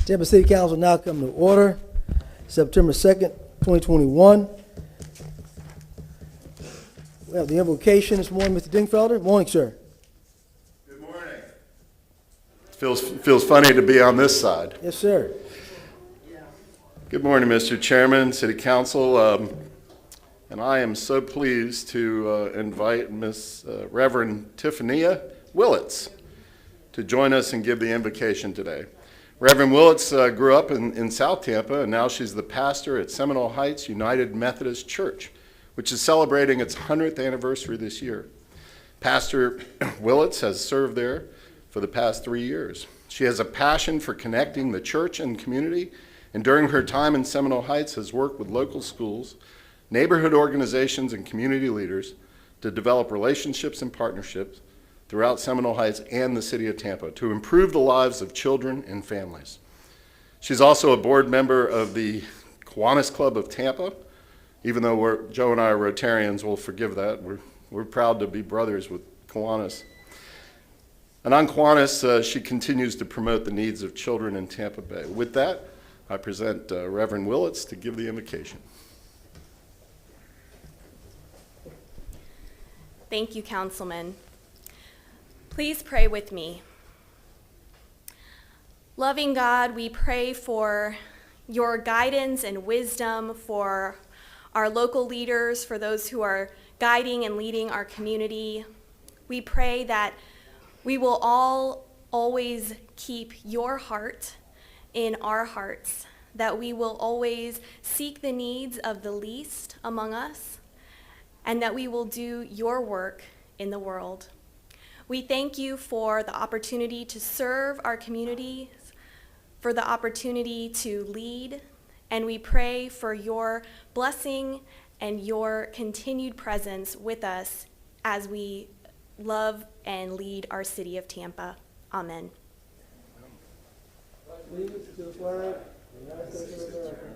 Tampa City Council now come to order, September 2nd, 2021. We have the invocation this morning, Mr. Dingfelder. Morning, sir. Good morning. Feels funny to be on this side. Yes, sir. Good morning, Mr. Chairman, City Council, and I am so pleased to invite Miss Reverend Tiffania Willits to join us and give the invocation today. Reverend Willits grew up in South Tampa, and now she's the pastor at Seminole Heights United Methodist Church, which is celebrating its 100th anniversary this year. Pastor Willits has served there for the past 3 years. She has a passion for connecting the church and community, and during her time in Seminole Heights has worked with local schools, neighborhood organizations, and community leaders to develop relationships and partnerships throughout Seminole Heights and the city of Tampa to improve the lives of children and families. She's also a board member of the Kiwanis Club of Tampa. Even though Joe and I are Rotarians, we'll forgive that. We're proud to be brothers with Kiwanis. And on Kiwanis, she continues to promote the needs of children in Tampa Bay. With that, I present Reverend Willits to give the invocation. Thank you, Councilman. Please pray with me. Loving God, we pray for your guidance and wisdom for our local leaders, for those who are guiding and leading our community. We pray that we will all always keep your heart in our hearts, that we will always seek the needs of the least among us, and that we will do your work in the world. We thank you for the opportunity to serve our communities, for the opportunity to lead, and we pray for your blessing and your continued presence with us as we love and lead our city of Tampa. Amen. Allegiance to the flag of the United States of America,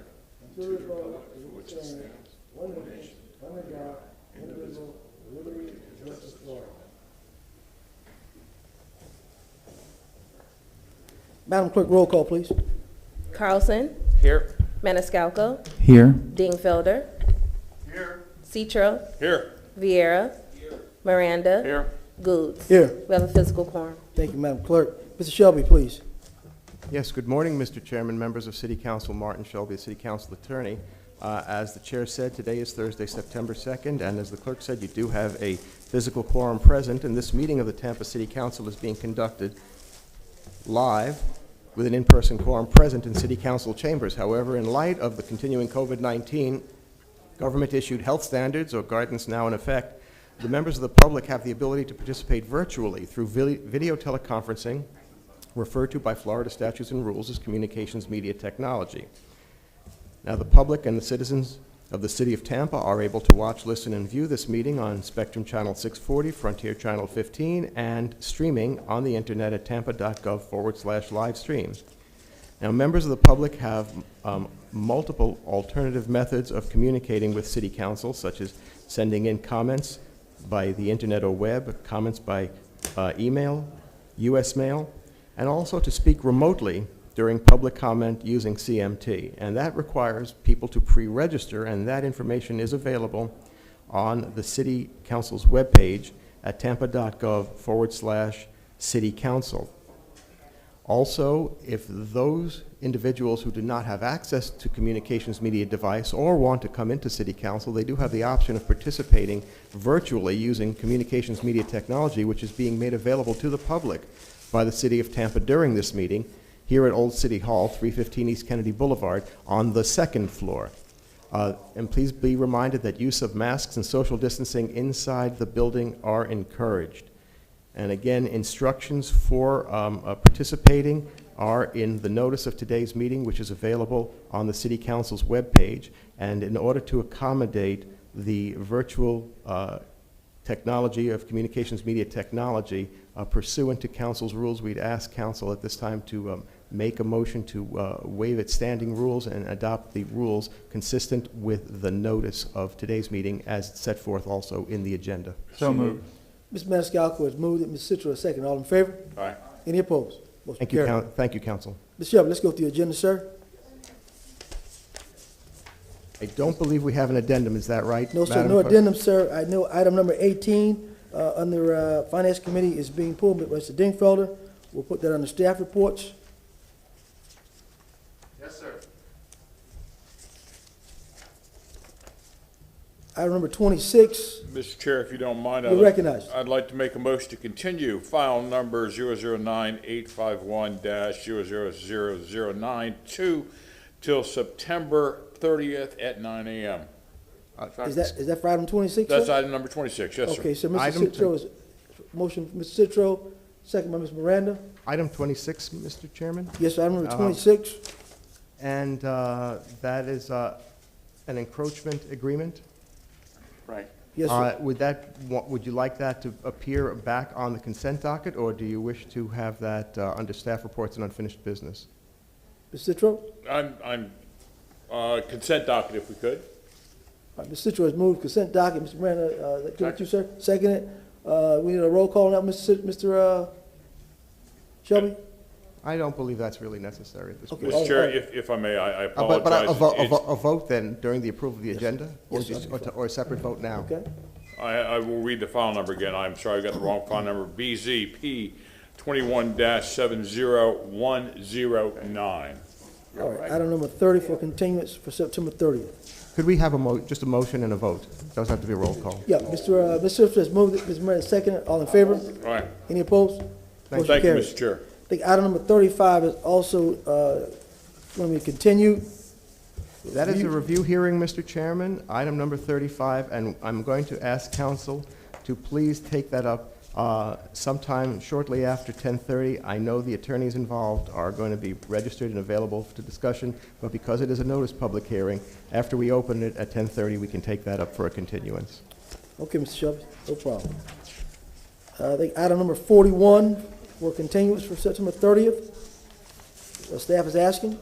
and to the republic for which it stands, one nation, under God, indivisible, with liberty and justice for all. Madam Clerk, roll call, please. Carlson. Here. Maniscalco. Here. Dingfelder. Here. Citro. Here. Vieira. Miranda. Here. Goods. Here. We have a physical quorum. Thank you, Madam Clerk. Mr. Shelby, please. Yes, good morning, Mr. Chairman, members of City Council. Martin Shelby, City Council Attorney. As the chair said, today is Thursday, September 2nd, and as the clerk said, you do have a physical quorum present, and this meeting of the Tampa City Council is being conducted live with an in-person quorum present in City Council chambers. However, in light of the continuing COVID-19 government-issued health standards or guidance now in effect, the members of the public have the ability to participate virtually through video teleconferencing, referred to by Florida statutes and rules as communications media technology. Now, the public and the citizens of the City of Tampa are able to watch, listen, and view this meeting on Spectrum Channel 640, Frontier Channel 15, and streaming on the internet at tampa.gov/live stream. Now, members of the public have multiple alternative methods of communicating with City Council, such as sending in comments by the internet or web, comments by email, U.S. mail, and also to speak remotely during public comment using CMT. And that requires people to pre-register, and that information is available on the City Council's webpage at tampa.gov/City Council. Also, if those individuals who do not have access to communications media device or want to come into City Council, they do have the option of participating virtually using communications media technology, which is being made available to the public by the City of Tampa during this meeting here at Old City Hall, 315 East Kennedy Boulevard, on the second floor. And please be reminded that use of masks and social distancing inside the building are encouraged. And again, instructions for participating are in the notice of today's meeting, which is available on the City Council's webpage. And in order to accommodate the virtual technology of communications media technology, pursuant to Council's rules, we'd ask Council at this time to make a motion to waive its standing rules and adopt the rules consistent with the notice of today's meeting as set forth also in the agenda. So moved. Ms. Maniscalco has moved it. Ms. Citro, second. All in favor? Aye. Any opposed? Motion carried. Thank you, Council. Mr. Shelby, let's go through the agenda, sir. I don't believe we have an addendum, is that right? No, sir, Madam no Clerk? addendum, sir. I know item number 18, under Finance Committee is being pulled by Mr. Dingfelder. We'll put that under staff reports. Yes, sir. Item number 26, Mr. Chair, if you don't mind, you're recognized. I'd like to make a motion to continue file number 009-851-00092 till September 30th at 9 a.m. Is that for item 26, sir? That's item number 26, yes, sir. Okay, so Mr. Item Citro is, motion from Mr. Citro, second by Ms. Miranda. Item 26, Mr. Chairman, Yes, sir, item number 26. and that is an encroachment agreement. Right. Yes, sir. Would you like that to appear back on the consent docket, or do you wish to have that under staff reports and unfinished business? Mr. Citro? I'm consent docket if we could. All right, Mr. Citro has moved consent docket. Mr. Miranda, that good with you, sir? Second it. We need a roll call now, Mr. Shelby? I don't believe that's really necessary at this Okay. point. Mr. Chair, all right. if I may, I But apologize. a vote then during the approval of the agenda? Or Yes, just- sir. or a separate vote now? Okay. I will read the file number again. I'm sorry, I got the wrong file number. BZP 21-70109. All right, item number 30 for continuance for September 30th. Could we have just a motion and a vote? Doesn't have to be a roll call. Yeah, Mr. Citro has moved it, Ms. Miranda second it. All in favor? All right. Any opposed? Motion Thank you, carries. Mr. Chair. I think item number 35 is also going to be continued. That is a review hearing, Mr. Chairman, item number 35, and I'm going to ask council to please take that up sometime shortly after 10:30. I know the attorneys involved are going to be registered and available to discussion, but because it is a notice public hearing, after we open it at 10:30, we can take that up for a continuance. Okay, Mr. Shelby, no problem. I think item number 41 for continuance for September 30th. Staff is asking.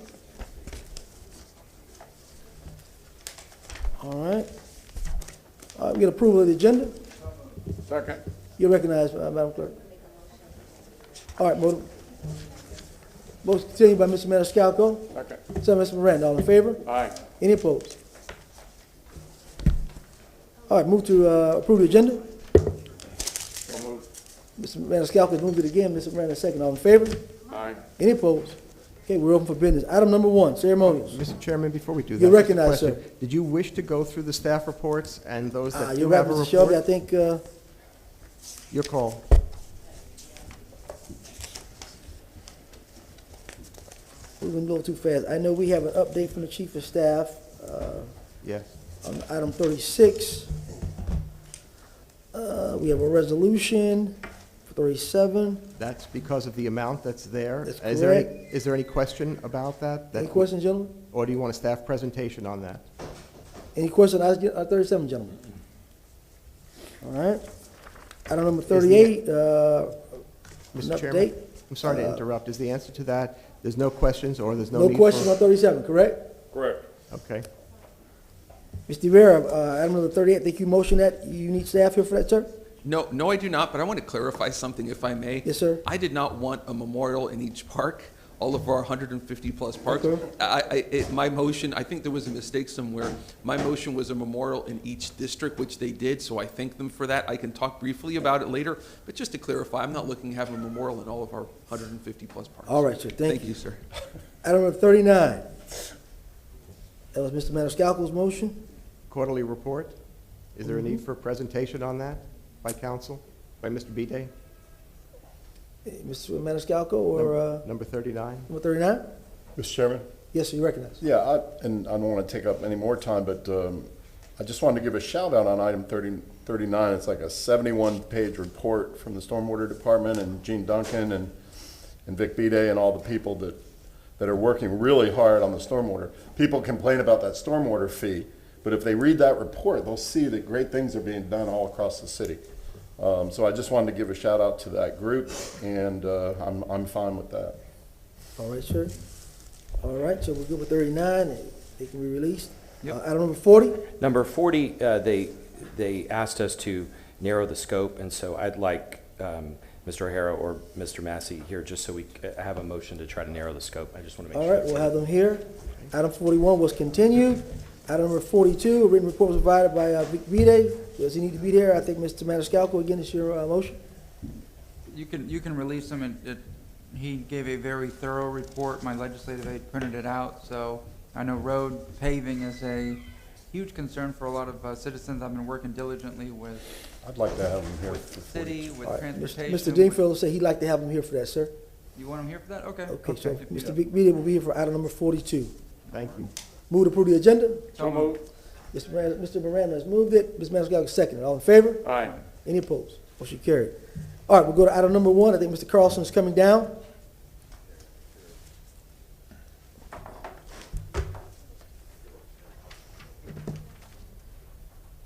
All right. We get approval of the agenda. Second. You're recognized, Madam Clerk. All right, motion continued by Mr. Maniscalco, Second. second by Mr. Miranda. All in favor? Aye. Any opposed? All right, move to approve the agenda. Mr. Maniscalco has moved it again. Mr. Miranda second. All in favor? Aye. Any opposed? Okay, we're open for business. Item number 1, ceremonials. Mr. Chairman, before we do that, You're just a recognized, question. sir. Did you wish to go through the staff reports and those that do You're have right, a Mr. Shelby. I report? think Your call. moving a little too fast. I know we have an update from the Chief of Staff Yes. on item 36. We have a resolution for 37. That's because of the amount that's there. That's Is there any question about that? Any questions, gentlemen? Or do you want a staff presentation on that? Any questions on item 37, gentlemen? All right. Item number 38, an Mr. Chairman, update. I'm sorry to interrupt. Is the answer to that, there's no questions or there's no No need questions for? on 37, correct? Correct. Okay. Mr. Rivera, item number 38, I think you motioned that. You need staff here for that, sir? No, I do not, but I want to clarify something, if I may. Yes, sir. I did not want a memorial in each park, all of our 150-plus parks. Okay. My motion, I think there was a mistake somewhere. My motion was a memorial in each district, which they did, so I thank them for that. I can talk briefly about it later, but just to clarify, I'm not looking to have a memorial in all of our 150-plus parks. All right, sir, thank Thank you. you, sir. Item number 39. That was Mr. Maniscalco's motion. Quarterly report. Is there a Mm-hmm. need for a presentation on that by council, by Mr. Bede? Mr. Maniscalco or Number 39? number 39? Mr. Chairman? Yes, sir, you recognize. Yeah, and I don't want to take up any more time, but I just wanted to give a shout out on item 39. It's like a 71-page report from the Stormwater Department and Gene Duncan and Vic Bede and all the people that are working really hard on the stormwater. People complain about that stormwater fee, but if they read that report, they'll see that great things are being done all across the city. So I just wanted to give a shout out to that group, and I'm fine with that. All right, sir. All right, so we're good with 39. It can be released. Yep. Item number 40. Number 40, they asked us to narrow the scope, and so I'd like Mr. O'Hara or Mr. Massey here, just so we have a motion to try to narrow the scope. I just want to make All sure. right, we'll have them here. Item 41 was continued. Item number 42, a written report was provided by Vic Vide. Does he need to be there? I think Mr. Maniscalco, again, is your motion. You can release him. He gave a very thorough report. My legislative aide printed it out. So I know road paving is a huge concern for a lot of citizens. I've been working diligently with I'd like to have him here. the city, with All right, transportation. Mr. Dingfield said he'd like to have him here for that, sir. You want him here for that? Okay. Okay, so If you Mr. don't- Vic Vide will be here for item number 42. Thank you. Move to approve the agenda. So moved. Mr. Miranda has moved it. Ms. Maniscalco seconded. All in favor? Aye. Any opposed? Motion carried. All right, we'll go to item number 1. I think Mr. Carlson is coming down.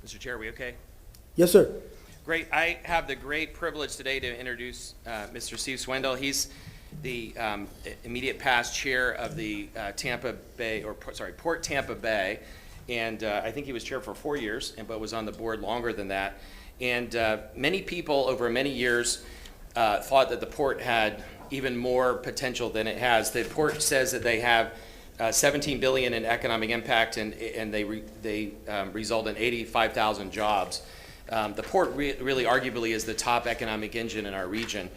Mr. Chair, are we okay? Yes, sir. Great. I have the great privilege today to introduce Mr. Steve Swindle. He's the immediate past chair of the Port Tampa Bay, and I think he was chair for 4 years, but was on the board longer than that. And many people over many years thought that the port had even more potential than it has. The port says that they have $17 billion in economic impact, and they result in 85,000 jobs. The port really arguably is the top economic engine in our region.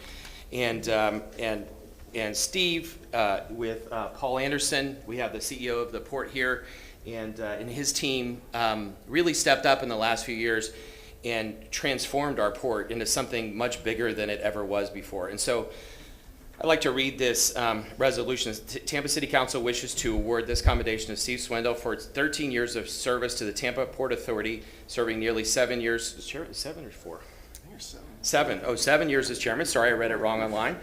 And Steve, with Paul Anderson, we have the CEO of the port here, and his team really stepped up in the last few years and transformed our port into something much bigger than it ever was before. And so I'd like to read this resolution. Tampa City Council wishes to award this commendation to Steve Swindle for its 13 years of service to the Tampa Port Authority, serving nearly 7 years. 7 or 4? 7 years as chairman. Sorry, I read it wrong online.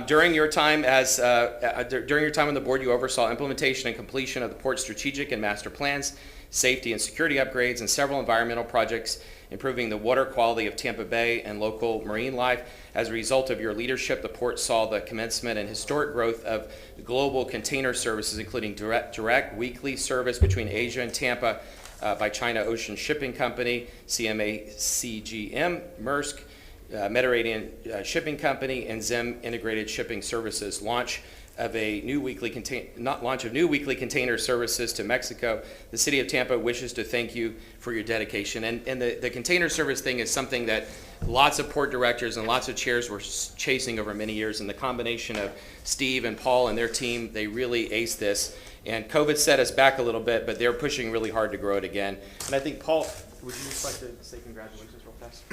During your time on the board, you oversaw implementation and completion of the port's strategic and master plans, safety and security upgrades, and several environmental projects improving the water quality of Tampa Bay and local marine life. As a result of your leadership, the port saw the commencement and historic growth of global container services, including direct weekly service between Asia and Tampa by China Ocean Shipping Company, CMA CGM, Maersk, Mediterranean Shipping Company, and Zim Integrated Shipping Services. Launch of new weekly container services to Mexico. The City of Tampa wishes to thank you for your dedication. And the container service thing is something that lots of port directors and lots of chairs were chasing over many years. And the combination of Steve and Paul and their team, they really aced this. And COVID set us back a little bit, but they're pushing really hard to grow it again. And I think, Paul, would you just like to say congratulations real fast?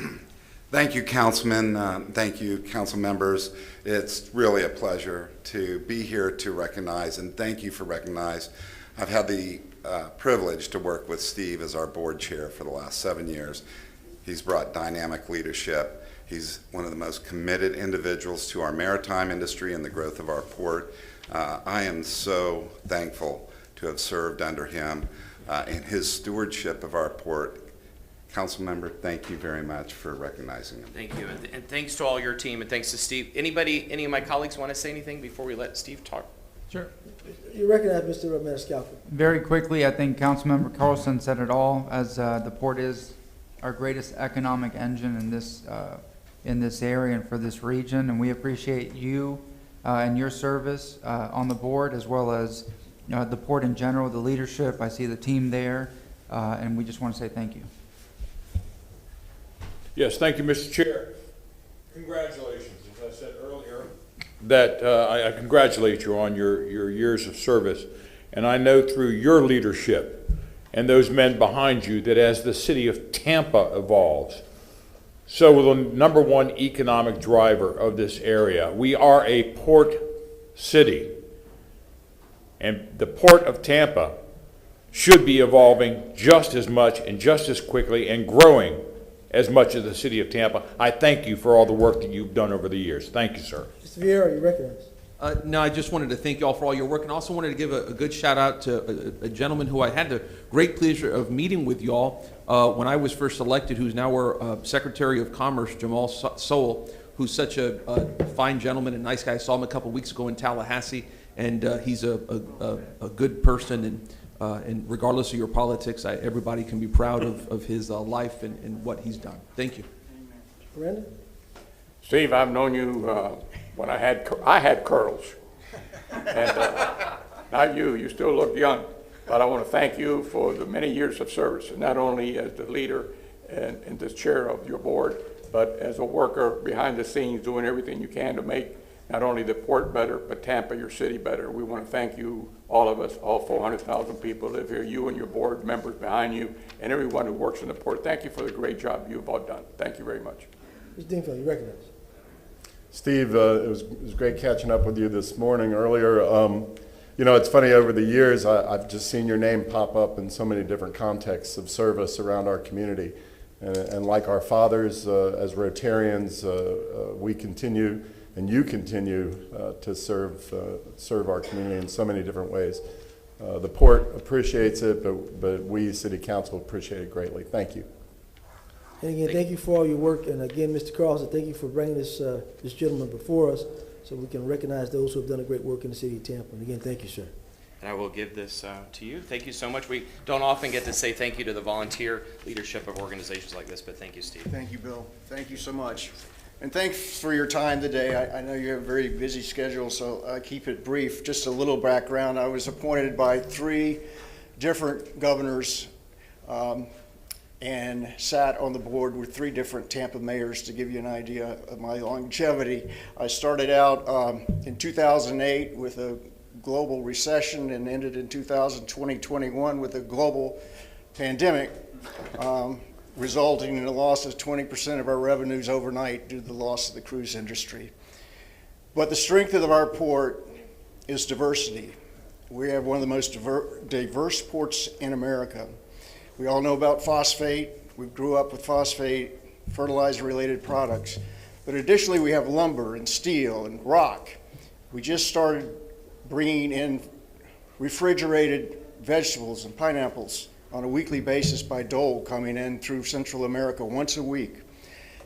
Thank you, Councilman. Thank you, council members. It's really a pleasure to be here to recognize, and thank you for recognizing. I've had the privilege to work with Steve as our board chair for the last 7 years. He's brought dynamic leadership. He's one of the most committed individuals to our maritime industry and the growth of our port. I am so thankful to have served under him in his stewardship of our port. Council member, thank you very much for recognizing him. Thank you, and thanks to all your team, and thanks to Steve. Any of my colleagues want to say anything before we let Steve talk? Sure. You recognize Mr. Maniscalco. Very quickly, I think Councilmember Carlson said it all, as the port is our greatest economic engine in this area and for this region, and we appreciate you and your service on the board, as well as the port in general, the leadership. I see the team there, and we just want to say thank you. Yes, thank you, Mr. Chair. Congratulations, as I said earlier, that I congratulate you on your years of service. And I know through your leadership and those men behind you that as the city of Tampa evolves, so will the number one economic driver of this area. We are a port city, and the port of Tampa should be evolving just as much and just as quickly and growing as much as the city of Tampa. I thank you for all the work that you've done over the years. Thank you, sir. Mr. Vieira, you recognize. No, I just wanted to thank you all for all your work, and also wanted to give a good shout out to a gentleman who I had the great pleasure of meeting with y'all when I was first elected, who's now our Secretary of Commerce, Jamal Sowell, who's such a fine gentleman and nice guy. I saw him a couple weeks ago in Tallahassee, and he's a good person, and regardless of your politics, everybody can be proud of his life and what he's done. Thank you. Miranda? Steve, I've known you when I had curls. And not you, you still look young. But I want to thank you for the many years of service, not only as the leader and the chair of your board, but as a worker behind the scenes doing everything you can to make not only the port better, but Tampa, your city, better. We want to thank you, all of us, all 400,000 people live here, you and your board members behind you, and everyone who works in the port. Thank you for the great job you've all done. Thank you very much. Mr. Dingfelder, you recognize. Steve, it was great catching up with you this morning earlier. You know, it's funny, over the years, I've just seen your name pop up in so many different contexts of service around our community. And like our fathers, as Rotarians, we continue, and you continue to serve our community in so many different ways. The port appreciates it, but we, City Council, appreciate it greatly. Thank you. And again, thank you for all your work. And again, Mr. Carlson, thank you for bringing this gentleman before us so we can recognize those who have done a great work in the city of Tampa. And again, thank you, sir. And I will give this to you. Thank you so much. We don't often get to say thank you to the volunteer leadership of organizations like this, but thank you, Steve. Thank you, Bill. Thank you so much. And thanks for your time today. I know you have a very busy schedule, so keep it brief. Just a little background. I was appointed by 3 different governors and sat on the board with 3 different Tampa mayors to give you an idea of my longevity. I started out in 2008 with a global recession and ended in 2020-21 with a global pandemic, resulting in a loss of 20% of our revenues overnight due to the loss of the cruise industry. But the strength of our port is diversity. We have one of the most diverse ports in America. We all know about phosphate. We grew up with phosphate, fertilizer-related products. But additionally, we have lumber and steel and rock. We just started bringing in refrigerated vegetables and pineapples on a weekly basis by Dole coming in through Central America once a week.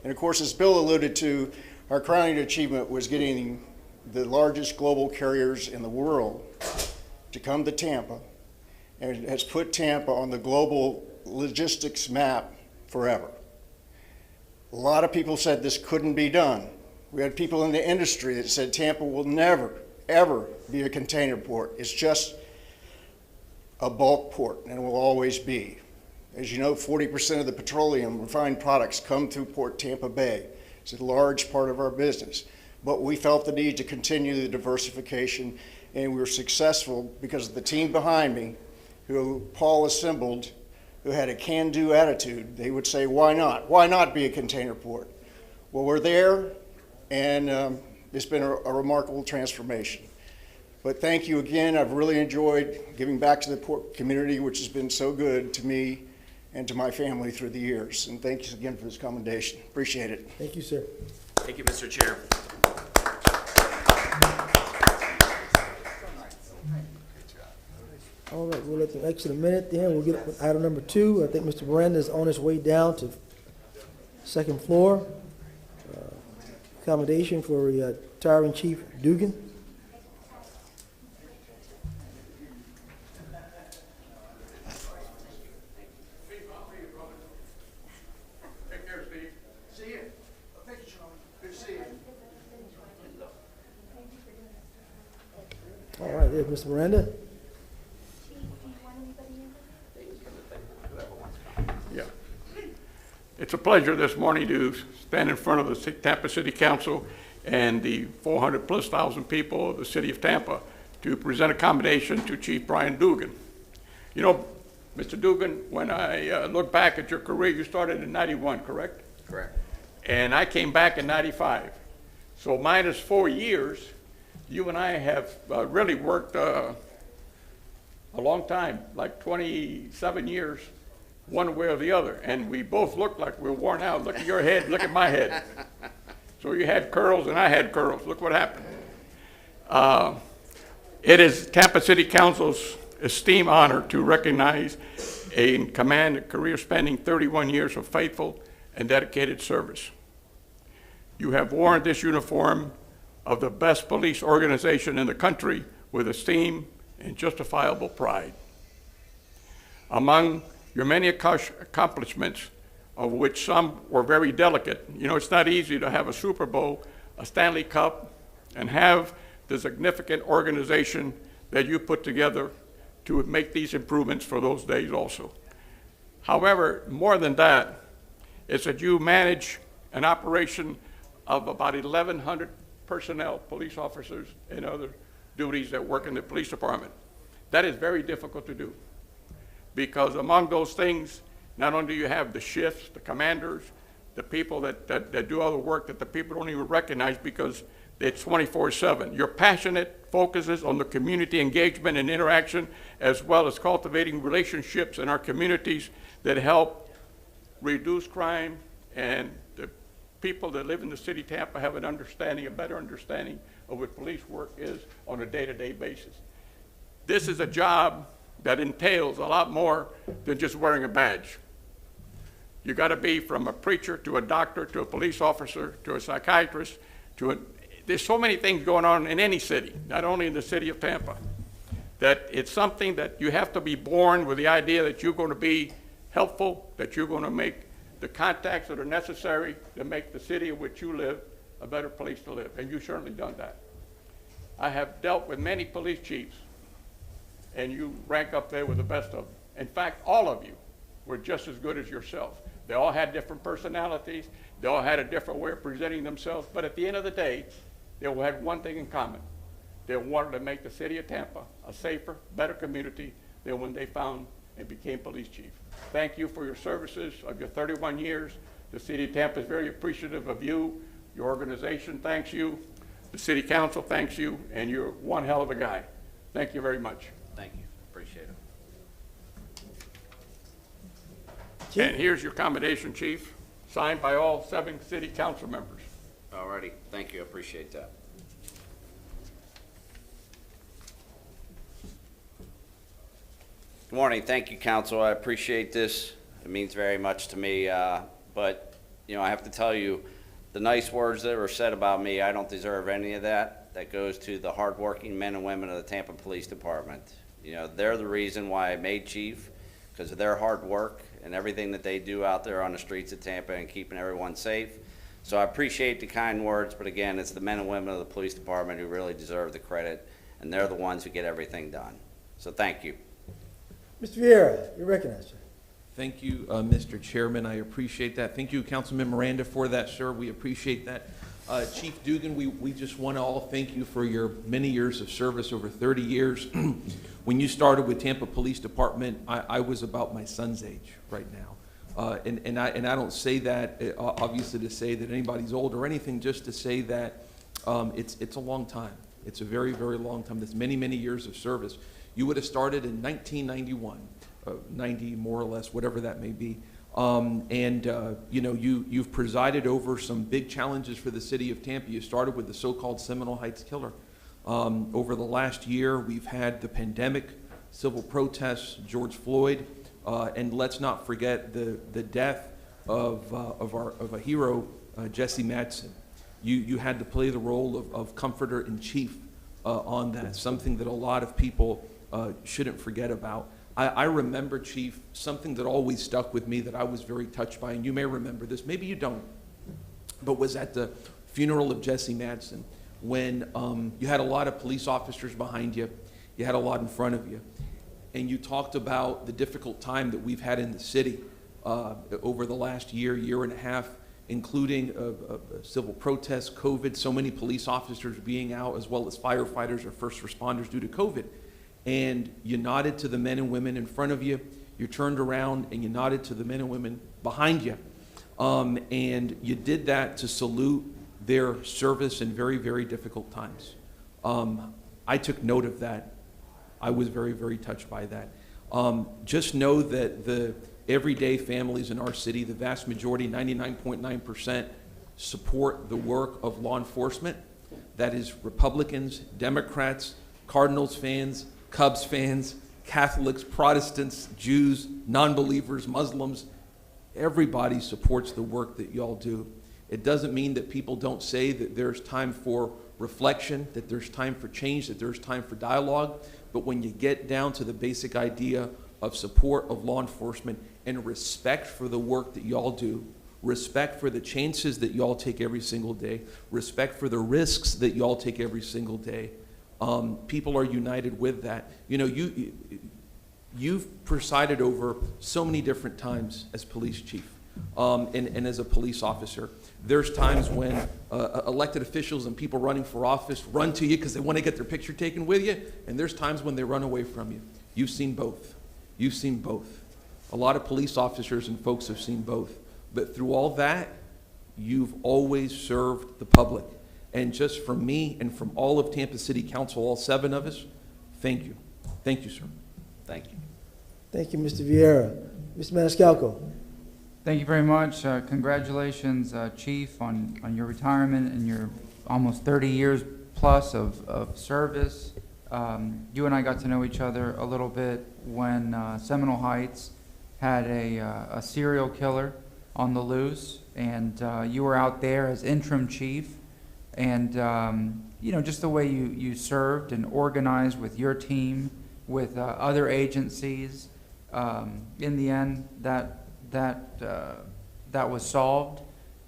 And of course, as Bill alluded to, our crowning achievement was getting the largest global carriers in the world to come to Tampa, and it has put Tampa on the global logistics map forever. A lot of people said this couldn't be done. We had people in the industry that said Tampa will never, ever be a container port. It's just a bulk port, and it will always be. As you know, 40% of the petroleum refined products come through Port Tampa Bay. It's a large part of our business. But we felt the need to continue the diversification, and we were successful because of the team behind me, who Paul assembled, who had a can-do attitude. They would say, why not? Why not be a container port? Well, we're there, and it's been a remarkable transformation. But thank you again. I've really enjoyed giving back to the port community, which has been so good to me and to my family through the years. And thank you again for this commendation. Appreciate it. Thank you, sir. Thank you, Mr. Chair. All right, we'll let them exit a minute then. We'll get item number 2. I think Mr. Miranda is on his way down to second floor. Accommodation for retiring Chief Dugan. All right, there's Mr. Miranda. Yeah. It's a pleasure this morning to stand in front of the Tampa City Council and the 400,000+ people of the city of Tampa to present a commendation to Chief Brian Dugan. You know, Mr. Dugan, when I look back at your career, you started in 91, correct? Correct. And I came back in 95. So minus 4 years, you and I have really worked a long time, like 27 years, one way or the other. And we both look like we're worn out. Look at your head, look at my head. So you had curls and I had curls. Look what happened. It is Tampa City Council's esteemed honor to recognize a command, a career spanning 31 years of faithful and dedicated service. You have worn this uniform of the best police organization in the country with esteem and justifiable pride. Among your many accomplishments of which some were very delicate. You know, it's not easy to have a Super Bowl, a Stanley Cup, and have the significant organization that you put together to make these improvements for those days also. However, more than that, it's that you manage an operation of about 1,100 personnel, police officers and other duties that work in the police department. That is very difficult to do, because among those things, not only do you have the shifts, the commanders, the people that do other work that the people don't even recognize because it's 24/7. Your passionate focuses on the community engagement and interaction, as well as cultivating relationships in our communities that help reduce crime, and the people that live in the city of Tampa have an understanding, a better understanding of what police work is on a day-to-day basis. This is a job that entails a lot more than just wearing a badge. You got to be from a preacher to a doctor to a police officer to a psychiatrist there's so many things going on in any city, not only in the city of Tampa, that it's something that you have to be born with the idea that you're going to be helpful, that you're going to make the contacts that are necessary to make the city in which you live a better place to live, and you've certainly done that. I have dealt with many police chiefs, and you rank up there with the best of them. In fact, all of you were just as good as yourself. They all had different personalities. They all had a different way of presenting themselves. But at the end of the day, they all had one thing in common. They wanted to make the city of Tampa a safer, better community than when they found and became police chief. Thank you for your services of your 31 years. The city of Tampa is very appreciative of you. Your organization thanks you. The city council thanks you. And you're one hell of a guy. Thank you very much. Thank you. Appreciate it. And here's your commendation, Chief, signed by all 7 city council members. Alrighty. Thank you. I appreciate that. Good morning. Thank you, Council. I appreciate this. It means very much to me. But, you know, I have to tell you, the nice words that were said about me, I don't deserve any of that. That goes to the hardworking men and women of the Tampa Police Department. You know, they're the reason why I made chief, because of their hard work and everything that they do out there on the streets of Tampa and keeping everyone safe. So I appreciate the kind words, but again, it's the men and women of the police department who really deserve the credit, and they're the ones who get everything done. So thank you. Mr. Vieira, you're recognized, sir. Thank you, Mr. Chairman. I appreciate that. Thank you, Councilman Miranda, for that, sir. We appreciate that. Chief Dugan, we just want to all thank you for your many years of service, over 30 years. When you started with Tampa Police Department, I was about my son's age right now. And I don't say that, obviously, to say that anybody's old or anything, just to say that it's a long time. It's a very, very long time. That's many, many years of service. You would have started in 1991, 90 more or less, whatever that may be. You know, you've presided over some big challenges for the city of Tampa. You started with the so-called Seminole Heights killer. Over the last year, we've had the pandemic, civil protests, George Floyd, and let's not forget the death of a hero, Jesse Madsen. You had to play the role of comforter in chief on that, something that a lot of people shouldn't forget about. I remember, Chief, something that always stuck with me that I was very touched by, and you may remember this, maybe you don't, but was at the funeral of Jesse Madsen, when you had a lot of police officers behind you, you had a lot in front of you, and you talked about the difficult time that we've had in the city over the last year and a half, including civil protests, COVID, so many police officers being out, as well as firefighters or first responders due to COVID. And you nodded to the men and women in front of you, you turned around and you nodded to the men and women behind you. And you did that to salute their service in very, very difficult times. I took note of that. I was very, very touched by that. Just know that the everyday families in our city, the vast majority, 99.9%, support the work of law enforcement. That is Republicans, Democrats, Cardinals fans, Cubs fans, Catholics, Protestants, Jews, non-believers, Muslims. Everybody supports the work that y'all do. It doesn't mean that people don't say that there's time for reflection, that there's time for change, that there's time for dialogue. But when you get down to the basic idea of support of law enforcement and respect for the work that y'all do, respect for the chances that y'all take every single day, respect for the risks that y'all take every single day. People are united with that. You know, you've presided over so many different times as police chief and as a police officer. There's times when elected officials and people running for office run to you because they want to get their picture taken with you, and there's times when they run away from you. You've seen both. You've seen both. A lot of police officers and folks have seen both. But through all that, you've always served the public. And just from me and from all of Tampa City Council, all 7 of us, thank you. Thank you, sir. Thank you. Thank you, Mr. Vieira. Mr. Maniscalco. Thank you very much. Congratulations, Chief, on your retirement and your almost 30 years plus of service. You and I got to know each other a little bit when Seminole Heights had a serial killer on the loose, and you were out there as interim chief, and you know, just the way you served and organized with your team, with other agencies. In the end, that was solved,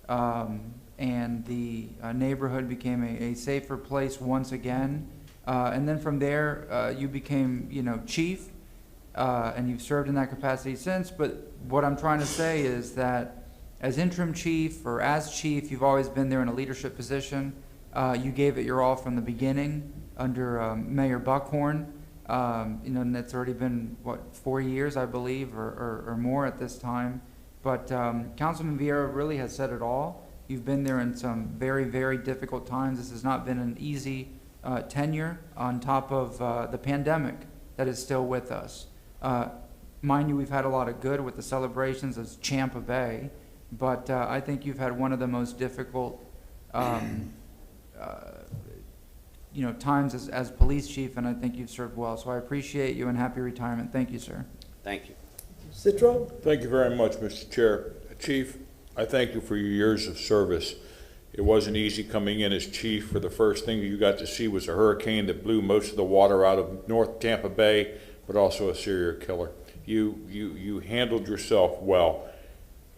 and the neighborhood became a safer place once again. And then from there, you became, you know, chief, and you've served in that capacity since. But what I'm trying to say is that as interim chief or as chief, you've always been there in a leadership position. You gave it your all from the beginning under Mayor Buckhorn. You know, and it's already been, what, 4 years, I believe, or more at this time. But Councilman Vieira really has said it all. You've been there in some very, very difficult times. This has not been an easy tenure on top of the pandemic that is still with us. Mind you, we've had a lot of good with the celebrations as Champa Bay, but I think you've had one of the most difficult you know, times as police chief, and I think you've served well. So I appreciate you and happy retirement. Thank you, sir. Thank you. Citro. Thank you very much, Mr. Chair. Chief, I thank you for your years of service. It wasn't easy coming in as chief. For the first thing you got to see was a hurricane that blew most of the water out of North Tampa Bay, but also a serial killer. You handled yourself well.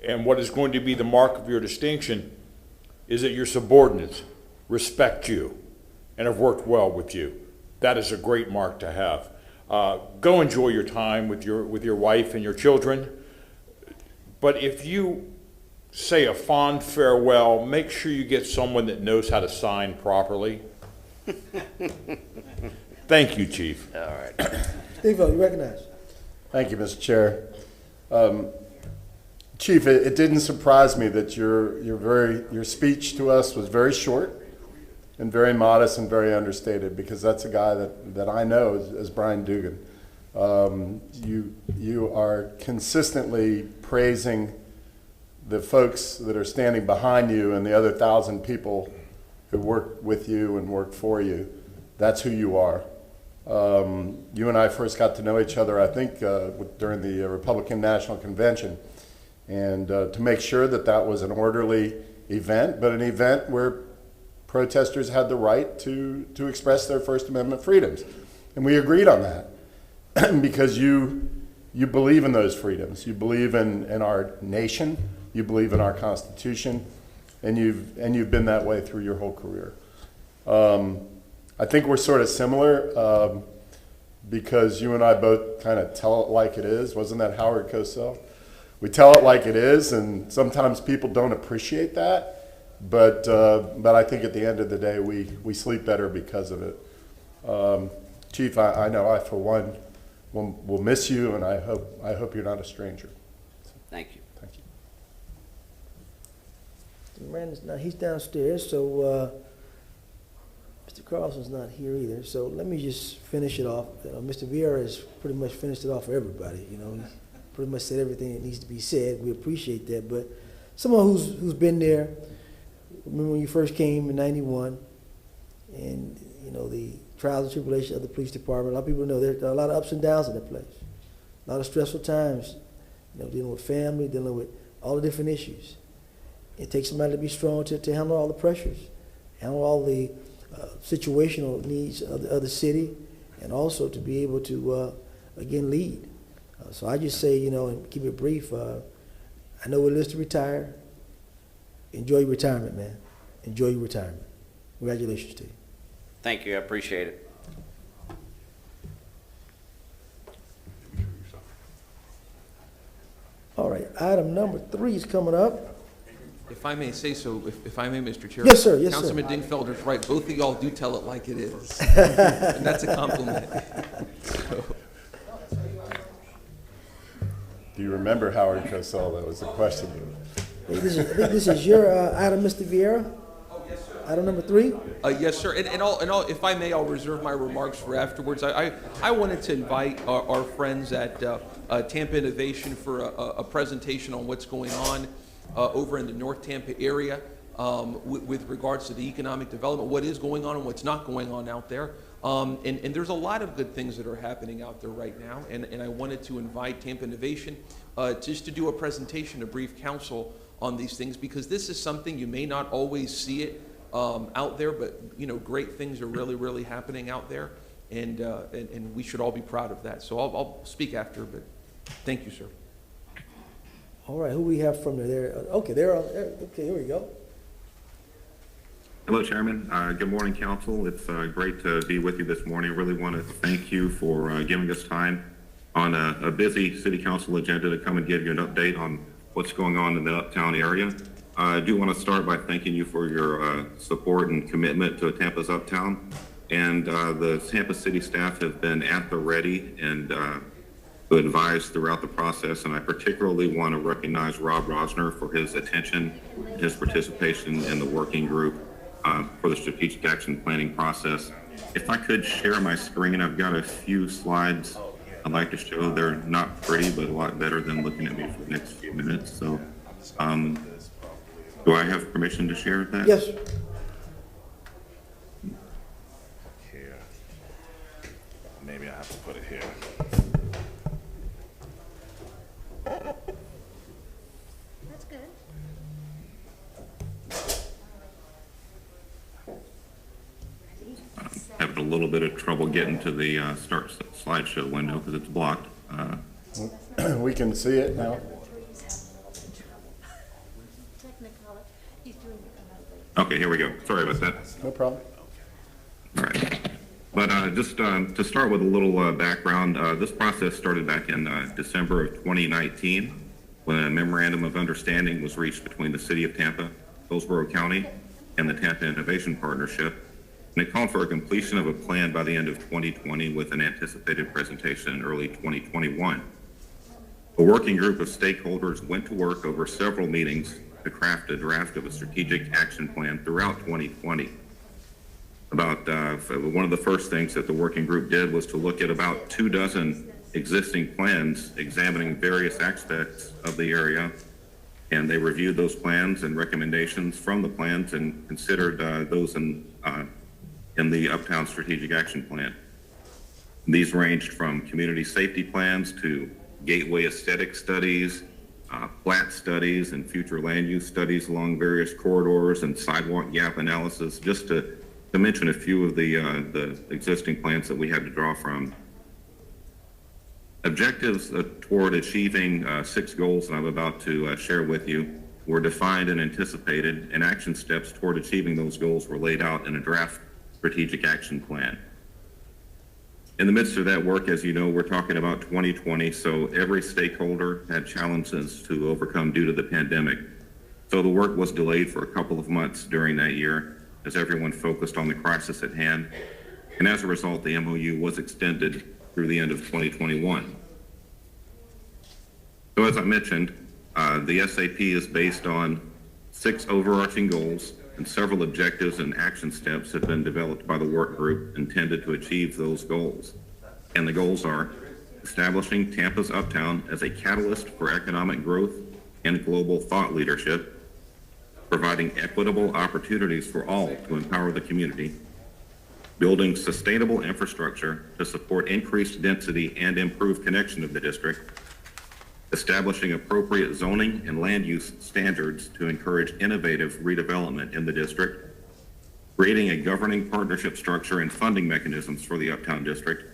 And what is going to be the mark of your distinction is that your subordinates respect you and have worked well with you. That is a great mark to have. Go enjoy your time with your wife and your children. But if you say a fond farewell, make sure you get someone that knows how to sign properly. Thank you, Chief. All right. Steve-O, you recognize. Thank you, Mr. Chair. Chief, it didn't surprise me that your speech to us was very short and very modest and very understated, because that's a guy that I know as Brian Dugan. You are consistently praising the folks that are standing behind you and the other 1,000 people who work with you and work for you. That's who you are. You and I first got to know each other, I think, during the Republican National Convention, and to make sure that was an orderly event, but an event where protesters had the right to express their First Amendment freedoms. And we agreed on that because you believe in those freedoms. You believe in our nation, you believe in our Constitution, and you've been that way through your whole career. I think we're sort of similar because you and I both kind of tell it like it is. Wasn't that Howard Cosell? We tell it like it is, and sometimes people don't appreciate that. But I think at the end of the day, we sleep better because of it. Chief, I know I, for one, will miss you, and I hope you're not a stranger. Thank you. Thank you. Miranda's not, he's downstairs, so Mr. Carlson's not here either. So let me just finish it off. Mr. Vieira has pretty much finished it off for everybody. You know, he's pretty much said everything that needs to be said. We appreciate that. But someone who's been there, remember when you first came in '91, and you know the trials and tribulations of the police department. A lot of people know there are a lot of ups and downs in that place. A lot of stressful times, you know, dealing with family, dealing with all the different issues. It takes somebody to be strong to handle all the pressures, handle all the situational needs of the city, and also to be able to, again, lead. So I just say, you know, and keep it brief, I know what it is to retire. Enjoy your retirement, man. Enjoy your retirement. Congratulations to you. Thank you, I appreciate it. All right, item number 3 is coming up. If I may say so, if I may, Mr. Chair. Yes, sir, yes, sir. Councilman Dingfelder's right. Both of y'all do tell it like it is. And that's a compliment. Do you remember, Howard Cosell? That was the question. I think this is your item, Mr. Vieira? Oh, yes, sir. Item number 3? Yes, sir. And if I may, I'll reserve my remarks for afterwards. I wanted to invite our friends at Tampa Innovation for a presentation on what's going on over in the North Tampa area with regards to the economic development, what is going on and what's not going on out there. And there's a lot of good things that are happening out there right now. And I wanted to invite Tampa Innovation just to do a presentation, a brief counsel on these things, because this is something you may not always see it out there, but you know, great things are really, really happening out there, and we should all be proud of that. So I'll speak after, but thank you, sir. All right, who we have from there? Okay, they're on there. Okay, here we go. Hello, Chairman. Good morning, Council. It's great to be with you this morning. I really want to thank you for giving us time on a busy City Council agenda to come and give you an update on what's going on in the Uptown area. I do want to start by thanking you for your support and commitment to Tampa's Uptown. And the Tampa City staff have been at the ready and to advise throughout the process. And I particularly want to recognize Rob Rosner for his attention, his participation in the working group for the strategic action planning process. If I could share my screen, I've got a few slides I'd like to show. They're not pretty, but a lot better than looking at me for the next few minutes. So do I have permission to share that? Yes. Here. Maybe I have to put it here. That's good. Having a little bit of trouble getting to the start slideshow window because it's blocked. We can see it now. Okay, here we go. Sorry about that. No problem. All right. But just to start with a little background, this process started back in December of 2019 when a memorandum of understanding was reached between the City of Tampa, Hillsborough County, and the Tampa Innovation Partnership. And it called for a completion of a plan by the end of 2020 with an anticipated presentation in early 2021. A working group of stakeholders went to work over several meetings to craft a draft of a strategic action plan throughout 2020. One of the first things that the working group did was to look at about 24 existing plans examining various aspects of the area, and they reviewed those plans and recommendations from the plans and considered those in the Uptown Strategic Action Plan. These ranged from community safety plans to gateway aesthetic studies, plat studies, and future land use studies along various corridors and sidewalk gap analysis, just to mention a few of the existing plans that we had to draw from. Objectives toward achieving 6 goals that I'm about to share with you were defined and anticipated, and action steps toward achieving those goals were laid out in a draft strategic action plan. In the midst of that work, as you know, we're talking about 2020, so every stakeholder had challenges to overcome due to the pandemic. So the work was delayed for a couple of months during that year as everyone focused on the crisis at hand. And as a result, the MOU was extended through the end of 2021. So as I mentioned, the SAP is based on 6 overarching goals, and several objectives and action steps have been developed by the work group intended to achieve those goals. And the goals are establishing Tampa's Uptown as a catalyst for economic growth and global thought leadership, providing equitable opportunities for all to empower the community, building sustainable infrastructure to support increased density and improve connection of the district, establishing appropriate zoning and land use standards to encourage innovative redevelopment in the district, creating a governing partnership structure and funding mechanisms for the Uptown District,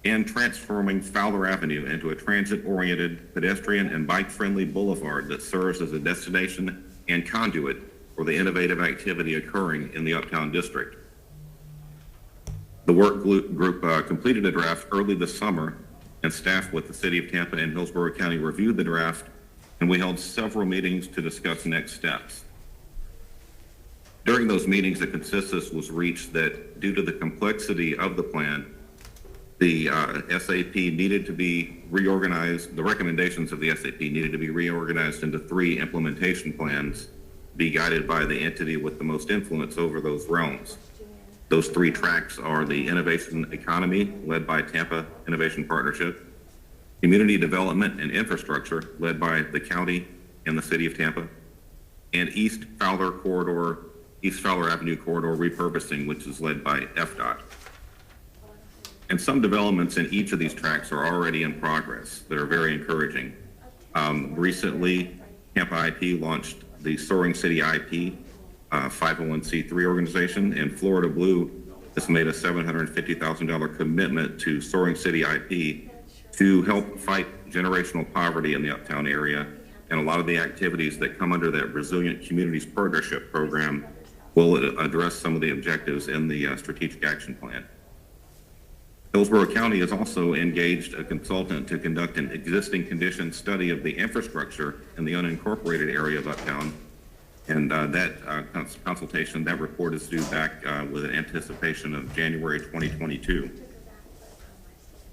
and transforming Fowler Avenue into a transit-oriented, pedestrian and bike-friendly boulevard that serves as a destination and conduit for the innovative activity occurring in the Uptown District. The work group completed a draft early this summer, and staff with the City of Tampa and Hillsborough County reviewed the draft, and we held several meetings to discuss next steps. During those meetings, the consensus was reached that due to the complexity of the plan, the SAP needed to be reorganized, the recommendations of the SAP needed to be reorganized into 3 implementation plans, be guided by the entity with the most influence over those realms. Those 3 tracks are the Innovation Economy, led by Tampa Innovation Partnership, Community Development and Infrastructure, led by the county and the City of Tampa, and East Fowler Avenue Corridor Repurposing, which is led by FDOT. And some developments in each of these tracks are already in progress that are very encouraging. Recently, Tampa IP launched the Soaring City IP 501c3 organization, and Florida Blue has made a $750,000 commitment to Soaring City IP to help fight generational poverty in the Uptown area. And a lot of the activities that come under that Resilient Communities Partnership Program will address some of the objectives in the Strategic Action Plan. Hillsborough County has also engaged a consultant to conduct an existing condition study of the infrastructure in the unincorporated area of Uptown. And that consultation, that report is due back with an anticipation of January 2022.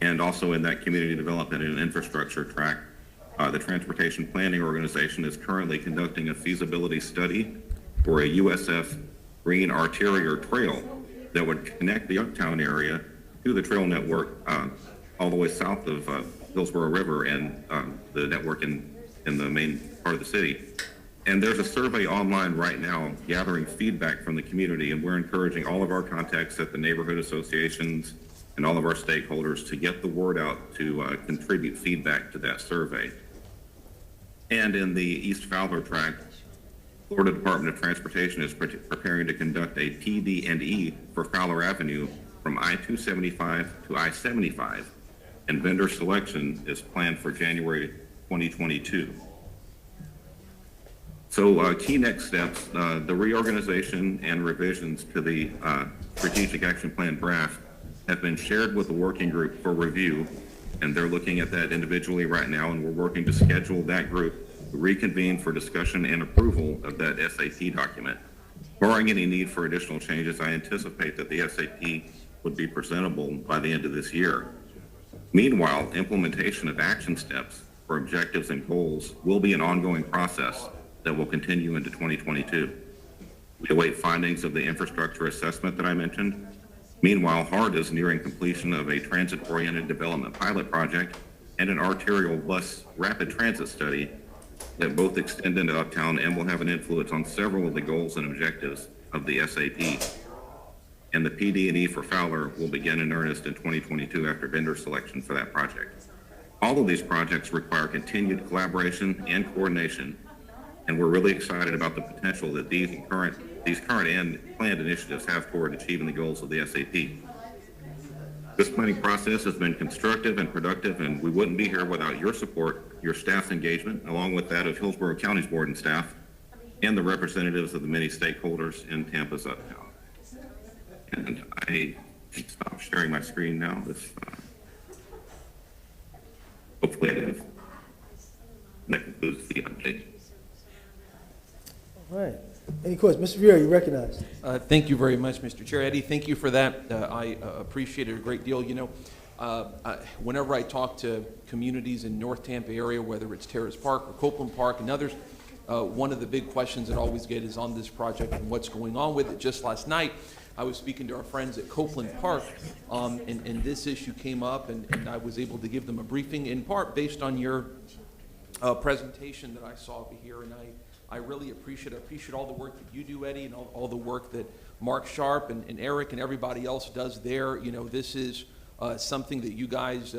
And also in that community development and infrastructure track, the Transportation Planning Organization is currently conducting a feasibility study for a USF Green Arterial Trail that would connect the Uptown area to the trail network all the way south of Hillsborough River and the network in the main part of the city. And there's a survey online right now gathering feedback from the community, and we're encouraging all of our contacts at the neighborhood associations and all of our stakeholders to get the word out to contribute feedback to that survey. And in the East Fowler tract, Florida Department of Transportation is preparing to conduct a PD&E for Fowler Avenue from I-275 to I-75, and vendor selection is planned for January 2022. So key next steps, the reorganization and revisions to the Strategic Action Plan draft have been shared with the working group for review, and they're looking at that individually right now, and we're working to schedule that group to reconvene for discussion and approval of that SAP document. Barring any need for additional changes, I anticipate that the SAP would be presentable by the end of this year. Meanwhile, implementation of action steps for objectives and goals will be an ongoing process that will continue into 2022. We await findings of the infrastructure assessment that I mentioned. Meanwhile, HARD is nearing completion of a transit-oriented development pilot project and an arterial bus rapid transit study that both extend into Uptown and will have an influence on several of the goals and objectives of the SAP. And the PD&E for Fowler will begin in earnest in 2022 after vendor selection for that project. All of these projects require continued collaboration and coordination, and we're really excited about the potential that these current and planned initiatives have toward achieving the goals of the SAP. This planning process has been constructive and productive, and we wouldn't be here without your support, your staff's engagement, along with that of Hillsborough County's board and staff, and the representatives of the many stakeholders in Tampa's Uptown. And I can stop sharing my screen now. Hopefully that concludes the update. All right. Any questions? Mr. Vieira, you recognized. Thank you very much, Mr. Chair. Eddie, thank you for that. I appreciate it a great deal. You know, whenever I talk to communities in North Tampa area, whether it's Terrace Park or Copeland Park and others, one of the big questions that I always get is on this project and what's going on with it. Just last night, I was speaking to our friends at Copeland Park, and this issue came up, and I was able to give them a briefing, in part based on your presentation that I saw over here, and I really appreciate all the work that you do, Eddie, and all the work that Mark Sharp and Eric and everybody else does there. You know, this is something that you guys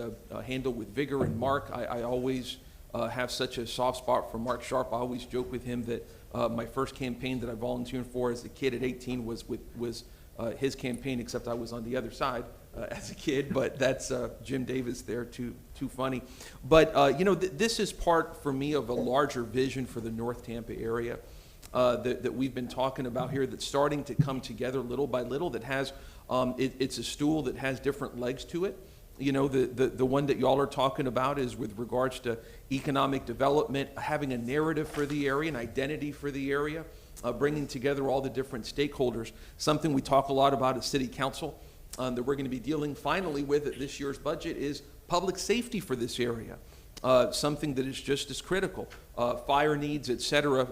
handle with vigor. And Mark, I always have such a soft spot for Mark Sharp. I always joke with him that my first campaign that I volunteered for as a kid at 18 was his campaign, except I was on the other side. as a kid, but that's Jim Davis there, too funny. But, this is part, for me, of a larger vision for the North Tampa area that we've been talking about here, that's starting to come together little by little, that has, it's a stool that has different legs to it. The one that y'all are talking about is with regards to economic development, having a narrative for the area, an identity for the area, bringing together all the different stakeholders. Something we talk a lot about at City Council that we're going to be dealing finally with at this year's budget is public safety for this area. Something that is just as critical. Fire needs, et cetera,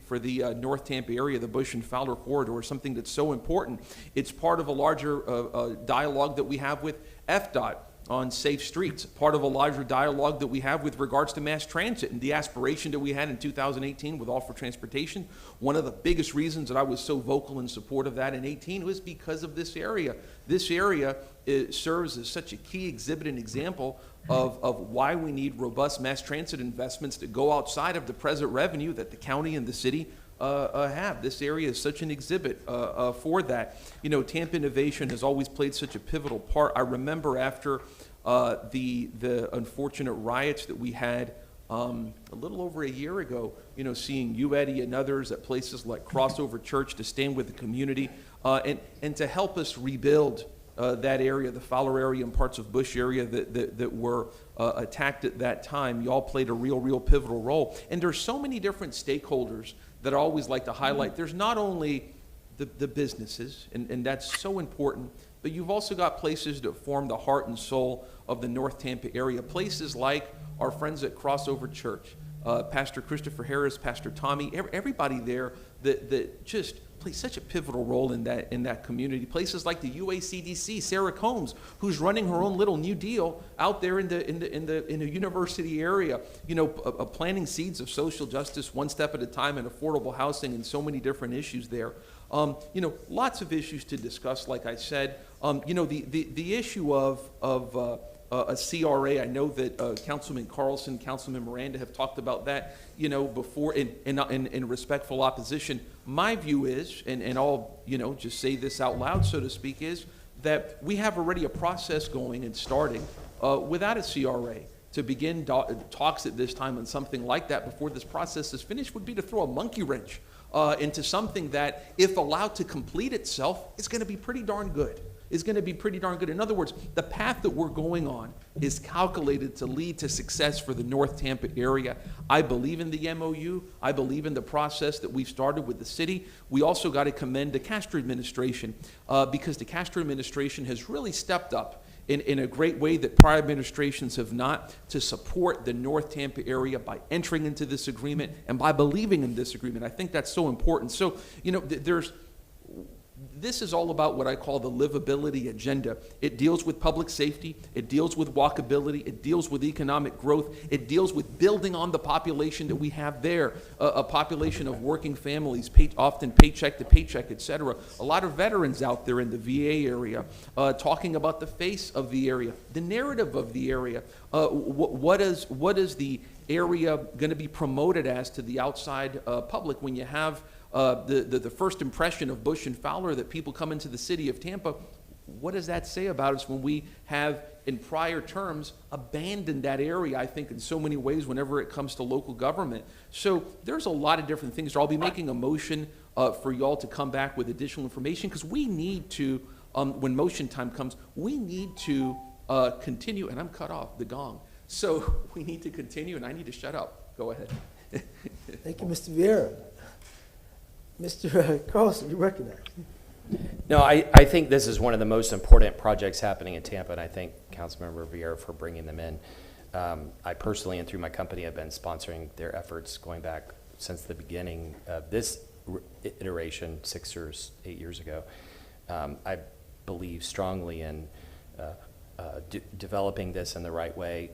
for the North Tampa area, the Bush and Fowler corridor, something that's so important. It's part of a larger dialogue that we have with FDOT on safe streets, part of a larger dialogue that we have with regards to mass transit and the aspiration that we had in 2018 with All for Transportation. One of the biggest reasons that I was so vocal in support of that in 18 was because of this area. This area serves as such a key exhibit and example of why we need robust mass transit investments that go outside of the present revenue that the county and the city have. This area is such an exhibit for that. Tampa Innovation has always played such a pivotal part. I remember after the unfortunate riots that we had a little over a year ago, seeing you, Eddie, and others at places like Crossover Church to stand with the community and to help us rebuild that area, the Fowler area and parts of Bush area that were attacked at that time. Y'all played a real pivotal role. And there's so many different stakeholders that I always like to highlight. There's not only the businesses, and that's so important, but you've also got places that form the heart and soul of the North Tampa area. Places like our friends at Crossover Church, Pastor Christopher Harris, Pastor Tommy, everybody there that just plays such a pivotal role in that community. Places like the UACDC, Sarah Combs, who's running her own little New Deal out there in the university area, planting seeds of social justice one step at a time and affordable housing and so many different issues there. Lots of issues to discuss, like I said. The issue of a CRA, I know that Councilman Carlson, Councilman Miranda have talked about that, before in respectful opposition. My view is, and I'll, just say this out loud, so to speak, is that we have already a process going and starting without a CRA. To begin talks at this time on something like that before this process is finished would be to throw a monkey wrench into something that, if allowed to complete itself, is going to be pretty darn good. In other words, the path that we're going on is calculated to lead to success for the North Tampa area. I believe in the MOU. I believe in the process that we've started with the city. We also got to commend the Castro administration because the Castro administration has really stepped up in a great way that prior administrations have not, to support the North Tampa area by entering into this agreement and by believing in this agreement. I think that's so important. So, this is all about what I call the livability agenda. It deals with public safety. It deals with walkability. It deals with economic growth. It deals with building on the population that we have there, a population of working families, often paycheck to paycheck, et cetera. A lot of veterans out there in the VA area talking about the face of the area, the narrative of the area. What is the area going to be promoted as to the outside public when you have the first impression of Bush and Fowler that people come into the city of Tampa? What does that say about us when we have, in prior terms, abandoned that area, I think, in so many ways whenever it comes to local government? So there's a lot of different things. I'll be making a motion for y'all to come back with additional information, because we need to, when motion time comes, we need to continue, and I'm cut off, the gong. So we need to continue, and I need to shut up. Go ahead. Thank you, Mr. Vieira. Mr. Carlson, you recognize. No, I think this is one of the most important projects happening in Tampa, and I thank Councilmember Vieira for bringing them in. I personally, and through my company, have been sponsoring their efforts going back since the beginning of this iteration, 6 or 8 years ago. I believe strongly in developing this in the right way.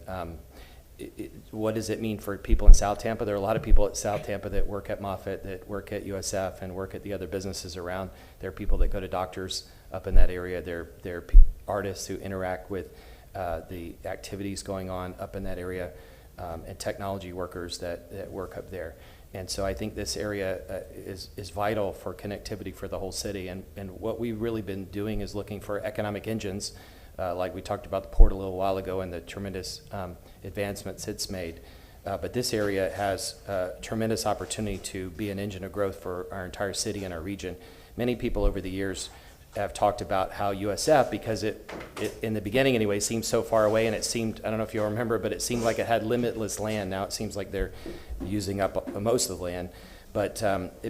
What does it mean for people in South Tampa? There are a lot of people at South Tampa that work at Moffitt, that work at USF, and work at the other businesses around. There are people that go to doctors up in that area. There are artists who interact with the activities going on up in that area, and technology workers that work up there. And so I think this area is vital for connectivity for the whole city. And what we've really been doing is looking for economic engines, like we talked about the port a little while ago and the tremendous advancements it's made. But this area has tremendous opportunity to be an engine of growth for our entire city and our region. Many people over the years have talked about how USF, because it in the beginning anyway, seemed so far away, and it seemed, I don't know if you'll remember, but it seemed like it had limitless land. Now it seems like they're using up most of the land. But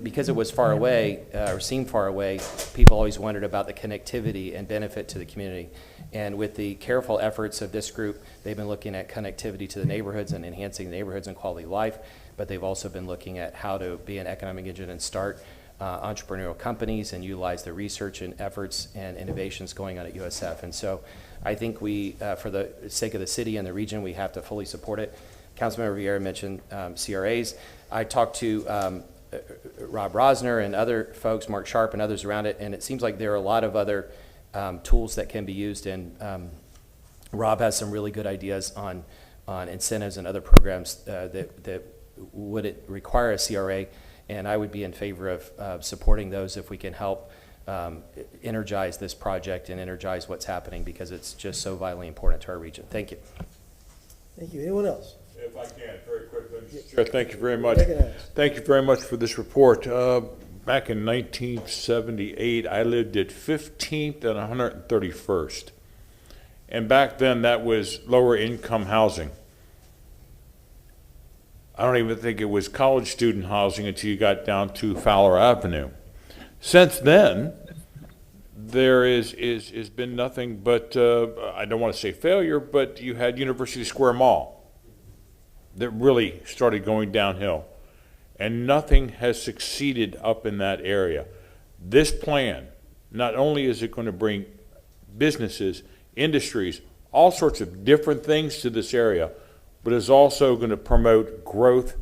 because it was far away, or seemed far away, people always wondered about the connectivity and benefit to the community. And with the careful efforts of this group, they've been looking at connectivity to the neighborhoods and enhancing the neighborhoods and quality of life, but they've also been looking at how to be an economic engine and start entrepreneurial companies and utilize the research and efforts and innovations going on at USF. And so I think we, for the sake of the city and the region, we have to fully support it. Councilmember Vieira mentioned CRAs. I talked to Rob Rosner and other folks, Mark Sharp and others around it, and it seems like there are a lot of other tools that can be used, and Rob has some really good ideas on incentives and other programs that would require a CRA, and I would be in favor of supporting those if we can help energize this project and energize what's happening, because it's just so vitally important to our region. Thank you. Thank you. Anyone else? If I can, very quickly, Mr. Chair, thank you very much. Recognize. Thank you very much for this report. Back in 1978, I lived at 15th and 131st. And back then, that was lower income housing. I don't even think it was college student housing until you got down to Fowler Avenue. Since then, there is been nothing but, I don't want to say failure, but you had University Square Mall that really started going downhill. And nothing has succeeded up in that area. This plan, not only is it going to bring businesses, industries, all sorts of different things to this area, but is also going to promote growth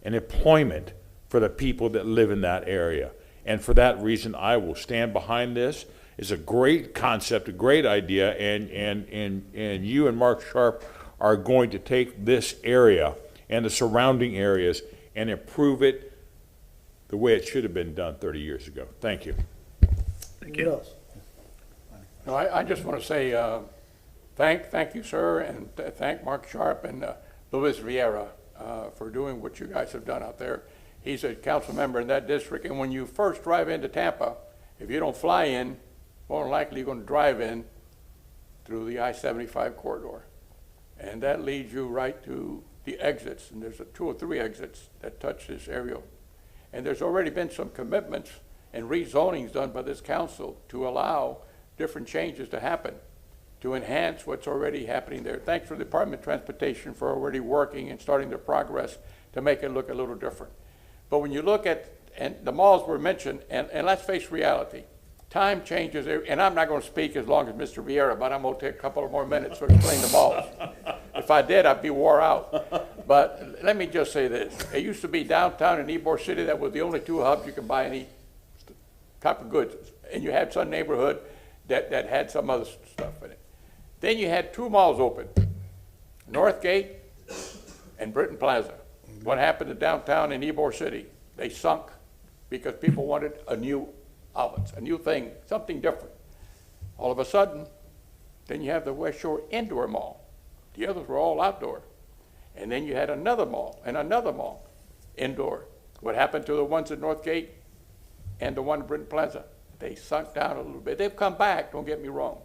and employment for the people that live in that area. And for that reason, I will stand behind this. It's a great concept, a great idea, and you and Mark Sharp are going to take this area and the surrounding areas and improve it the way it should have been done 30 years ago. Thank you. Thank you. What else? No, I just want to say thank you, sir, and thank Mark Sharp and Luis Vieira for doing what you guys have done out there. He's a council member in that district, and when you first drive into Tampa, if you don't fly in, more than likely you're going to drive in through the I-75 corridor. And that leads you right to the exits, and there's 2 or 3 exits that touch this area. And there's already been some commitments and rezonings done by this council to allow different changes to happen, to enhance what's already happening there. Thanks for the Department of Transportation for already working and starting their progress to make it look a little different. But when you look at, and the malls were mentioned, and let's face reality, time changes, and I'm not going to speak as long as Mr. Vieira, but I'm going to take a couple of more minutes to explain the malls. If I did, I'd be wore out. But let me just say this. It used to be downtown in Ybor City that was the only 2 hubs you could buy any type of goods. And you had some neighborhood that had some other stuff in it. Then you had 2 malls open, Northgate and Britton Plaza. What happened to downtown in Ybor City? They sunk because people wanted a new outlets, a new thing, something different. All of a sudden, then you have the West Shore Indoor Mall. The others were all outdoor. And then you had another mall and another mall, indoor. What happened to the ones at Northgate and the one at Britton Plaza? They sunk down a little bit. They've come back, don't get me wrong.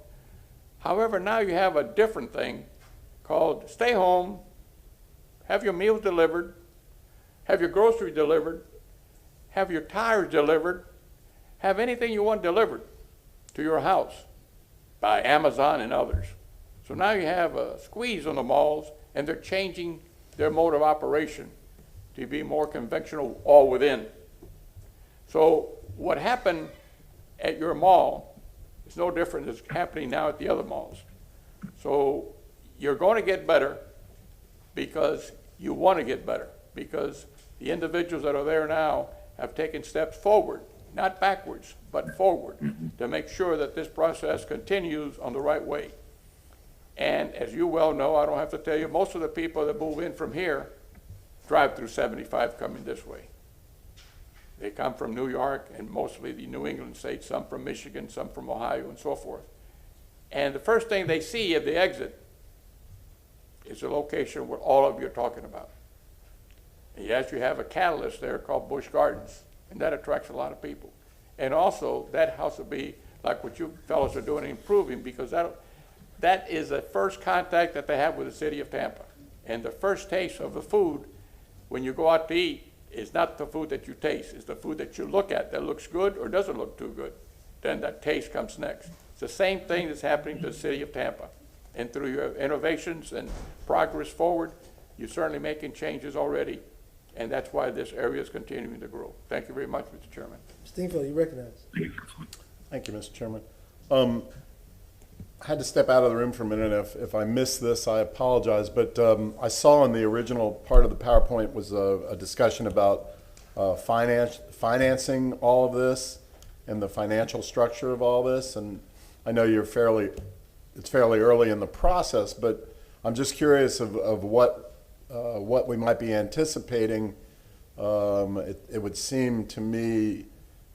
However, now you have a different thing called stay home, have your meals delivered, have your groceries delivered, have your tires delivered, have anything you want delivered to your house by Amazon and others. So now you have a squeeze on the malls, and they're changing their mode of operation to be more conventional all within. So what happened at your mall is no different that's happening now at the other malls. So you're going to get better because you want to get better, because the individuals that are there now have taken steps forward, not backwards, but forward, to make sure that this process continues on the right way. And as you well know, I don't have to tell you, most of the people that move in from here drive through 75 coming this way. They come from New York and mostly the New England states, some from Michigan, some from Ohio, and so forth. And the first thing they see if they exit is the location where all of you are talking about. And yes, you have a catalyst there called Busch Gardens, and that attracts a lot of people. And also, that house will be like what you fellows are doing, improving, because that is the first contact that they have with the city of Tampa. And the first taste of the food when you go out to eat is not the food that you taste, it's the food that you look at that looks good or doesn't look too good. Then that taste comes next. It's the same thing that's happening to the city of Tampa. And through your innovations and progress forward, you're certainly making changes already, and that's why this area is continuing to grow. Thank you very much, Mr. Chairman. Steenfeld, you recognize. Thank you, Mr. Chairman. I had to step out of the room for a minute. If I missed this, I apologize. But I saw in the original part of the PowerPoint was a discussion about financing all of this and the financial structure of all this. And I know it's fairly early in the process, but I'm just curious of what we might be anticipating. It would seem to me,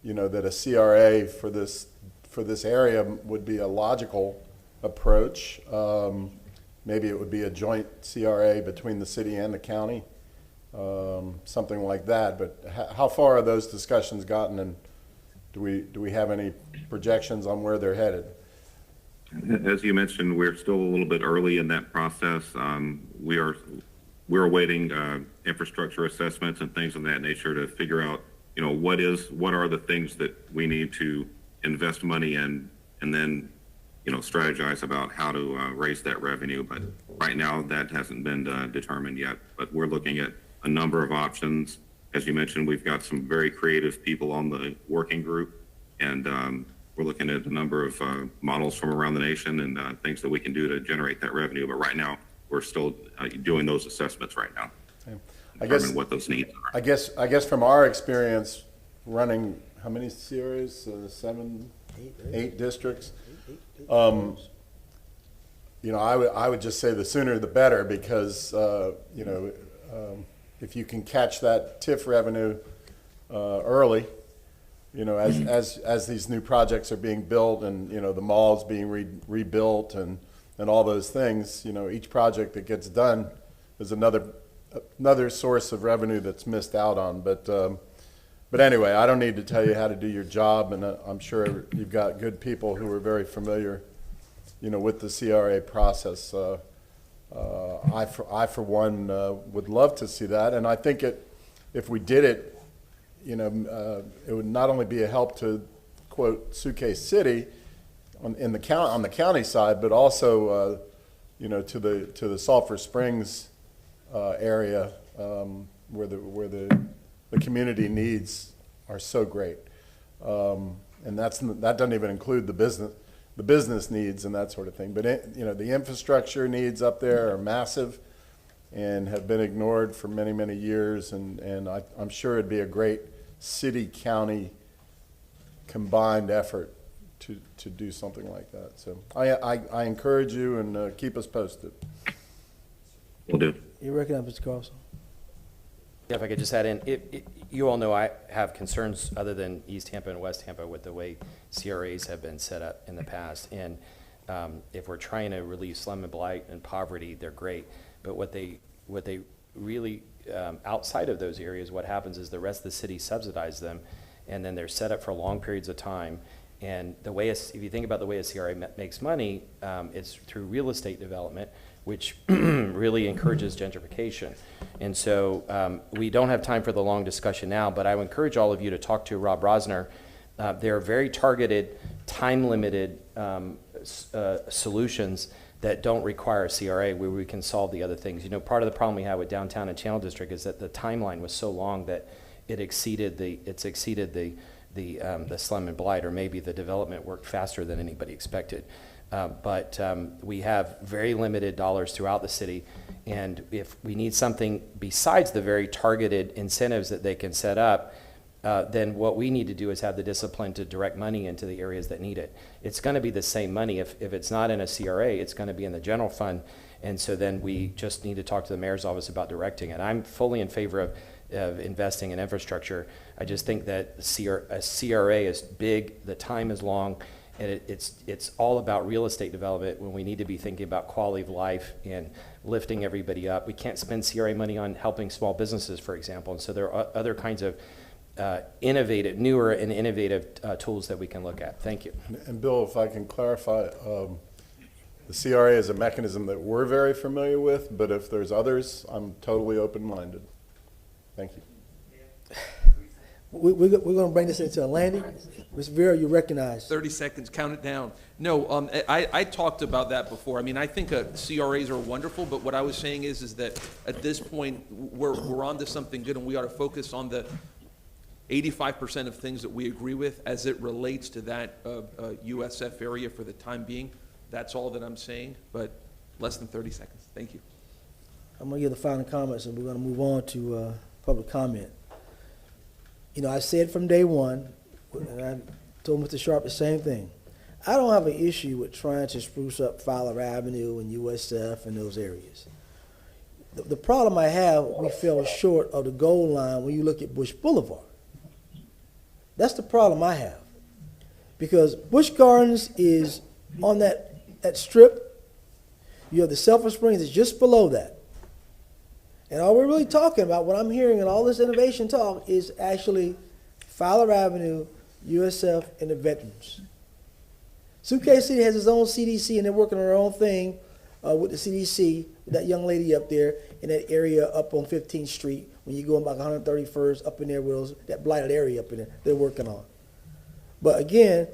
that a CRA for this area would be a logical approach. Maybe it would be a joint CRA between the city and the county, something like that. But how far are those discussions gotten, and do we have any projections on where they're headed? As you mentioned, we're still a little bit early in that process. We're awaiting infrastructure assessments and things of that nature to figure out, what are the things that we need to invest money in, and then, strategize about how to raise that revenue. But right now, that hasn't been determined yet. But we're looking at a number of options. As you mentioned, we've got some very creative people on the working group, and we're looking at a number of models from around the nation and things that we can do to generate that revenue. But right now, we're still doing those assessments right now. Okay. Determine what those needs are. I guess from our experience running, how many CRAs? 8 districts. I would just say the sooner the better, because if you can catch that TIF revenue early, as these new projects are being built and the malls being rebuilt and all those things, each project that gets done is another source of revenue that's missed out on. But anyway, I don't need to tell you how to do your job, and I'm sure you've got good people who are very familiar, with the CRA process. I for one would love to see that, and I think if we did it, it would not only be a help to quote Suitcase City on the county side, but also to the Sulphur Springs area where the community needs are so great, and that doesn't even include the business needs and that sort of thing. But the infrastructure needs up there are massive and have been ignored for many, many years, and I'm sure it'd be a great city-county combined effort to do something like that. So I encourage you, and keep us posted. Will do. You recognize Mr. Carlson? Yeah, if I could just add in, you all know I have concerns other than East Tampa and West Tampa with the way CRAs have been set up in the past. And if we're trying to relieve slum and blight and poverty, they're great. But what they really, outside of those areas, what happens is the rest of the city subsidize them, and then they're set up for long periods of time. And the way, if you think about the way a CRA makes money, it's through real estate development, which really encourages gentrification. And so we don't have time for the long discussion now, but I would encourage all of you to talk to Rob Rosner. There are very targeted, time-limited solutions that don't require a CRA, where we can solve the other things. Part of the problem we had with downtown and Channel District is that the timeline was so long that it exceeded the slum and blight, or maybe the development worked faster than anybody expected. But we have very limited dollars throughout the city, and if we need something besides the very targeted incentives that they can set up, then what we need to do is have the discipline to direct money into the areas that need it. It's going to be the same money. If it's not in a CRA, it's going to be in the general fund, and so then we just need to talk to the mayor's office about directing it. I'm fully in favor of of investing in infrastructure. I just think that a CRA is big, the time is long, and it's all about real estate development when we need to be thinking about quality of life and lifting everybody up. We can't spend CRA money on helping small businesses, for example, and so there are other kinds of newer and innovative tools that we can look at. Thank you. And Bill, if I can clarify, the CRA is a mechanism that we're very familiar with, but if there's others, I'm totally open-minded. Thank you. We're going to bring this into a landing. Ms. Vera, you recognize. 30 seconds, count it down. No, I talked about that before. I mean, I think CRAs are wonderful, but what I was saying is that at this point, we're onto something good, and we ought to focus on the 85% of things that we agree with as it relates to that USF area for the time being. That's all that I'm saying, but less than 30 seconds. Thank you. I'm going to give the final comments, and we're going to move on to public comment. You know, I said from day one, and I told Mr. Sharp the same thing. I don't have an issue with trying to spruce up Fowler Avenue and USF and those areas. The problem I have, we fell short of the goal line when you look at Bush Boulevard. That's the problem I have. Because Busch Gardens is on that strip. You have the Sulphur Springs that's just below that. And all we're really talking about, what I'm hearing in all this innovation talk, is actually Fowler Avenue, USF, and the veterans. Suitcase City has its own CDC, and they're working on their own thing with the CDC, with that young lady up there in that area up on 15th Street, when you go about 131st, up in there with those, that blighted area up in there, they're working on. But again,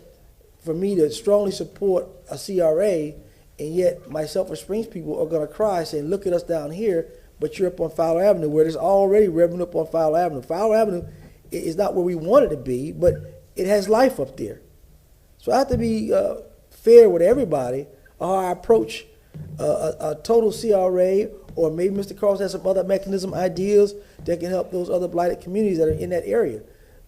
for me to strongly support a CRA, and yet my Sulphur Springs people are going to cry saying, look at us down here, but you're up on Fowler Avenue, where there's already revenue up on Fowler Avenue. Fowler Avenue is not where we want it to be, but it has life up there. So I have to be fair with everybody, or I approach a total CRA, or maybe Mr. Carlson has some other mechanism ideas that can help those other blighted communities that are in that area.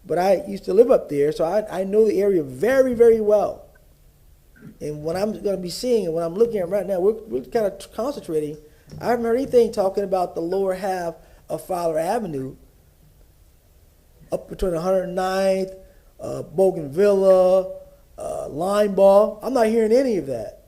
But I used to live up there, so I know the area very, very well. And what I'm going to be seeing and what I'm looking at right now, we're kind of concentrating. I haven't heard anything talking about the lower half of Fowler Avenue, up between 109th, Bougainvillea, Linebaugh. I'm not hearing any of that.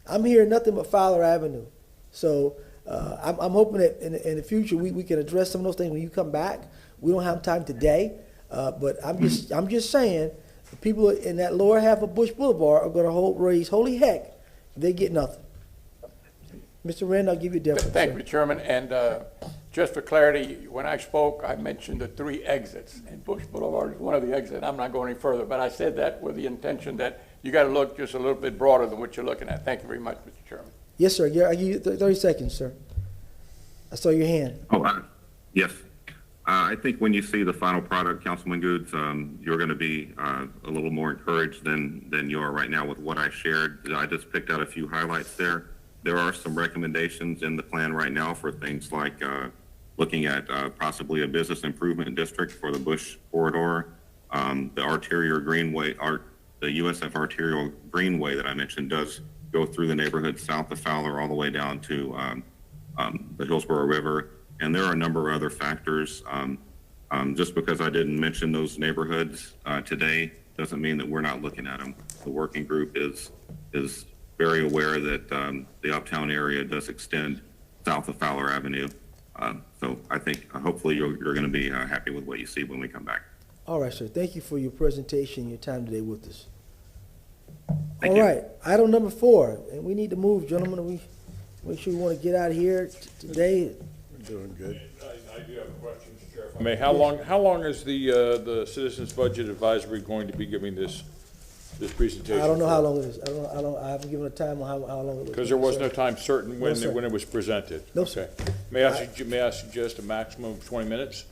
I'm hearing nothing but Fowler Avenue. So I'm hoping that in the future we can address some of those things when you come back. We don't have time today, but I'm just saying the people in that lower half of Bush Boulevard are going to raise holy heck if they get nothing. Mr. Rand, I'll give you a difference. Thank you, Chairman. And just for clarity, when I spoke, I mentioned the 3 exits, and Bush Boulevard is one of the exits. I'm not going any further, but I said that with the intention that you got to look just a little bit broader than what you're looking at. Thank you very much, Mr. Chairman. Yes, sir. Yeah, I give you 30 seconds, sir. I saw your hand. Yes. I think when you see the final product, Councilman Goods, you're going to be a little more encouraged than you are right now with what I shared. I just picked out a few highlights there. There are some recommendations in the plan right now for things like looking at possibly a business improvement district for the Bush corridor, the arterial greenway, the USF arterial greenway that I mentioned does go through the neighborhood south of Fowler all the way down to the Hillsborough River. And there are a number of other factors. Just because I didn't mention those neighborhoods today doesn't mean that we're not looking at them. The working group is very aware that the uptown area does extend south of Fowler Avenue. So I think hopefully you're going to be happy with what you see when we come back. All right, sir. Thank you for your presentation and your time today with us. Thank you. All right, item number 4, and we need to move, gentlemen. We make sure we want to get out of here today. We're doing good. I do have a question, Mr. Chair. I mean, how long is the Citizens Budget Advisory going to be giving this presentation? I don't know how long it is. I haven't given a time on how long it is. Because there was no time certain when No, sir. it was presented. No, sir. Okay. May I suggest a maximum of 20 minutes?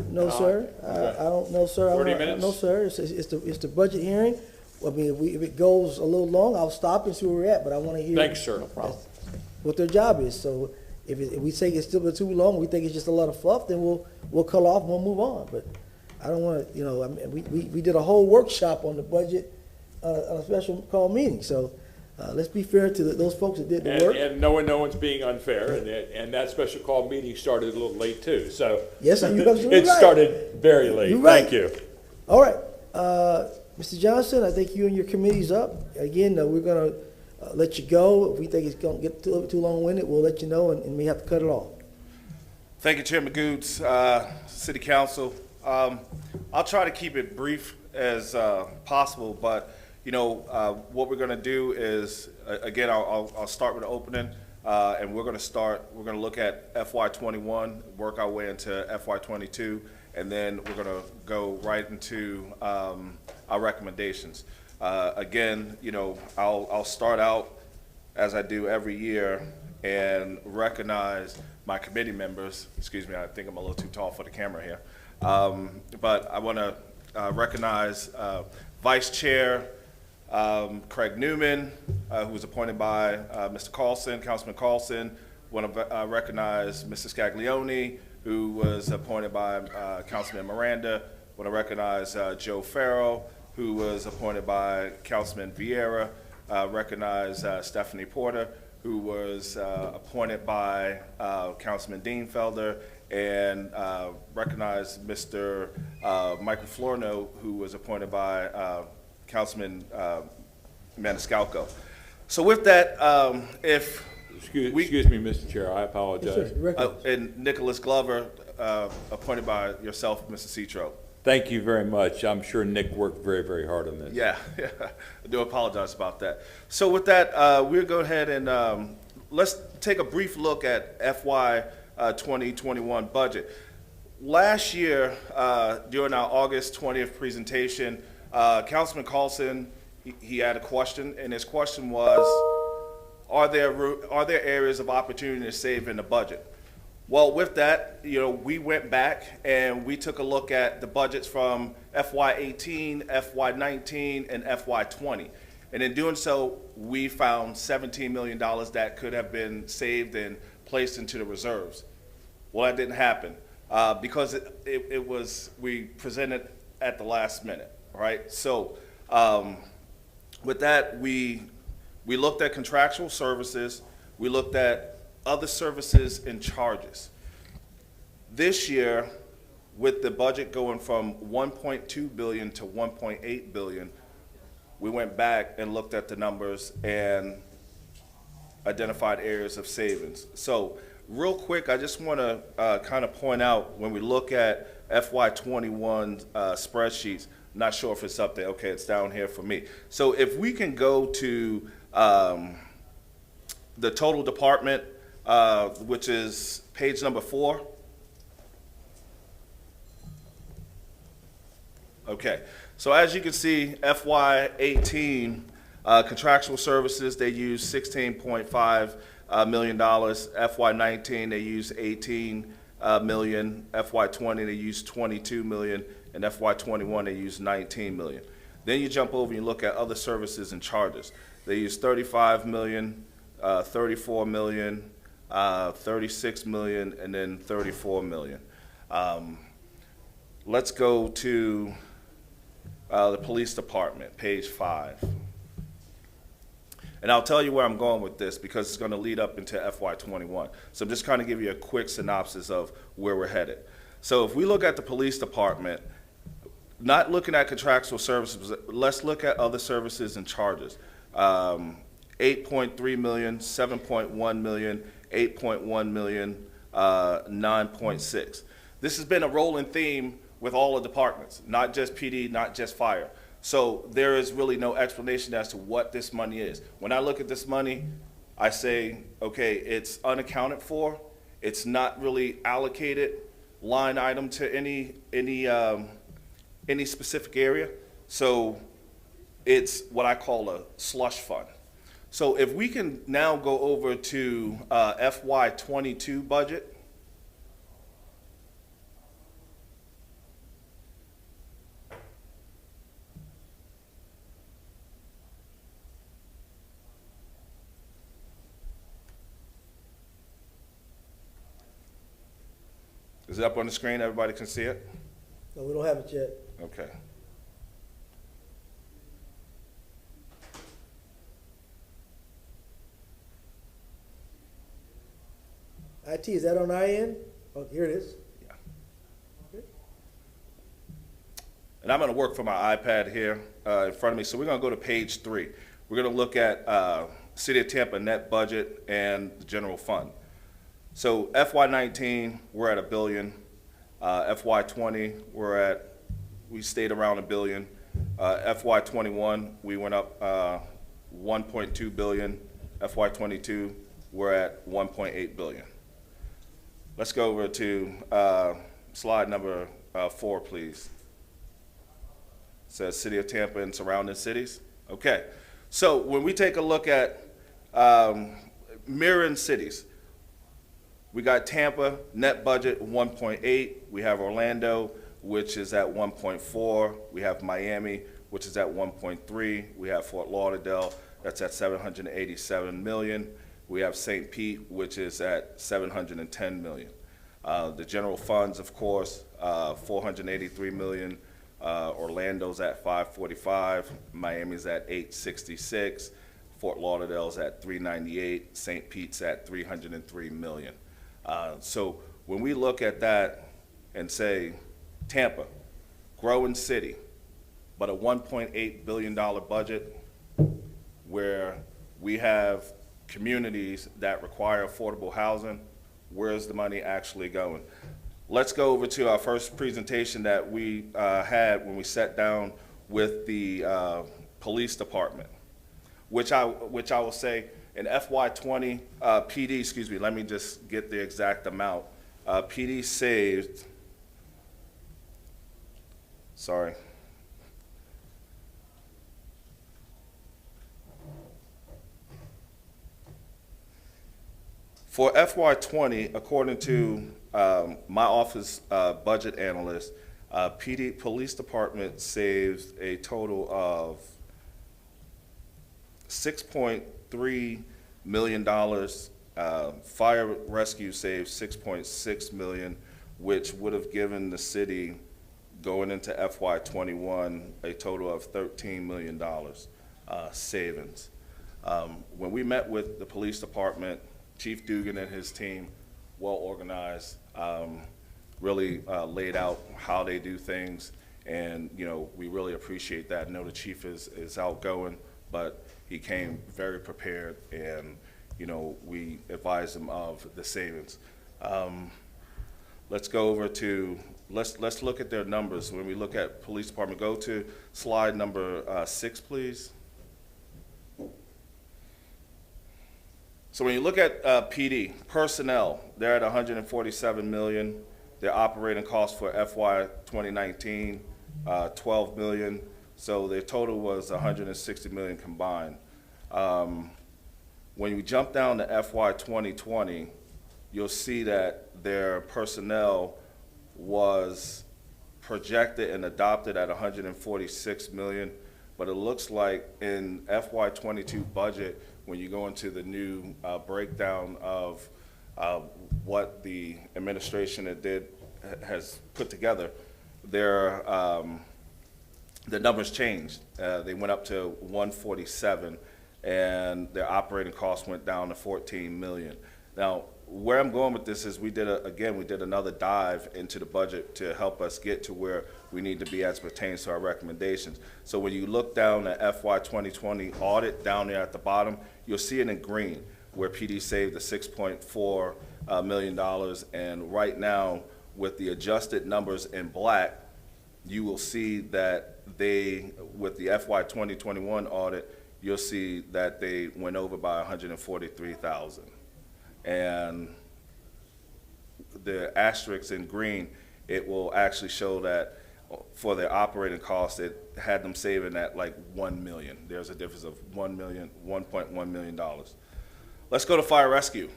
No, sir. I don't know, sir. 30 minutes? No, sir. It's the budget hearing. I mean, if it goes a little long, I'll stop and see where we're at, but I want to hear. Thanks, sir. What their job is. So if we say it's still too long, we think it's just a lot of fluff, then we'll cut off and we'll move on. But I don't want to, I mean, we did a whole workshop on the budget on a special call meeting. So let's be fair to those folks that did the work. And no one's being unfair, and that special call meeting started a little late too, so. Yes, sir, you're absolutely It right. started very late. You're right. Thank you. All right, Mr. Johnson, I think you and your committee's up. Again, we're gonna let you go. If we think it's gonna get too long-winded, we'll let you know and may have to cut it off. Thank you, Chairman Goods, City Council. I'll try to keep it brief as possible, but what we're going to do is, again, I'll start with the opening, and we're going to look at FY21, work our way into FY22, and then we're going to go right into our recommendations. Again, I'll start out as I do every year and recognize my committee members. Excuse me, I think I'm a little too tall for the camera here. But I want to recognize Vice Chair Craig Newman, who was appointed by Mr. Carlson, Councilman Carlson. I want to recognize Mr. Scaglione, who was appointed by Councilman Miranda. I want to recognize Joe Farrell, who was appointed by Councilman Vieira. Recognize Stephanie Porter, who was appointed by Councilman Dienfelder, and recognize Mr. Michael Florno, who was appointed by Councilman Maniscalco. So with that, Excuse me, Mr. Chair, I apologize. and Nicholas Glover, appointed by yourself, Mr. Citro. Thank you very much. I'm sure Nick worked very, very hard on this. Yeah, I do apologize about that. So with that, we'll go ahead and let's take a brief look at FY 2021 budget. Last year, during our August 20th presentation, Councilman Carlson, he had a question, and his question was, are there areas of opportunity to save in the budget? Well, with that, we went back and we took a look at the budgets from FY18, FY19, and FY20. And in doing so, we found $17 million that could have been saved and placed into the reserves. Well, that didn't happen because we presented at the last minute, right? So with that, we looked at contractual services, we looked at other services and charges. This year, with the budget going from 1.2 billion to 1.8 billion, we went back and looked at the numbers and identified areas of savings. So real quick, I just want to kind of point out, when we look at FY21 spreadsheets, not sure if it's up there. Okay, it's down here for me. So if we can go to the total department, which is page number 4. Okay, so as you can see, FY18 contractual services, they use $16.5 million. FY19, they use 18 million. FY20, they use 22 million. And FY21, they use 19 million. Then you jump over and you look at other services and charges. They use 35 million, 34 million, 36 million, and then 34 million. Let's go to the police department, page 5. And I'll tell you where I'm going with this because it's going to lead up into FY21. So I'm just kind of give you a quick synopsis of where we're headed. So if we look at the police department, not looking at contractual services, let's look at other services and charges. 8.3 million, 7.1 million, 8.1 million, 9.6. This has been a rolling theme with all the departments, not just PD, not just fire. So there is really no explanation as to what this money is. When I look at this money, I say, okay, it's unaccounted for. It's not really allocated line item to any specific area. So it's what I call a slush fund. So if we can now go over to FY22 budget. Is it up on the screen? Everybody can see it? No, we don't have it yet. Okay. IT, is that on our end? Oh, here it is. And I'm going to work from my iPad here in front of me. So we're going to go to page 3. We're going to look at City of Tampa net budget and the general fund. So FY19, we're at $1 billion. FY20, we stayed around $1 billion. FY21, we went up $1.2 billion. FY22, we're at $1.8 billion. Let's go over to slide number 4, please. Says City of Tampa and surrounding cities. Okay, so when we take a look at mirroring cities, we got Tampa, net budget 1.8. We have Orlando, which is at 1.4. We have Miami, which is at 1.3. We have Fort Lauderdale, that's at 787 million. We have St. Pete, which is at 710 million. The general funds, of course, 483 million. Orlando's at 545, Miami's at 866, Fort Lauderdale's at 398, St. Pete's at 303 million. So when we look at that and say Tampa, growing city, but a $1.8 billion budget where we have communities that require affordable housing, where's the money actually going? Let's go over to our first presentation that we had when we sat down with the police department, which I will say in FY20 PD, let me just get the exact amount. PD saved, sorry. For FY20, according to my office budget analyst, PD Police Department saves a total of $6.3 million. Fire Rescue saves $6.6 million, which would have given the city, going into FY21, a total of $13 million savings. When we met with the police department, Chief Dugan and his team, well organized, really laid out how they do things, and we really appreciate that. I know the chief is outgoing, but he came very prepared, and we advised him of the savings. Let's go over to let's look at their numbers. When we look at police department, go to slide number 6, please. So when you look at PD, personnel, they're at 147 million. Their operating costs for FY 2019, 12 million. So their total was 160 million combined. When you jump down to FY 2020, you'll see that their personnel was projected and adopted at 146 million. But it looks like in FY 22 budget, when you go into the new breakdown of what the administration has put together, the numbers changed. They went up to 147, and their operating costs went down to 14 million. Now, where I'm going with this is we did another dive into the budget to help us get to where we need to be as pertains to our recommendations. So when you look down at FY 2020 audit down there at the bottom, you'll see it in green where PD saved the $6.4 million. And right now, with the adjusted numbers in black, you will see that with the FY 2021 audit, you'll see that they went over by 143,000. And the asterisks in green, it will actually show that for their operating costs, it had them saving at like 1 million. There's a difference of $1.1 million. Let's go to fire rescue.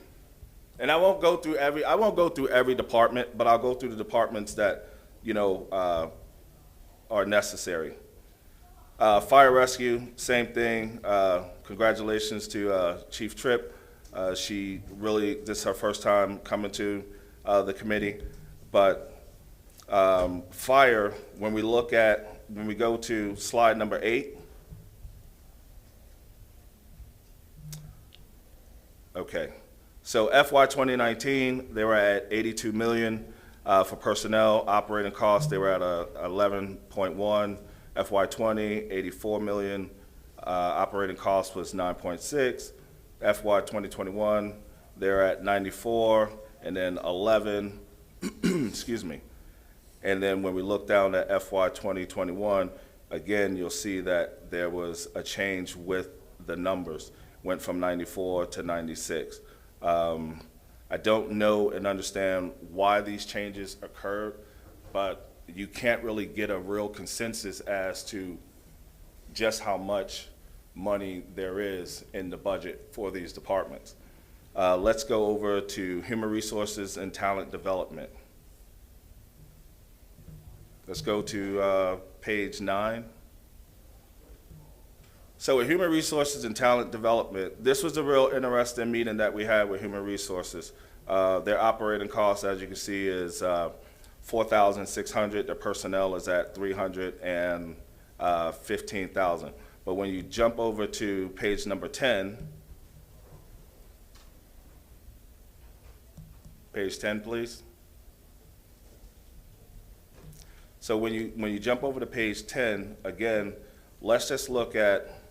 And I won't go through every department, but I'll go through the departments that are necessary. Fire rescue, same thing. Congratulations to Chief Tripp. This is her first time coming to the committee. But fire, when we go to slide number 8. Okay. So FY 2019, they were at 82 million. For personnel operating costs, they were at 11.1. FY 20, 84 million. Operating cost was 9.6. FY 2021, they're at 94, and then 11, excuse me. And then when we look down at FY 2021, again, you'll see that there was a change with the numbers, went from 94 to 96. I don't know and understand why these changes occurred, but you can't really get a real consensus as to just how much money there is in the budget for these departments. Let's go over to Human Resources and Talent Development. Let's go to page 9. So with Human Resources and Talent Development, this was a real interesting meeting that we had with Human Resources. Their operating costs, as you can see, is $4,600. Their personnel is at $315,000. But when you jump over to page number 10, page 10, please. So when you jump over to page 10, again, let's just look at,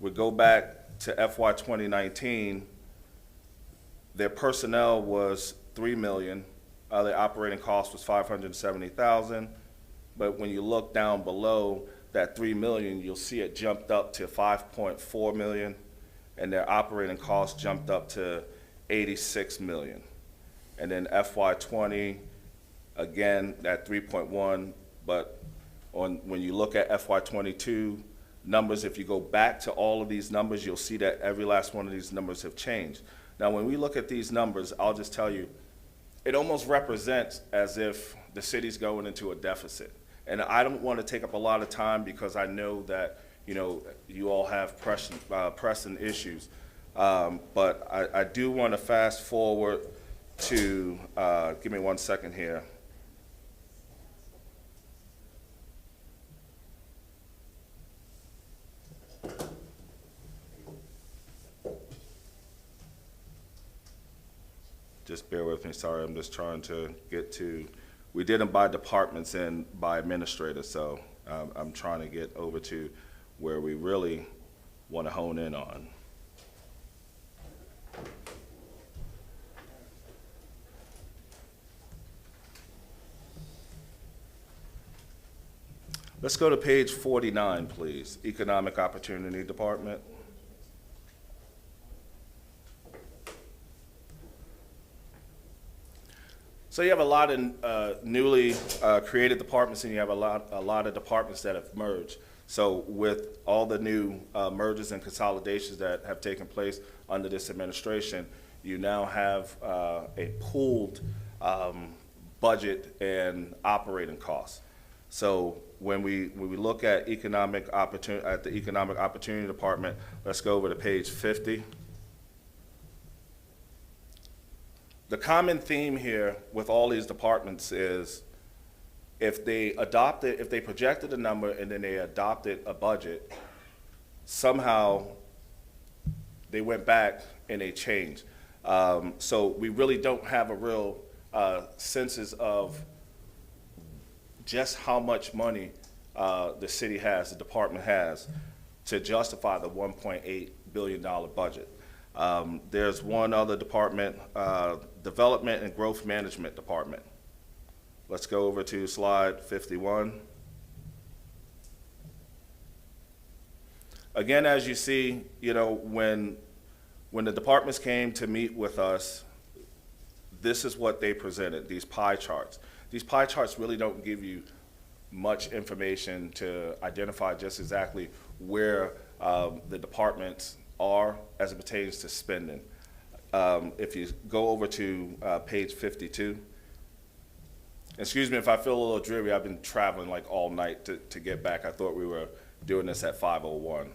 we go back to FY 2019, their personnel was $3 million, their operating cost was $570,000, but when you look down below that $3 million, you'll see it jumped up to $5.4 million, and their operating costs jumped up to $86 million. And then FY 20, again, at 3.1, but when you look at FY 22 numbers, if you go back to all of these numbers, you'll see that every last one of these numbers have changed. Now, when we look at these numbers, I'll just tell you, it almost represents as if the city's going into a deficit. And I don't want to take up a lot of time because I know that, you all have pressing issues. But I do want to fast forward to, give me 1 second here. Just bear with me, sorry, I'm just trying to get to, we didn't buy departments and by administrators, so I'm trying to get over to where we really want to hone in on. Let's go to page 49, please, Economic Opportunity Department. So you have a lot of newly created departments, and you have a lot of departments that have merged. So with all the new mergers and consolidations that have taken place under this administration, you now have a pooled budget and operating costs. So when we look at the Economic Opportunity Department, let's go over to page 50. The common theme here with all these departments is if they projected a number and then they adopted a budget, somehow they went back and they changed. So we really don't have a real census of just how much money the city has, the department has, to justify the $1.8 billion budget. There's one other department, Development and Growth Management Department. Let's go over to slide 51. Again, as you see, when the departments came to meet with us, this is what they presented, these pie charts. These pie charts really don't give you much information to identify just exactly where the departments are as it pertains to spending. If you go over to page 52, excuse me if I feel a little dreary, I've been traveling like all night to get back. I thought we were doing this at 5:01.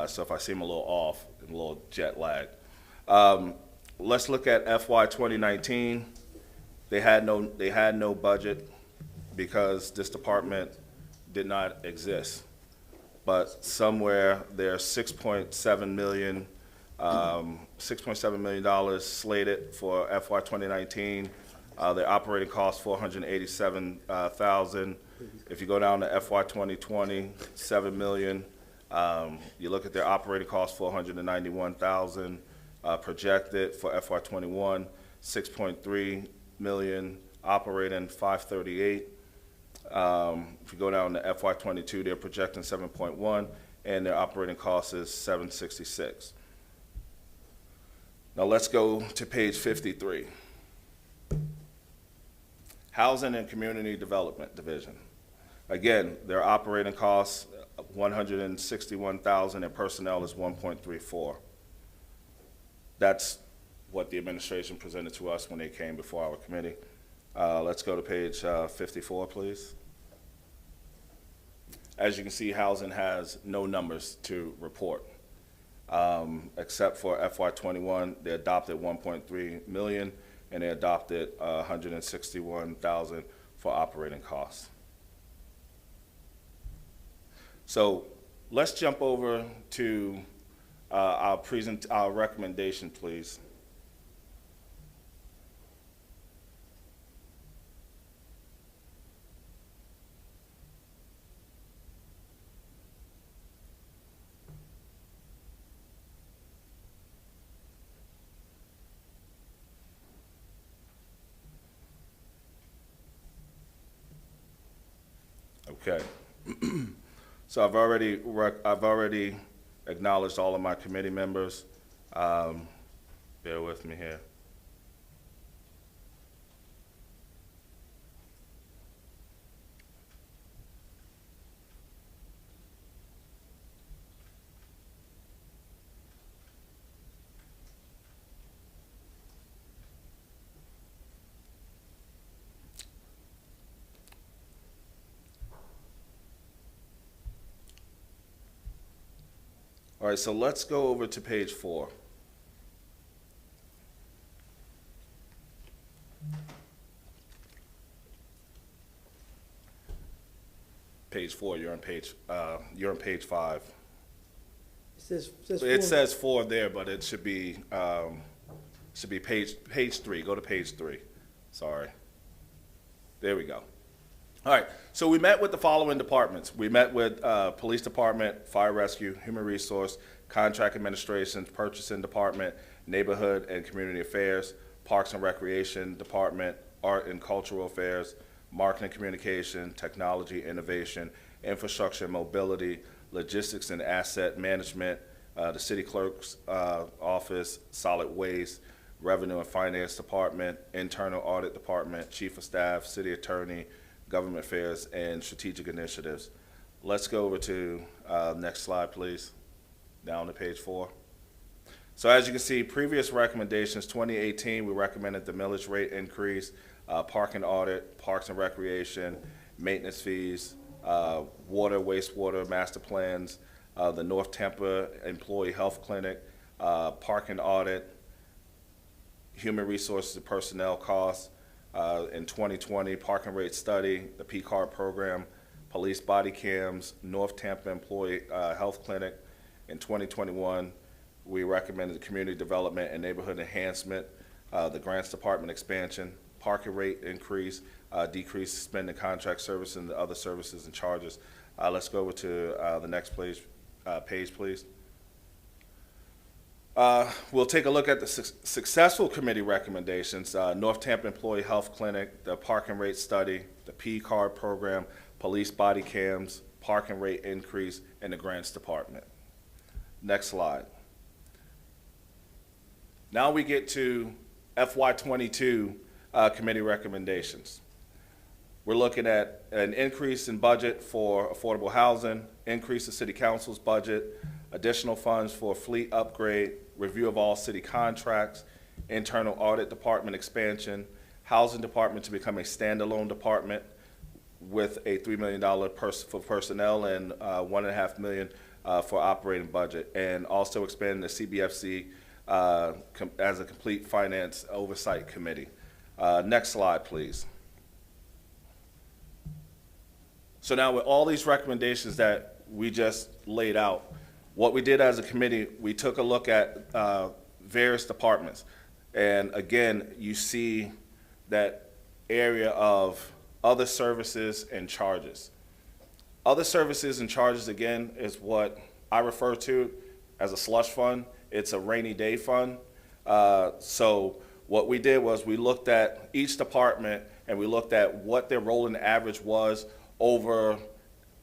So if I seem a little off, and a little jet lag. Let's look at FY 2019. They had no budget because this department did not exist. But somewhere there's $6.7 million $6.7 million slated for FY 2019. Their operating cost, $487,000. If you go down to FY 2020, $7 million. You look at their operating cost, $491,000. Projected for FY 21, $6.3 million. Operating, $538,000. If you go down to FY 22, they're projecting 7.1, and their operating cost is $766,000. Now let's go to page 53. Housing and Community Development Division. Again, their operating costs, $161,000, and personnel is $1.34. That's what the administration presented to us when they came before our committee. Let's go to page 54, please. As you can see, housing has no numbers to report. Except for FY 21, they adopted 1.3 million, and they adopted 161,000 for operating costs. So let's jump over to our recommendation, please. Okay. So I've already acknowledged all of my committee members. Bear with me here. All right, so let's go over to page 4. Page 4, you're on page 5. It says 4 there, but it should be page 3. Go to page 3. Sorry. There we go. All right, so we met with the following departments. We met with Police Department, Fire Rescue, Human Resource, Contract Administration, Purchasing Department, Neighborhood and Community Affairs, Parks and Recreation Department, Art and Cultural Affairs, Marketing Communication, Technology Innovation, Infrastructure and Mobility, Logistics and Asset Management, the City Clerk's Office, Solid Waste, Revenue and Finance Department, Internal Audit Department, Chief of Staff, City Attorney, Government Affairs, and Strategic Initiatives. Let's go over to next slide, please. Down to page 4. So as you can see, previous recommendations, 2018, we recommended the millage rate increase, parking audit, Parks and Recreation, maintenance fees, water, wastewater, master plans, the North Tampa Employee Health Clinic, parking audit, human resources and personnel costs, in 2020, parking rate study, the P-card program, police body cams, North Tampa Employee Health Clinic. In 2021, we recommended the community development and neighborhood enhancement, the grants department expansion, parking rate increase, decrease spending contract service and the other services and charges. Let's go over to the next page, please. We'll take a look at the successful committee recommendations, North Tampa Employee Health Clinic, the parking rate study, the P-card program, police body cams, parking rate increase, and the grants department. Next slide. Now we get to FY22 committee recommendations. We're looking at an increase in budget for affordable housing, increase of city council's budget, additional funds for fleet upgrade, review of all city contracts, internal audit department expansion, housing department to become a standalone department with a $3 million for personnel and $1.5 million for operating budget, and also expanding the CBFC as a complete finance oversight committee. Next slide, please. So now with all these recommendations that we just laid out, What we did as a committee, we took a look at various departments. And again, you see that area of other services and charges. Other services and charges, again, is what I refer to as a slush fund. It's a rainy day fund. So what we did was we looked at each department and we looked at what their rolling average was over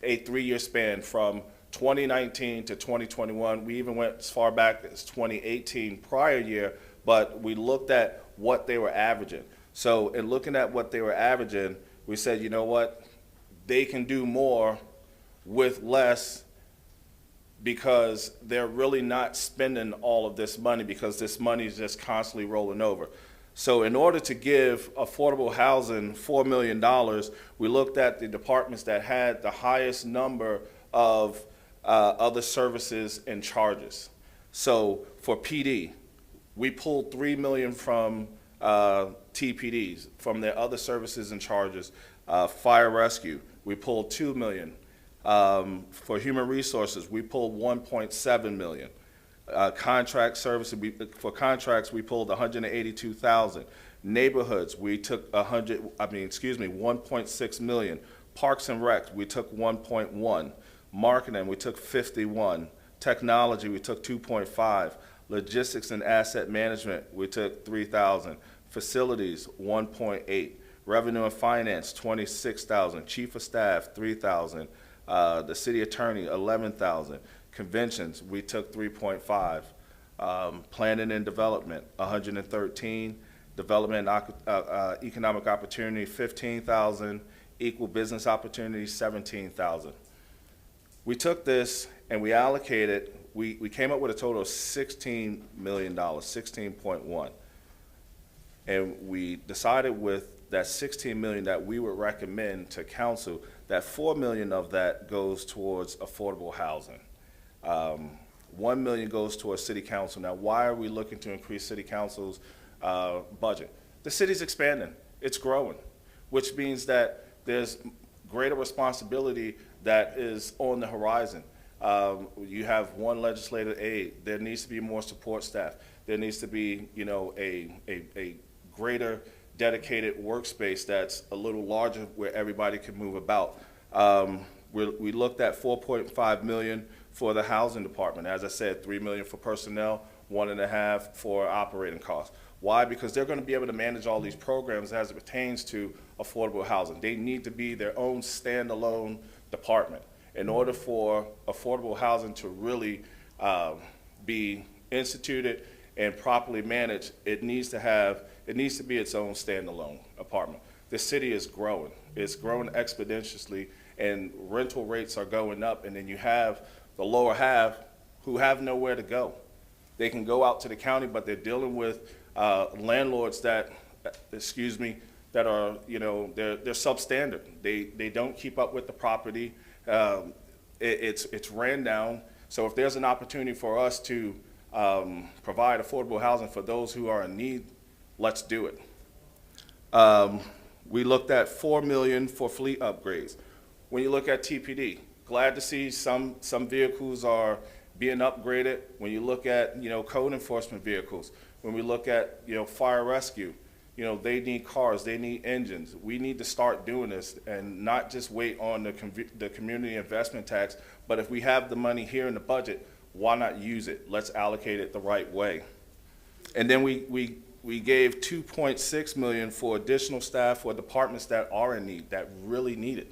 a 3-year span from 2019 to 2021. We even went as far back as 2018 prior year, but we looked at what they were averaging. So in looking at what they were averaging, we said, you know what, they can do more with less because they're really not spending all of this money because this money is just constantly rolling over. So in order to give affordable housing $4 million, we looked at the departments that had the highest number of other services and charges. So for PD, we pulled $3 million from TPDs, from their other services and charges. Fire rescue, we pulled $2 million. For human resources, we pulled $1.7 million. Contract services, for contracts, we pulled $182,000. Neighborhoods, we took $1.6 million. Parks and Rec, we took 1.1. Marketing, we took 51. Technology, we took 2.5. Logistics and asset management, we took 3,000. Facilities, 1.8. Revenue and finance, 26,000. Chief of staff, 3,000. The city attorney, 11,000. Conventions, we took 3.5. Planning and development, 113. Development and economic opportunity, 15,000. Equal business opportunity, 17,000. We took this and we allocated, we came up with a total of $16 million, 16.1. And we decided with that 16 million that we would recommend to council that 4 million of that goes towards affordable housing. 1 million goes towards city council. Now, why are we looking to increase city council's budget? The city's expanding, it's growing, which means that there's greater responsibility that is on the horizon. You have one legislative aide. There needs to be more support staff. There needs to be, you know, a greater dedicated workspace that's a little larger where everybody can move about. We looked at 4.5 million for the housing department. As I said, 3 million for personnel, 1.5 for operating costs. Why? Because they're going to be able to manage all these programs as it pertains to affordable housing. They need to be their own standalone department. In order for affordable housing to really be instituted and properly managed, it needs to be its own standalone apartment. The city is growing. It's growing exponentially, and rental rates are going up, and then you have the lower half who have nowhere to go. They can go out to the county, but they're dealing with landlords that, that are, you know, they're substandard. They don't keep up with the property. It's ran down. So if there's an opportunity for us to provide affordable housing for those who are in need, let's do it. We looked at 4 million for fleet upgrades. When you look at TPD, glad to see some vehicles are being upgraded. When you look at, you know, code enforcement vehicles, when we look at, you know, fire rescue, you know, they need cars, they need engines. We need to start doing this and not just wait on the community investment tax, but if we have the money here in the budget, why not use it? Let's allocate it the right way. And then we gave 2.6 million for additional staff for departments that are in need, that really need it.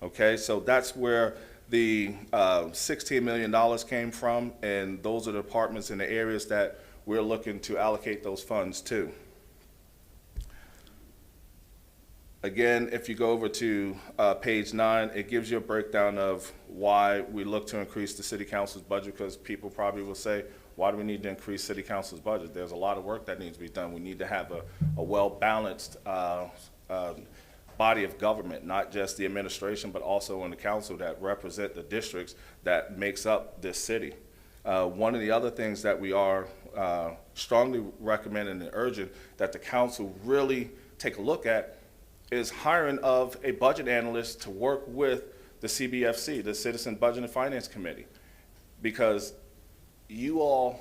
Okay, so that's where the $16 million came from, and those are the departments in the areas that we're looking to allocate those funds to. Again, if you go over to page 9, it gives you a breakdown of why we look to increase the city council's budget, because people probably will say, why do we need to increase city council's budget? There's a lot of work that needs to be done. We need to have a well-balanced body of government, not just the administration, but also on the council that represent the districts that makes up this city. One of the other things that we are strongly recommending and urging that the council really take a look at is hiring of a budget analyst to work with the CBFC, the Citizen Budget and Finance Committee. because you all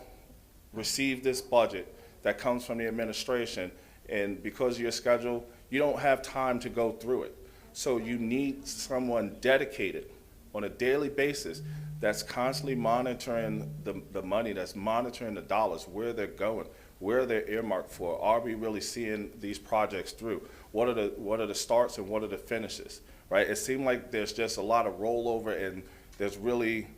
receive this budget that comes from the administration, and because of your schedule, you don't have time to go through it. So you need someone dedicated on a daily basis that's constantly monitoring the money, that's monitoring the dollars, where they're going, where they're earmarked for. Are we really seeing these projects through? What are the starts and what are the finishes, right? It seemed like there's just a lot of rollover and there's really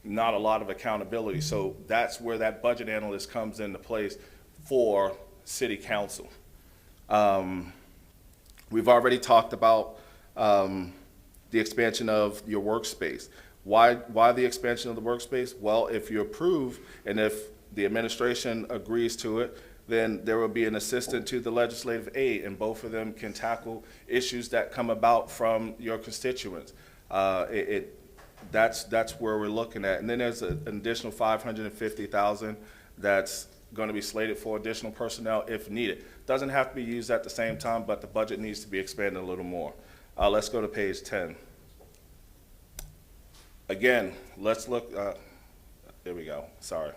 not a lot of accountability. So that's where that budget analyst comes into place for city council. We've already talked about the expansion of your workspace. Why the expansion of the workspace? Well, if you approve and if the administration agrees to it, then there will be an assistant to the legislative aid, and both of them can tackle issues that come about from your constituents. That's where we're looking at. And then there's an additional $550,000 that's going to be slated for additional personnel if needed. Doesn't have to be used at the same time, but the budget needs to be expanded a little more. Let's go to page 10. Again, let's look, there we go, sorry.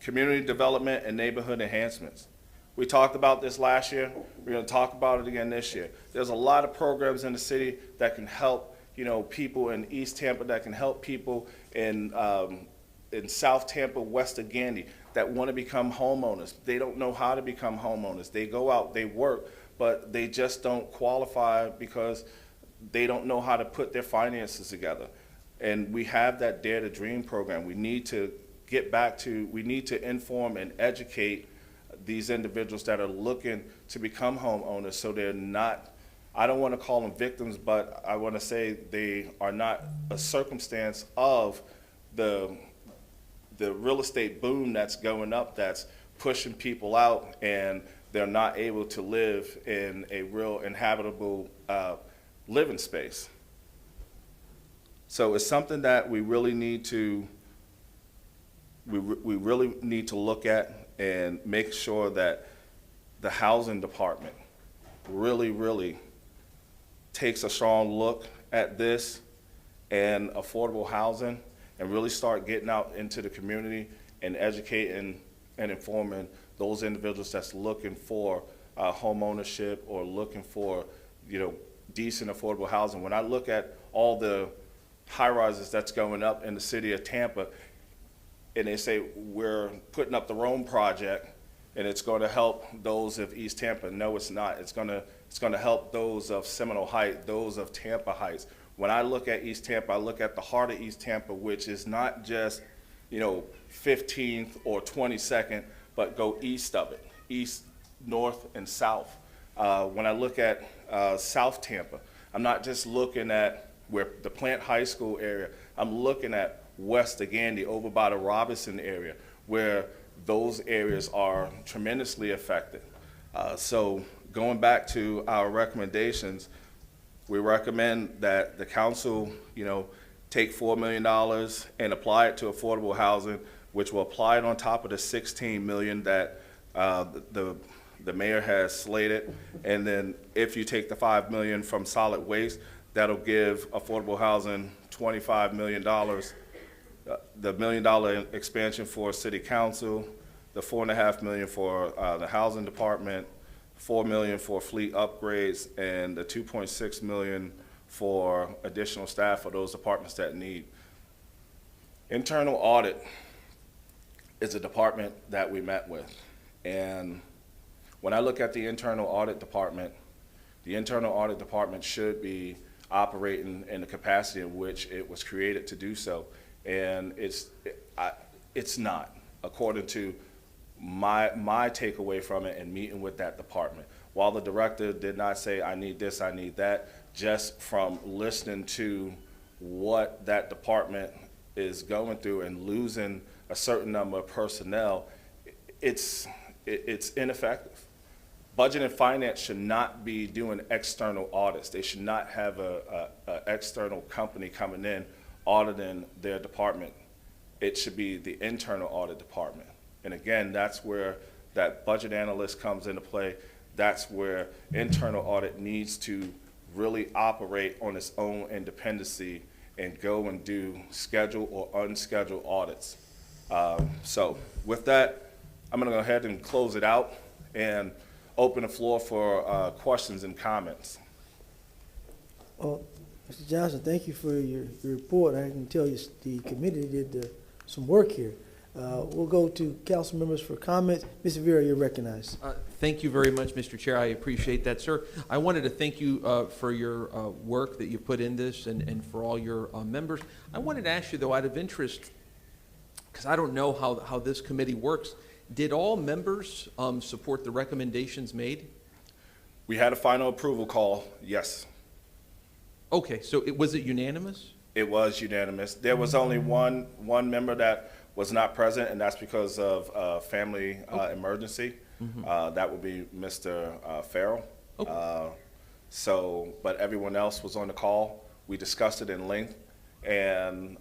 Community development and neighborhood enhancements. We talked about this last year. We're going to talk about it again this year. There's a lot of programs in the city that can help, people in East Tampa, that can help people in South Tampa, west of Gandy, that want to become homeowners. They don't know how to become homeowners. They go out, they work, but they just don't qualify because they don't know how to put their finances together. And we have that Dare to Dream program. We need to we need to inform and educate these individuals that are looking to become homeowners so they're not, I don't want to call them victims, but I want to say they are not a circumstance of the real estate boom that's going up, that's pushing people out, and they're not able to live in a real inhabitable living space. So it's something that we really need to look at and make sure that the housing department really takes a strong look at this and affordable housing, and really start getting out into the community and educating and informing those individuals that's looking for home ownership or looking for decent affordable housing. When I look at all the high-rises that's going up in the city of Tampa, and they say we're putting up the Rome project and it's going to help those of East Tampa. No, it's not. It's going to help those of Seminole Heights, those of Tampa Heights. When I look at East Tampa, I look at the heart of East Tampa, which is not just 15th or 22nd, but go east of it, east, north, and south. When I look at South Tampa, I'm not just looking at where the Plant High School area. I'm looking at west of Gandy, over by the Robinson area, where those areas are tremendously affected. So going back to our recommendations, we recommend that the council, take $4 million and apply it to affordable housing, which will apply it on top of the $16 million that the mayor has slated. And then if you take the $5 million from solid waste, that'll give affordable housing $25 million. The $1 million expansion for city council, the $4.5 million for the housing department, $4 million for fleet upgrades, and the $2.6 million for additional staff for those departments that need. Internal audit is a department that we met with. And when I look at the internal audit department should be operating in the capacity in which it was created to do so. And it's not, according to my takeaway from it and meeting with that department. While the director did not say, I need this, I need that, just from listening to what that department is going through and losing a certain number of personnel, it's ineffective. Budget and finance should not be doing external audits. They should not have a external company coming in auditing their department. It should be the internal audit department. And again, that's where that budget analyst comes into play. That's where internal audit needs to really operate on its own independency and go and do scheduled or unscheduled audits. So with that, I'm going to go ahead and close it out and open the floor for questions and comments. Well, Mr. Johnson, thank you for your report. I can tell you the committee did some work here. We'll go to council members for comments. Ms. Vera, you're recognized. Thank you very much, Mr. Chair. I appreciate that, sir. I wanted to thank you for your work that you put in this and for all your members. I wanted to ask you, though, out of interest, because I don't know how this committee works, did all members support the recommendations made? We had a final approval call, yes. Okay, so was it unanimous? It was unanimous. There was only one member that was not present, and that's because of family emergency. That would be Mr. Farrell. But everyone else was on the call. We discussed it in length, and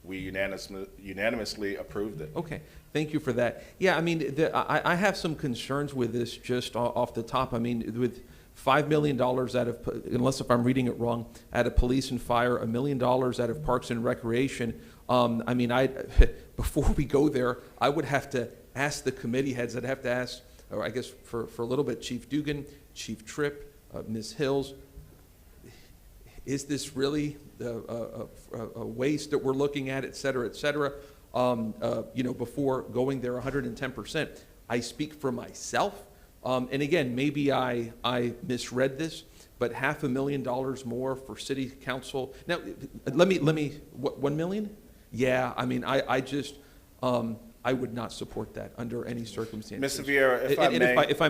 we unanimously approved it. Okay, thank you for that. Yeah, I mean, I have some concerns with this just off the top. I mean, with $5 million out of, unless if I'm reading it wrong, out of police and fire, $1 million out of parks and recreation. I mean, before we go there, I would have to ask the committee heads. I'd have to ask, or I guess for a little bit, Chief Dugan, Chief Tripp, Ms. Hills. Is this really a waste that we're looking at, et cetera, et cetera? Before going there 110%. I speak for myself. And again, maybe I misread this, but $500,000 more for city council. Now, let me, what, 1 million? Yeah, I mean, I just, I would not support that under any circumstances. Mr. Vieira, if I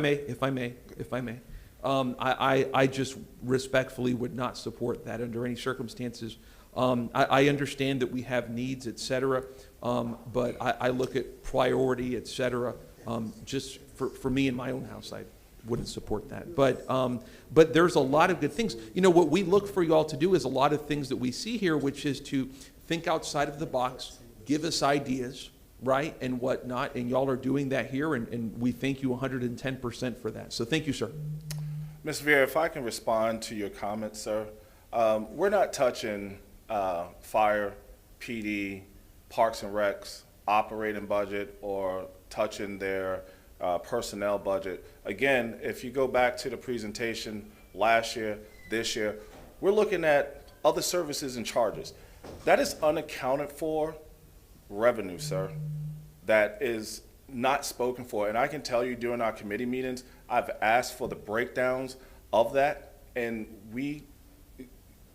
may. I just respectfully would not support that under any circumstances. I understand that we have needs, et cetera, but I look at priority, et cetera. Just for me in my own house, I wouldn't support that. But there's a lot of good things. You know, what we look for you all to do is a lot of things that we see here, which is to think outside of the box, give us ideas, right, and whatnot, and y'all are doing that here, and we thank you 110% for that. So thank you, sir. Ms. Vieira, if I can respond to your comments, sir. We're not touching fire, PD, Parks and Recs, operating budget, or touching their personnel budget. Again, if you go back to the presentation last year, this year, we're looking at other services and charges. That is unaccounted for revenue, sir. That is not spoken for. And I can tell you during our committee meetings, I've asked for the breakdowns of that, and we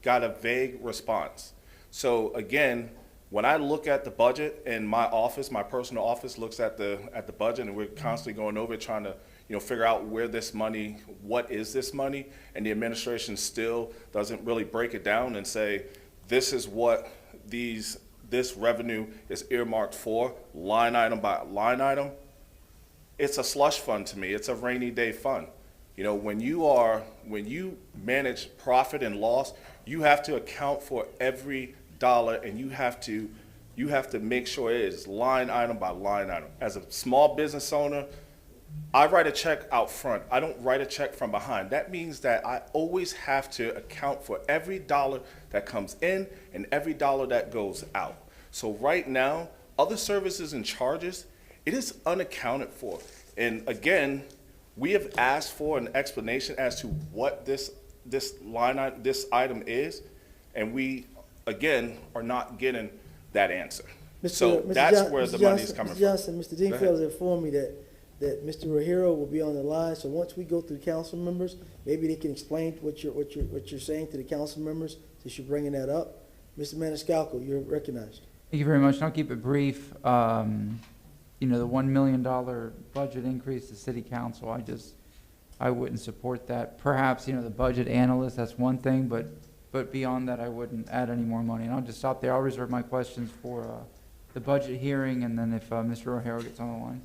got a vague response. So again, when I look at the budget, and my office, my personal office, looks at the budget, and we're constantly going over it, trying to figure out where this money, what is this money, and the administration still doesn't really break it down and say, this is what this revenue is earmarked for, line item by line item. It's a slush fund to me. It's a rainy day fund. When you manage profit and loss, you have to account for every dollar, and you have to make sure it is line item by line item. As a small business owner, I write a check out front. I don't write a check from behind. That means that I always have to account for every dollar that comes in and every dollar that goes out. So right now, other services and charges, it is unaccounted for. And again, we have asked for an explanation as to what this item is, and we, again, are not getting that answer. So that's where the money is coming from. Mr. Johnson, Mr. Dingfelder informed me that Mr. Rahiro will be on the line. So once we go through council members, maybe they can explain what you're saying to the council members since you're bringing that up. Mr. Maniscalco, you're recognized. Thank you very much. And I'll keep it brief. The $1 million budget increase to city council, I wouldn't support that. Perhaps, the budget analyst, that's one thing, but beyond that, I wouldn't add any more money. And I'll just stop there. I'll reserve my questions for the budget hearing, and then if Mr. O'Hara gets on the line.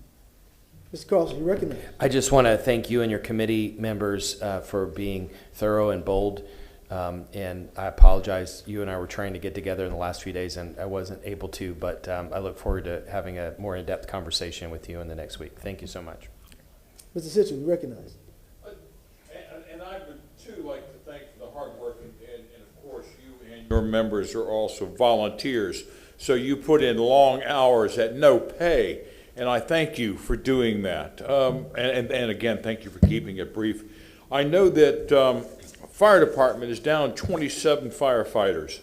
Mr. Carlson, you recognize. I just want to thank you and your committee members for being thorough and bold. And I apologize. You and I were trying to get together in the last few days, and I wasn't able to. But I look forward to having a more in-depth conversation with you in the next week. Thank you so much. Mr. Sitcher, you recognize. And I would, too, like to thank for the hard work, and of course, you and your members are also volunteers. So you put in long hours at no pay, and I thank you for doing that. And again, thank you for keeping it brief. I know that fire department is down 27 firefighters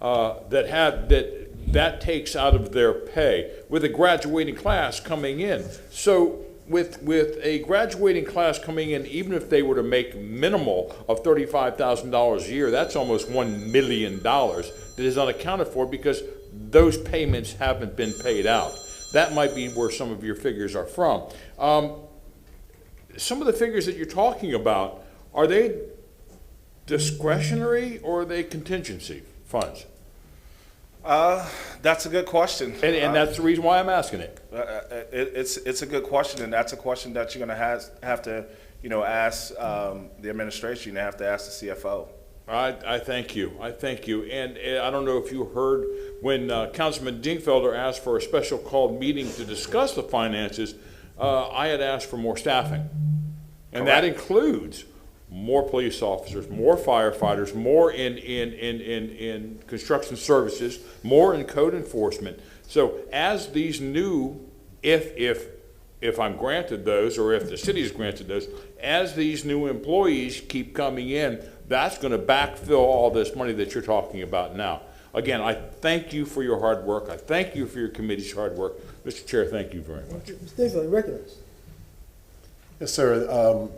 that takes out of their pay with a graduating class coming in. So with a graduating class coming in, even if they were to make minimal of $35,000 a year, that's almost $1 million that is unaccounted for because those payments haven't been paid out. That might be where some of your figures are from. Some of the figures that you're talking about, are they discretionary or are they contingency funds? That's a good question. And that's the reason why I'm asking it. It's a good question, and that's a question that you're going to have to, ask the administration. You have to ask the CFO. I thank you. I thank you. And I don't know if you heard when Councilman Dingfelder asked for a special called meeting to discuss the finances, I had asked for more staffing. And that includes more police officers, more firefighters, more in construction services, more in code enforcement. So as these new, if I'm granted those, or if the city is granted those, as these new employees keep coming in, that's going to backfill all this money that you're talking about now. Again, I thank you for your hard work. I thank you for your committee's hard work. Mr. Chair, thank you very much. Mr. Dingfelder, recognized. Yes, sir.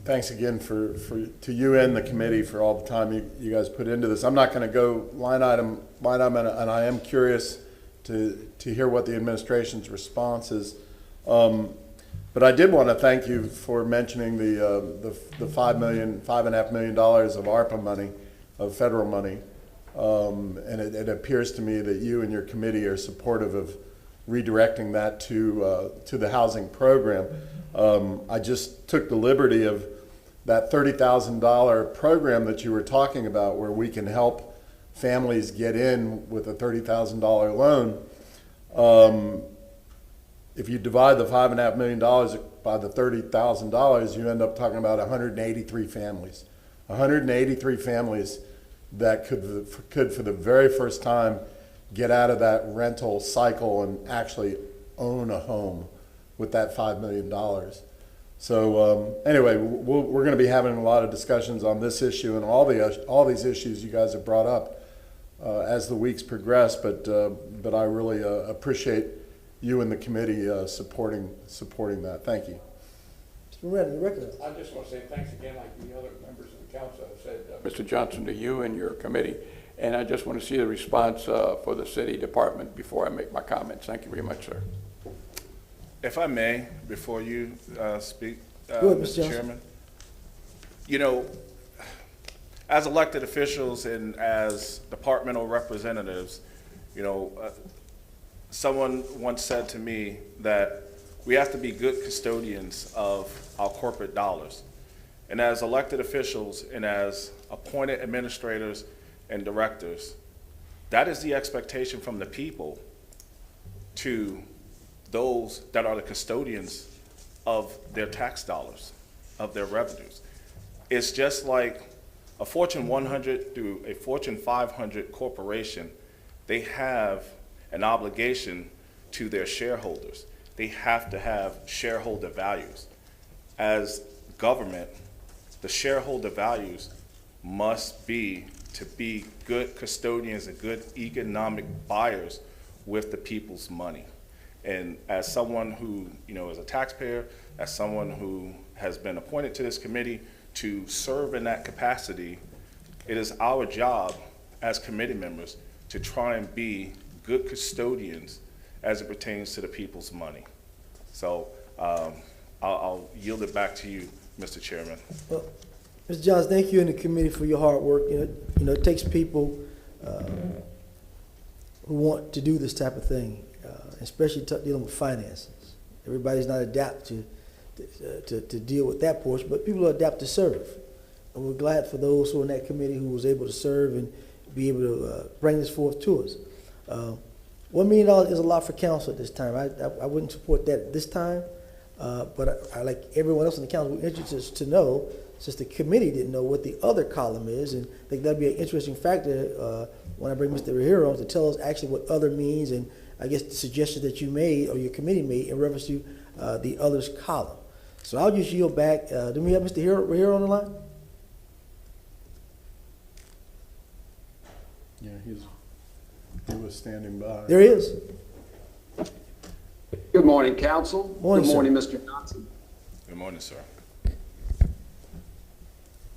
Thanks again to you and the committee for all the time you guys put into this. I'm not going to go line item, and I am curious to hear what the administration's response is. But I did want to thank you for mentioning the $5.5 million of ARPA money, of federal money. And it appears to me that you and your committee are supportive of redirecting that to the housing program. I just took the liberty of that $30,000 program that you were talking about, where we can help families get in with a $30,000 loan. If you divide the $5.5 million by the $30,000, you end up talking about 183 families. 183 families that could for the very first time get out of that rental cycle and actually own a home with that $5 million. So anyway, we're going to be having a lot of discussions on this issue and all these issues you guys have brought up as the weeks progress. But I really appreciate you and the committee supporting that. Thank you. Mr. Miranda, recognized. I just want to say thanks again, like the other members of the council have said, Mr. Johnson, to you and your committee. And I just want to see the response for the city department before I make my comments. Thank you very much, sir. If I may, before you speak, Go ahead, Mr. Chairman, as elected officials and as departmental representatives, someone once said to me that we have to be good custodians of our corporate dollars. And as elected officials and as appointed administrators and directors, that is the expectation from the people to those that are the custodians of their tax dollars, of their revenues. It's just like a Fortune 100 through a Fortune 500 corporation. They have an obligation to their shareholders. They have to have shareholder values. As government, the shareholder values must be to be good custodians and good economic buyers with the people's money. And as someone who, is a taxpayer, as someone who has been appointed to this committee to serve in that capacity, it is our job as committee members to try and be good custodians as it pertains to the people's money. So I'll yield it back to you, Mr. Chairman. Well, Mr. Johnson, thank you and the committee for your hard work. It takes people who want to do this type of thing, especially dealing with finances. Everybody's not adapt to deal with that portion, but people are adapt to serve. And we're glad for those who are in that committee who was able to serve and be able to bring this forth to us. $1 million is a lot for council at this time. I wouldn't support that at this time. But I, like everyone else in the council, we're interested to know, since the committee didn't know what the other column is, and I think that'd be an interesting factor when I bring Mr. Rivera on to tell us actually what other means, and I guess the suggestions that you made or your committee made in reference to the others column. So I'll just yield back. Do we have Mr. Rivera on the line? Yeah, he was standing by. There he is. Good morning, council. Morning, Good sir. morning, Mr. Johnson. Good morning, sir.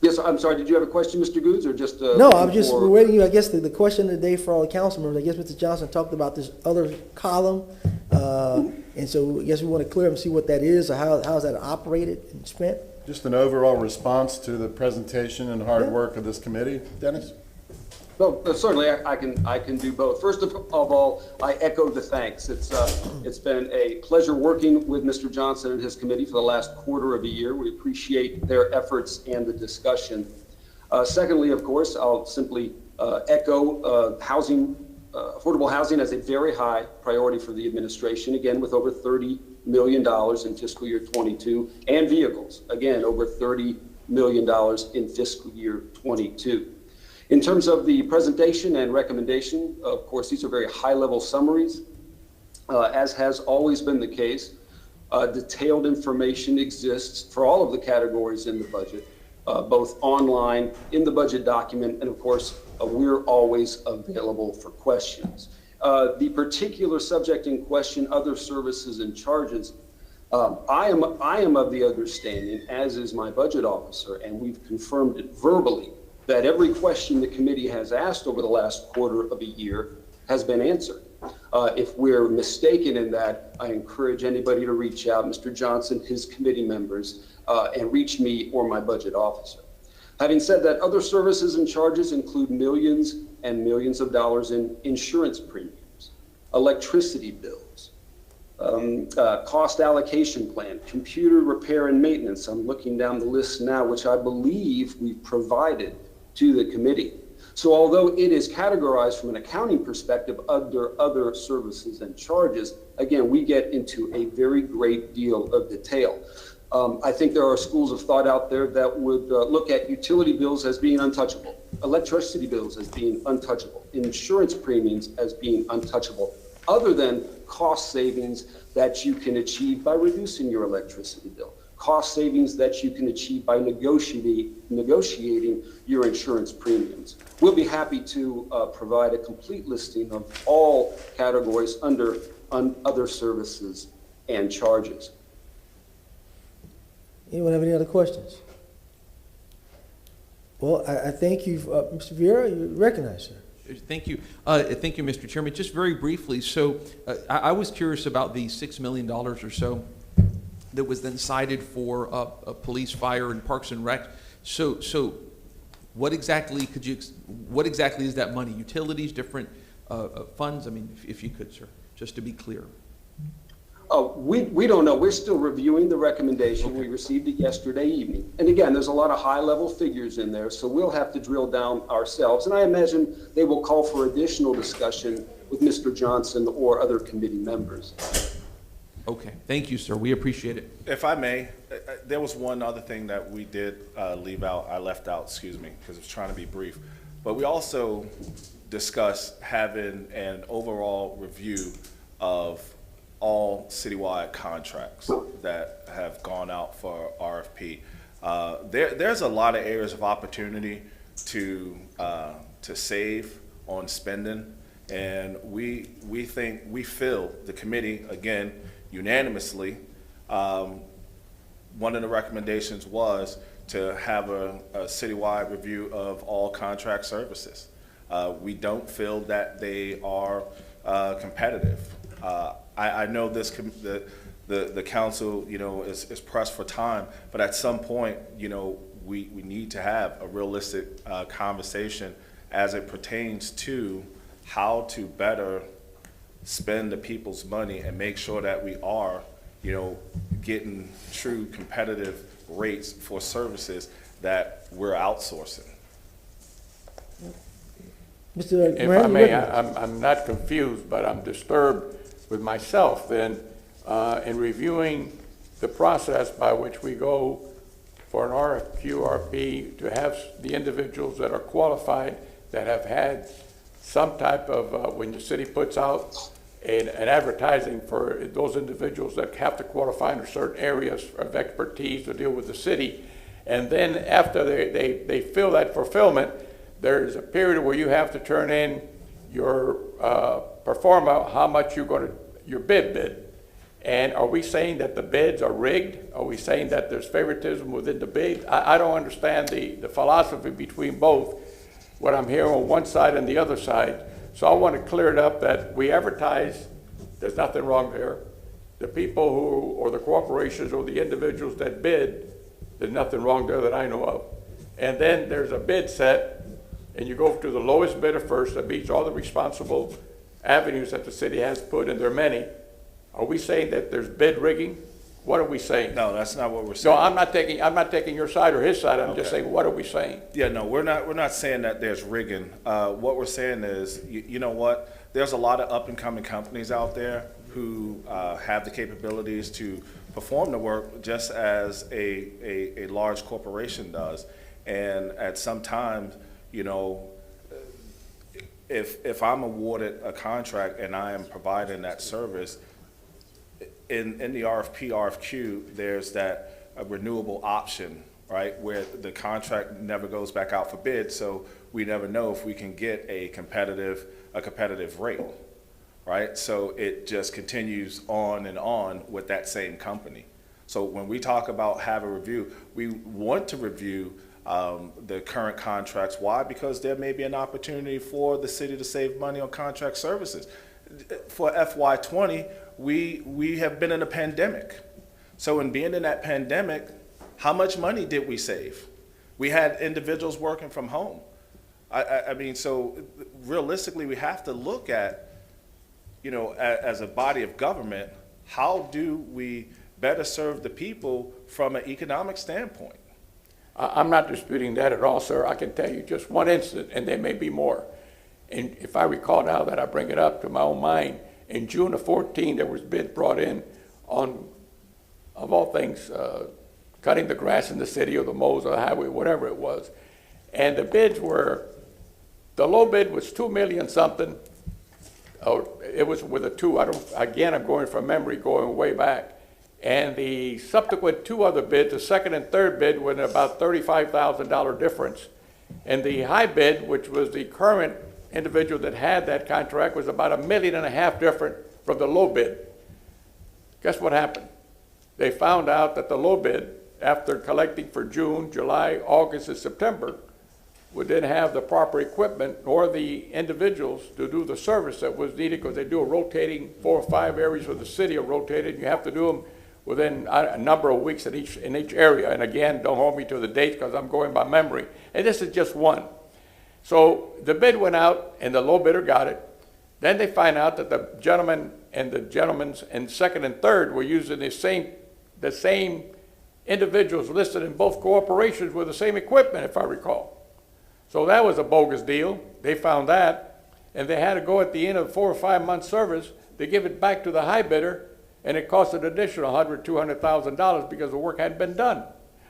Yes, I'm sorry, did you have a question, Mr. Goods, or just? No, I'm just for- waiting you. I guess the question of the day for all the council members, I guess Mr. Johnson talked about this other column. And so I guess we want to clear up and see what that is, or how is that operated and spent? Just an overall response to the presentation and hard work of this committee. Dennis? Well, certainly I can do both. First of all, I echo the thanks. It's been a pleasure working with Mr. Johnson and his committee for the last quarter of a year. We appreciate their efforts and the discussion. Secondly, of course, I'll simply echo affordable housing as a very high priority for the administration, again, with over $30 million in fiscal year 22, and vehicles, again, over $30 million in fiscal year 22. In terms of the presentation and recommendation, of course, these are very high-level summaries. As has always been the case, detailed information exists for all of the categories in the budget, both online, in the budget document, and of course, we're always available for questions. The particular subject in question, other services and charges, I am of the understanding, as is my budget officer, and we've confirmed it verbally, that every question the committee has asked over the last quarter of a year has been answered. If we're mistaken in that, I encourage anybody to reach out, Mr. Johnson, his committee members, and reach me or my budget officer. Having said that, other services and charges include millions and millions of dollars in insurance premiums, electricity bills, cost allocation plan, computer repair and maintenance. I'm looking down the list now, which I believe we've provided to the committee. So although it is categorized from an accounting perspective under other services and charges, again, we get into a very great deal of detail. I think there are schools of thought out there that would look at utility bills as being untouchable, electricity bills as being untouchable, insurance premiums as being untouchable, other than cost savings that you can achieve by reducing your electricity bill, cost savings that you can achieve by negotiating your insurance premiums. We'll be happy to provide a complete listing of all categories under other services and charges. Anyone have any other questions? Well, I thank you, Mr. Vieira. You recognize, sir. Thank you. Thank you, Mr. Chairman. Just very briefly, so I was curious about the $6 million or so that was then cited for police, fire, and parks and rec. So what exactly is that money? Utilities, different funds? I mean, if you could, sir, just to be clear. Oh, we don't know. We're still reviewing the recommendation. We received it yesterday evening. And again, there's a lot of high-level figures in there, so we'll have to drill down ourselves. And I imagine they will call for additional discussion with Mr. Johnson or other committee members. Okay, thank you, sir. We appreciate it. If I may, there was one other thing that we did I left out, excuse me, because I was trying to be brief. But we also discussed having an overall review of all citywide contracts that have gone out for RFP. There's a lot of areas of opportunity to save on spending, and we feel, the committee, again, unanimously, one of the recommendations was to have a citywide review of all contract services. We don't feel that they are competitive. I know the council, is pressed for time, but at some point, we need to have a realistic conversation as it pertains to how to better spend the people's money and make sure that we are, getting true competitive rates for services that we're outsourcing. Mr. If Moran, I you may, recognize. I'm not confused, but I'm disturbed with myself then in reviewing the process by which we go for an RFQ, RP, to have the individuals that are qualified, that have had some type of, when the city puts out an advertising for those individuals that have to qualify in certain areas of expertise to deal with the city. And then after they fill that fulfillment, there's a period where you have to turn in your performa, how much your bid. And are we saying that the bids are rigged? Are we saying that there's favoritism within the bid? I don't understand the philosophy between both, what I'm hearing on one side and the other side. So I want to clear it up that we advertise, there's nothing wrong there. The people or the corporations or the individuals that bid, there's nothing wrong there that I know of. And then there's a bid set, and you go to the lowest bidder first that meets all the responsible avenues that the city has put, and there are many. Are we saying that there's bid rigging? What are we saying? No, that's not what we're saying. No, I'm not taking your side or his side. I'm just saying, what are we saying? Yeah, no, we're not saying that there's rigging. What we're saying is, you know what? There's a lot of up and coming companies out there who have the capabilities to perform the work just as a large corporation does. And at some time, you know, if I'm awarded a contract and I am providing that service, in the RFP, RFQ, there's that renewable option, right, where the contract never goes back out for bid, so we never know if we can get a competitive rate, right? So it just continues on and on with that same company. So when we talk about have a review, we want to review the current contracts. Why? Because there may be an opportunity for the city to save money on contract services. For FY20, we have been in a pandemic. So in being in that pandemic, how much money did we save? We had individuals working from home. I mean, so realistically, we have to look at, you know, as a body of government, how do we better serve the people from an economic standpoint? I'm not disputing that at all, sir. I can tell you just one incident, and there may be more. And if I recall now that I bring it up to my own mind, in June of 14, there was bid brought in on, of all things, cutting the grass in the city or the mows or the highway, whatever it was. And the bids were, the low bid was $2 million something. It was with a two. Again, I'm going from memory, going way back. And the subsequent two other bids, the second and third bid, were about $35,000 difference. And the high bid, which was the current individual that had that contract, was about $1.5 million different from the low bid. Guess what happened? They found out that the low bid, after collecting for June, July, August, and September, we didn't have the proper equipment or the individuals to do the service that was needed, because they do a rotating 4 or 5 areas of the city are rotated. You have to do them within a number of weeks in each area. And again, don't hold me to the dates because I'm going by memory. And this is just one. So the bid went out and the low bidder got it. Then they find out that the gentleman and the gentleman's in second and third were using the same individuals listed in both corporations with the same equipment, if I recall. So that was a bogus deal. They found that, and they had to go at the end of 4 or 5 month service to give it back to the high bidder, and it cost an additional $100,000, $200,000 because the work hadn't been done.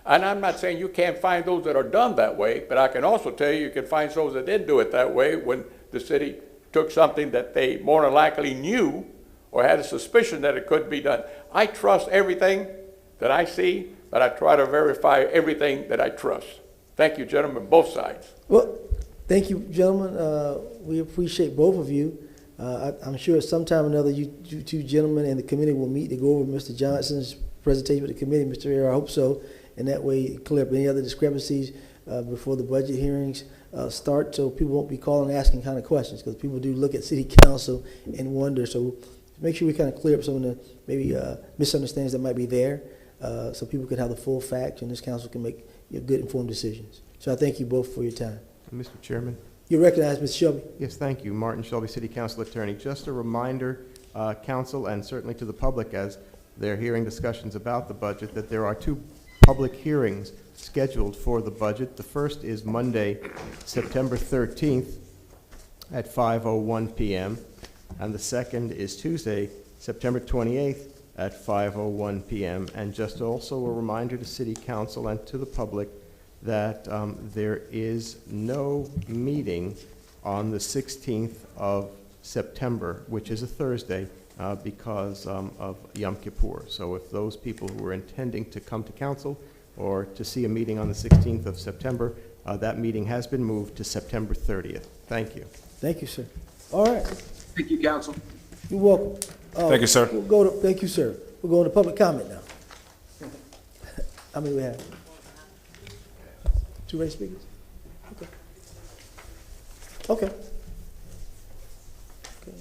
And I'm not saying you can't find those that are done that way, but I can also tell you can find those that didn't do it that way when the city took something that they more than likely knew or had a suspicion that it could be done. I trust everything that I see, but I try to verify everything that I trust. Thank you, gentlemen, both sides. Well, thank you, gentlemen. We appreciate both of you. I'm sure sometime or another you two gentlemen and the committee will meet to go over Mr. Johnson's presentation with the committee, Mr. Ayer. I hope so. And that way clear up any other discrepancies before the budget hearings start, so people won't be calling and asking kind of questions, because people do look at city council and wonder. So make sure we kind of clear up some of the maybe misunderstandings that might be there, so people can have the full facts and this council can make good informed decisions. So I thank you both for your time. Mr. Chairman. You're recognized, Mr. Shelby. Yes, thank you. Martin Shelby, City Council Attorney. Just a reminder, council, and certainly to the public as they're hearing discussions about the budget, that there are 2 public hearings scheduled for the budget. The first is Monday, September 13th at 5:01 p.m. And the second is Tuesday, September 28th at 5:01 p.m. And just also a reminder to City Council and to the public that there is no meeting on the 16th of September, which is a Thursday, because of Yom Kippur. So if those people who are intending to come to council or to see a meeting on the 16th of September, that meeting has been moved to September 30th. Thank you. Thank you, sir. All right. Thank you, council. You're welcome. Thank you, sir. We'll go to, thank you, sir. We'll go to public comment now. How many we have? 2 race speakers? Okay. Okay. Okay.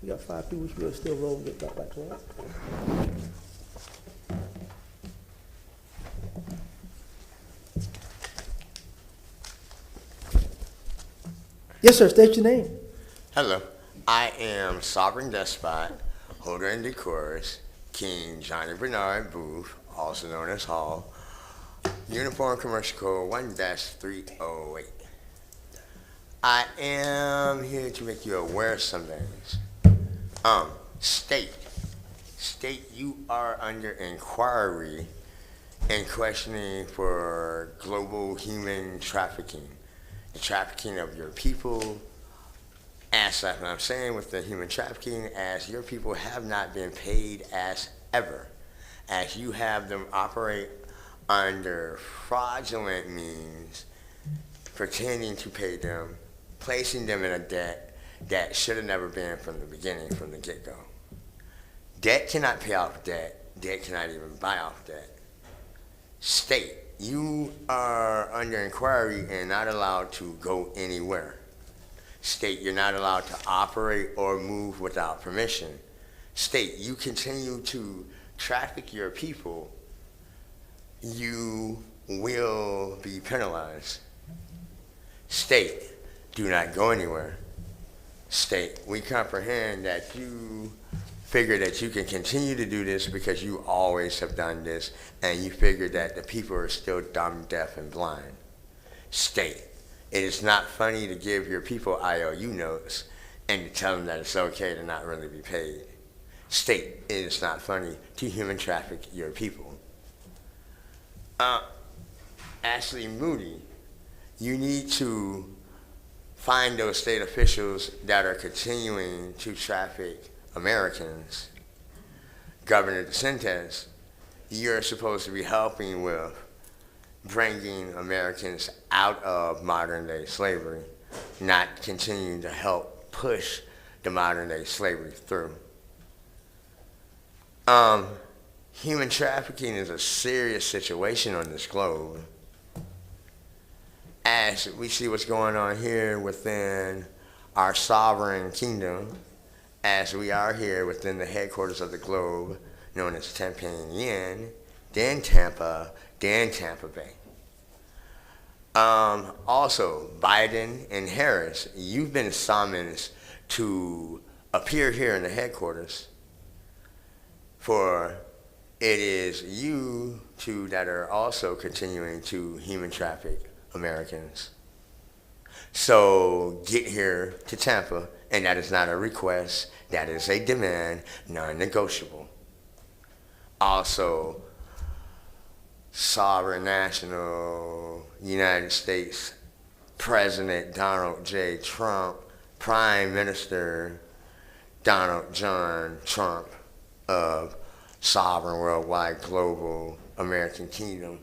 We got 5 people. We should be able to still roll and get back to work. Yes, sir. State your name. Hello. I am Sovereign Despot, holder and decorist, King Johnny Bernard Booth, also known as Hall, Uniform Commercial Code 1-308. I am here to make you aware of some things. State, you are under inquiry and questioning for global human trafficking, the trafficking of your people. As like what I'm saying with the human trafficking, as your people have not been paid as ever, as you have them operate under fraudulent means, pretending to pay them, placing them in a debt that should have never been from the beginning, from the get-go. Debt cannot pay off debt. Debt cannot even buy off debt. State, you are under inquiry and not allowed to go anywhere. State, you're not allowed to operate or move without permission. State, you continue to traffic your people, you will be penalized. State, do not go anywhere. State, we comprehend that you figure that you can continue to do this because you always have done this, and you figure that the people are still dumb, deaf, and blind. State, it is not funny to give your people IOU notes and to tell them that it's okay to not really be paid. State, it is not funny to human traffic your people. Ashley Moody, you need to find those state officials that are continuing to traffic Americans. Governor DeSantis, you're supposed to be helping with bringing Americans out of modern day slavery, not continuing to help push the modern day slavery through. Human trafficking is a serious situation on this globe. As we see what's going on here within our sovereign kingdom, as we are here within the headquarters of the globe, known as Tampanian, then Tampa, then Tampa Bay. Also, Biden and Harris, you've been summoned to appear here in the headquarters, for it is you two that are also continuing to human traffic Americans. So get here to Tampa, and that is not a request, that is a demand, non-negotiable. Also, Sovereign National United States President Donald J. Trump, Prime Minister Donald John Trump of Sovereign Worldwide Global American Kingdom,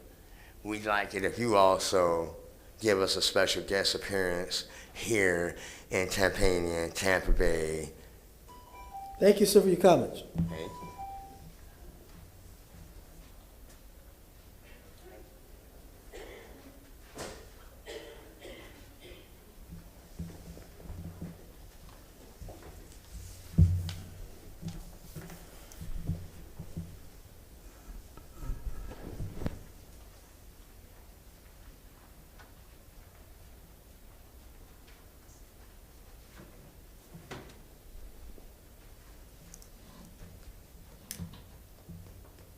we'd like it if you also give us a special guest appearance here in Tampania, Tampa Bay. Thank you, sir, for your comments. Okay.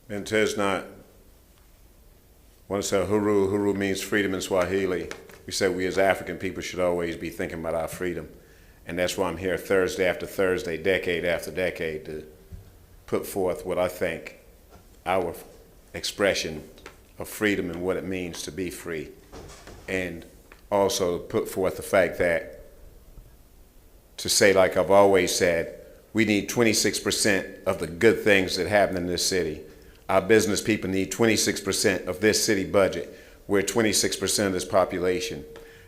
Mentes not. Want to say huru. Huru means freedom in Swahili. We said we as African people should always be thinking about our freedom. And that's why I'm here Thursday after Thursday, decade after decade, to put forth what I think our expression of freedom and what it means to be free, and also put forth the fact that, to say like I've always said, we need 26% of the good things that happen in this city. Our business people need 26% of this city budget. We're 26% of this population.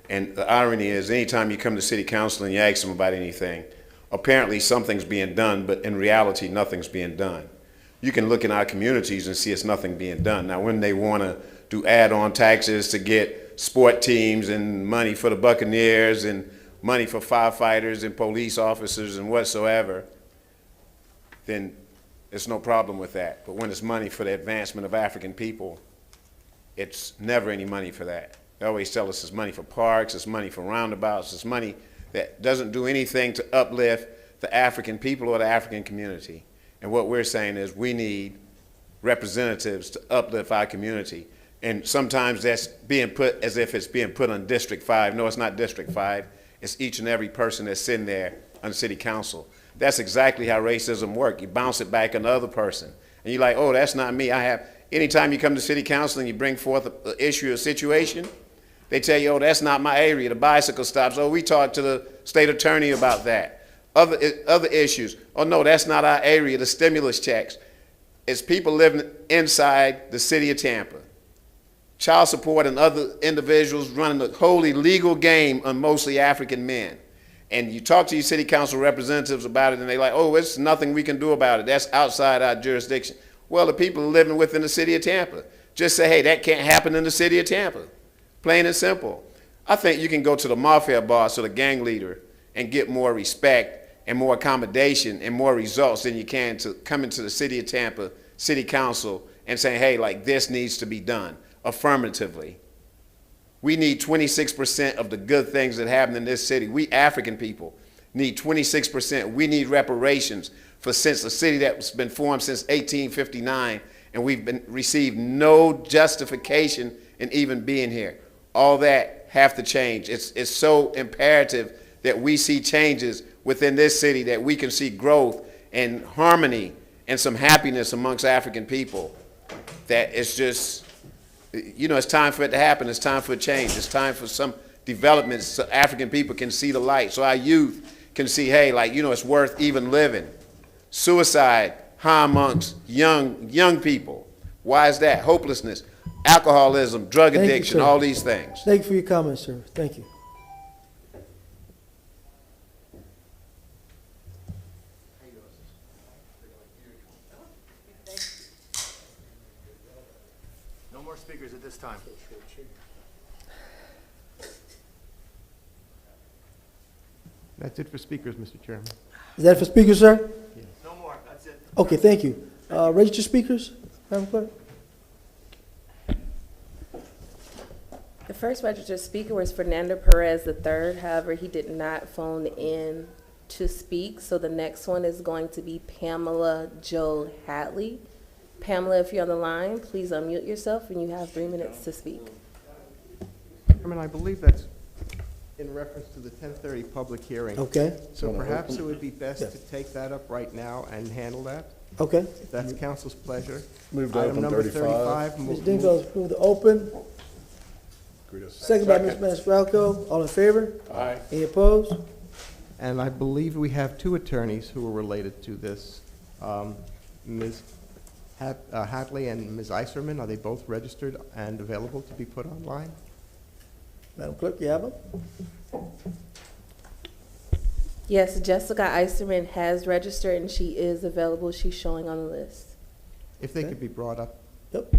And the irony is, anytime you come to city council and you ask them about anything, apparently something's being done, but in reality, nothing's being done. You can look in our communities and see it's nothing being done. Now, when they want to do add-on taxes to get sport teams and money for the Buccaneers and money for firefighters and police officers and whatsoever, then there's no problem with that. But when it's money for the advancement of African people, it's never any money for that. They always tell us it's money for parks, it's money for roundabouts, it's money that doesn't do anything to uplift the African people or the African community. And what we're saying is we need representatives to uplift our community. And sometimes that's being put as if it's being put on District 5. No, it's not District 5. It's each and every person that's sitting there on the city council. That's exactly how racism works. You bounce it back on the other person. And you're like, oh, that's not me. Anytime you come to city council and you bring forth an issue or situation, they tell you, oh, that's not my area. The bicycle stops. Oh, we talked to the state attorney about that. Other issues. Oh, no, that's not our area. The stimulus checks. It's people living inside the city of Tampa. Child support and other individuals running a wholly legal game on mostly African men. And you talk to your city council representatives about it, and they're like, oh, it's nothing we can do about it. That's outside our jurisdiction. Well, the people are living within the city of Tampa. Just say, hey, that can't happen in the city of Tampa. Plain and simple. I think you can go to the mafia boss or the gang leader and get more respect and more accommodation and more results than you can to come into the city of Tampa, city council, and say, hey, like this needs to be done affirmatively. We need 26% of the good things that happen in this city. We African people need 26%. We need reparations since a city that's been formed since 1859, and we've received no justification in even being here. All that have to change. It's so imperative that we see changes within this city, that we can see growth and harmony and some happiness amongst African people, that it's just, you know, it's time for it to happen. It's time for a change. It's time for some development so African people can see the light, so our youth can see, hey, like, you know, it's worth even living. Suicide high amongst young people. Why is that? Hopelessness, alcoholism, drug addiction, all these things. Thank you for your comments, sir. Thank you. No more speakers at this time. That's it for speakers, Mr. Chairman. Is that for speakers, sir? No more, that's it. Okay, thank you. Registered speakers, Madam Clerk? The first registered speaker was Fernando Perez III. However, he did not phone in to speak. So the next one is going to be Pamela Jo Hadley. Pamela, if you're on the line, please unmute yourself and you have 3 minutes to speak. Chairman, I believe that's in reference to the 10:30 public hearing. Okay. So perhaps it would be best to take that up right now and handle that. Okay. If that's council's pleasure. Move to Item open number 35. Ms. Dingell, move to open. Second by Ms. Maniscalco. All in favor? Aye. Any opposed? And I believe we have two attorneys who are related to this. Ms. Hadley and Ms. Iserman, are they both registered and available to be put online? Madam Clerk, you have them? Yes, Jessica Iserman has registered and she is available. She's showing on the list. If they could be brought up. Yep.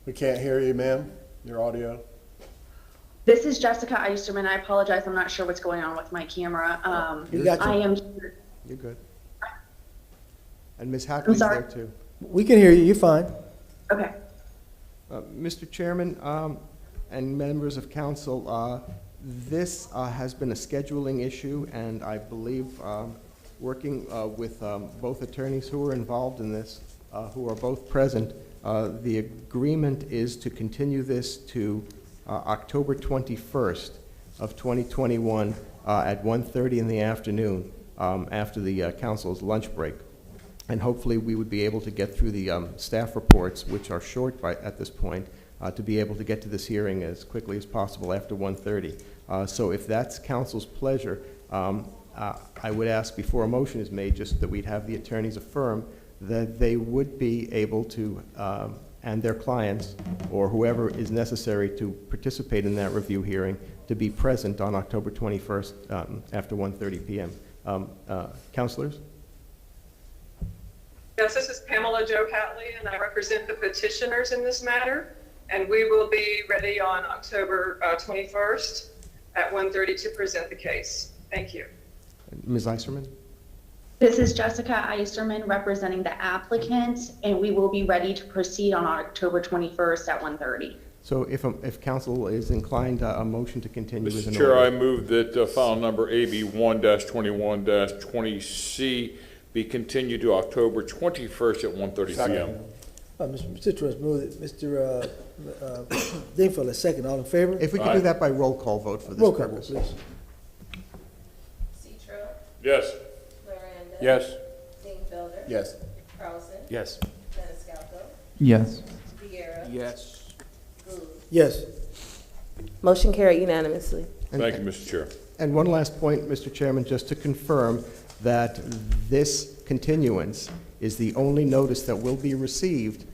We can't hear you, ma'am. Your audio. This is Jessica Iserman. I apologize. I'm not sure what's going on with my camera. You got you. I am. You're good. And Ms. Hadley's there too. We can hear you. You're fine. Okay. Mr. Chairman and members of council, this has been a scheduling issue, and I believe working with both attorneys who are involved in this, who are both present, the agreement is to continue this to October 21st of 2021 at 1:30 in the afternoon after the council's lunch break. And hopefully we would be able to get through the staff reports, which are short at this point, to be able to get to this hearing as quickly as possible after 1:30. So if that's council's pleasure, I would ask before a motion is made just that we'd have the attorneys affirm that they would be able to, and their clients, or whoever is necessary to participate in that review hearing, to be present on October 21st after 1:30 p.m. Councilors? Yes, this is Pamela Jo Hatley, and I represent the petitioners in this matter. And we will be ready on October 21st at 1:30 to present the case. Thank you. Ms. Iserman? This is Jessica Eisterman representing the applicant, and we will be ready to proceed on October 21st at 1:30. So if council is inclined, a motion to continue is in Mr. Chair, order. I move that file number AB 1-21-20C be continued to October 21st at 1:30 p.m. Mr. Citro has moved it. Mr. Dingfelder has second. All in favor? If we could do that by roll call vote for this Roll call, purpose. please. Citro. Yes. Miranda. Yes. Dingfelder. Yes. Carlson. Yes. Maniscalco. Yes. Vieira. Yes. Gould. Yes. Motion carried unanimously. Thank you, Mr. Chair. And one last point, Mr. Chairman, just to confirm that this continuance is the only notice that will be received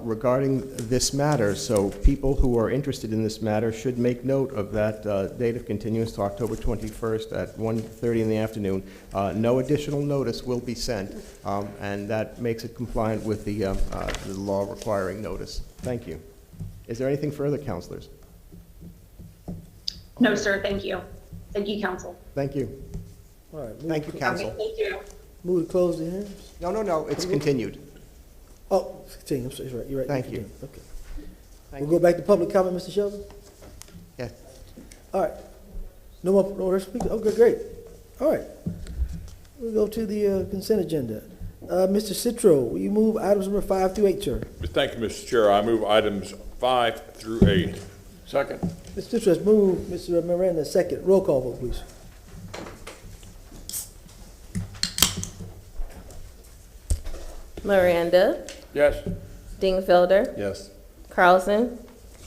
regarding this matter. So people who are interested in this matter should make note of that date of continuance to October 21st at 1:30 in the afternoon. No additional notice will be sent, and that makes it compliant with the law requiring notice. Thank you. Is there anything further, councilors? No, sir, thank you. Thank you, council. Thank you. All right. Thank you, council. Okay, thank you. Move to close the hearing. No, it's continued. Oh, continue. I'm sorry. You're right. Thank you. Okay. We'll go back to public comment, Mr. Sheldon? Yes. All right. No more speakers? Okay, great. All right. We'll go to the consent agenda. Mr. Citro, will you move items number 5 through 8, sir? Thank you, Mr. Chair. I move items 5 through 8. Second. Mr. Citro has moved. Mr. Miranda, second. Roll call vote, please. Miranda. Yes. Dingfelder. Yes. Carlson.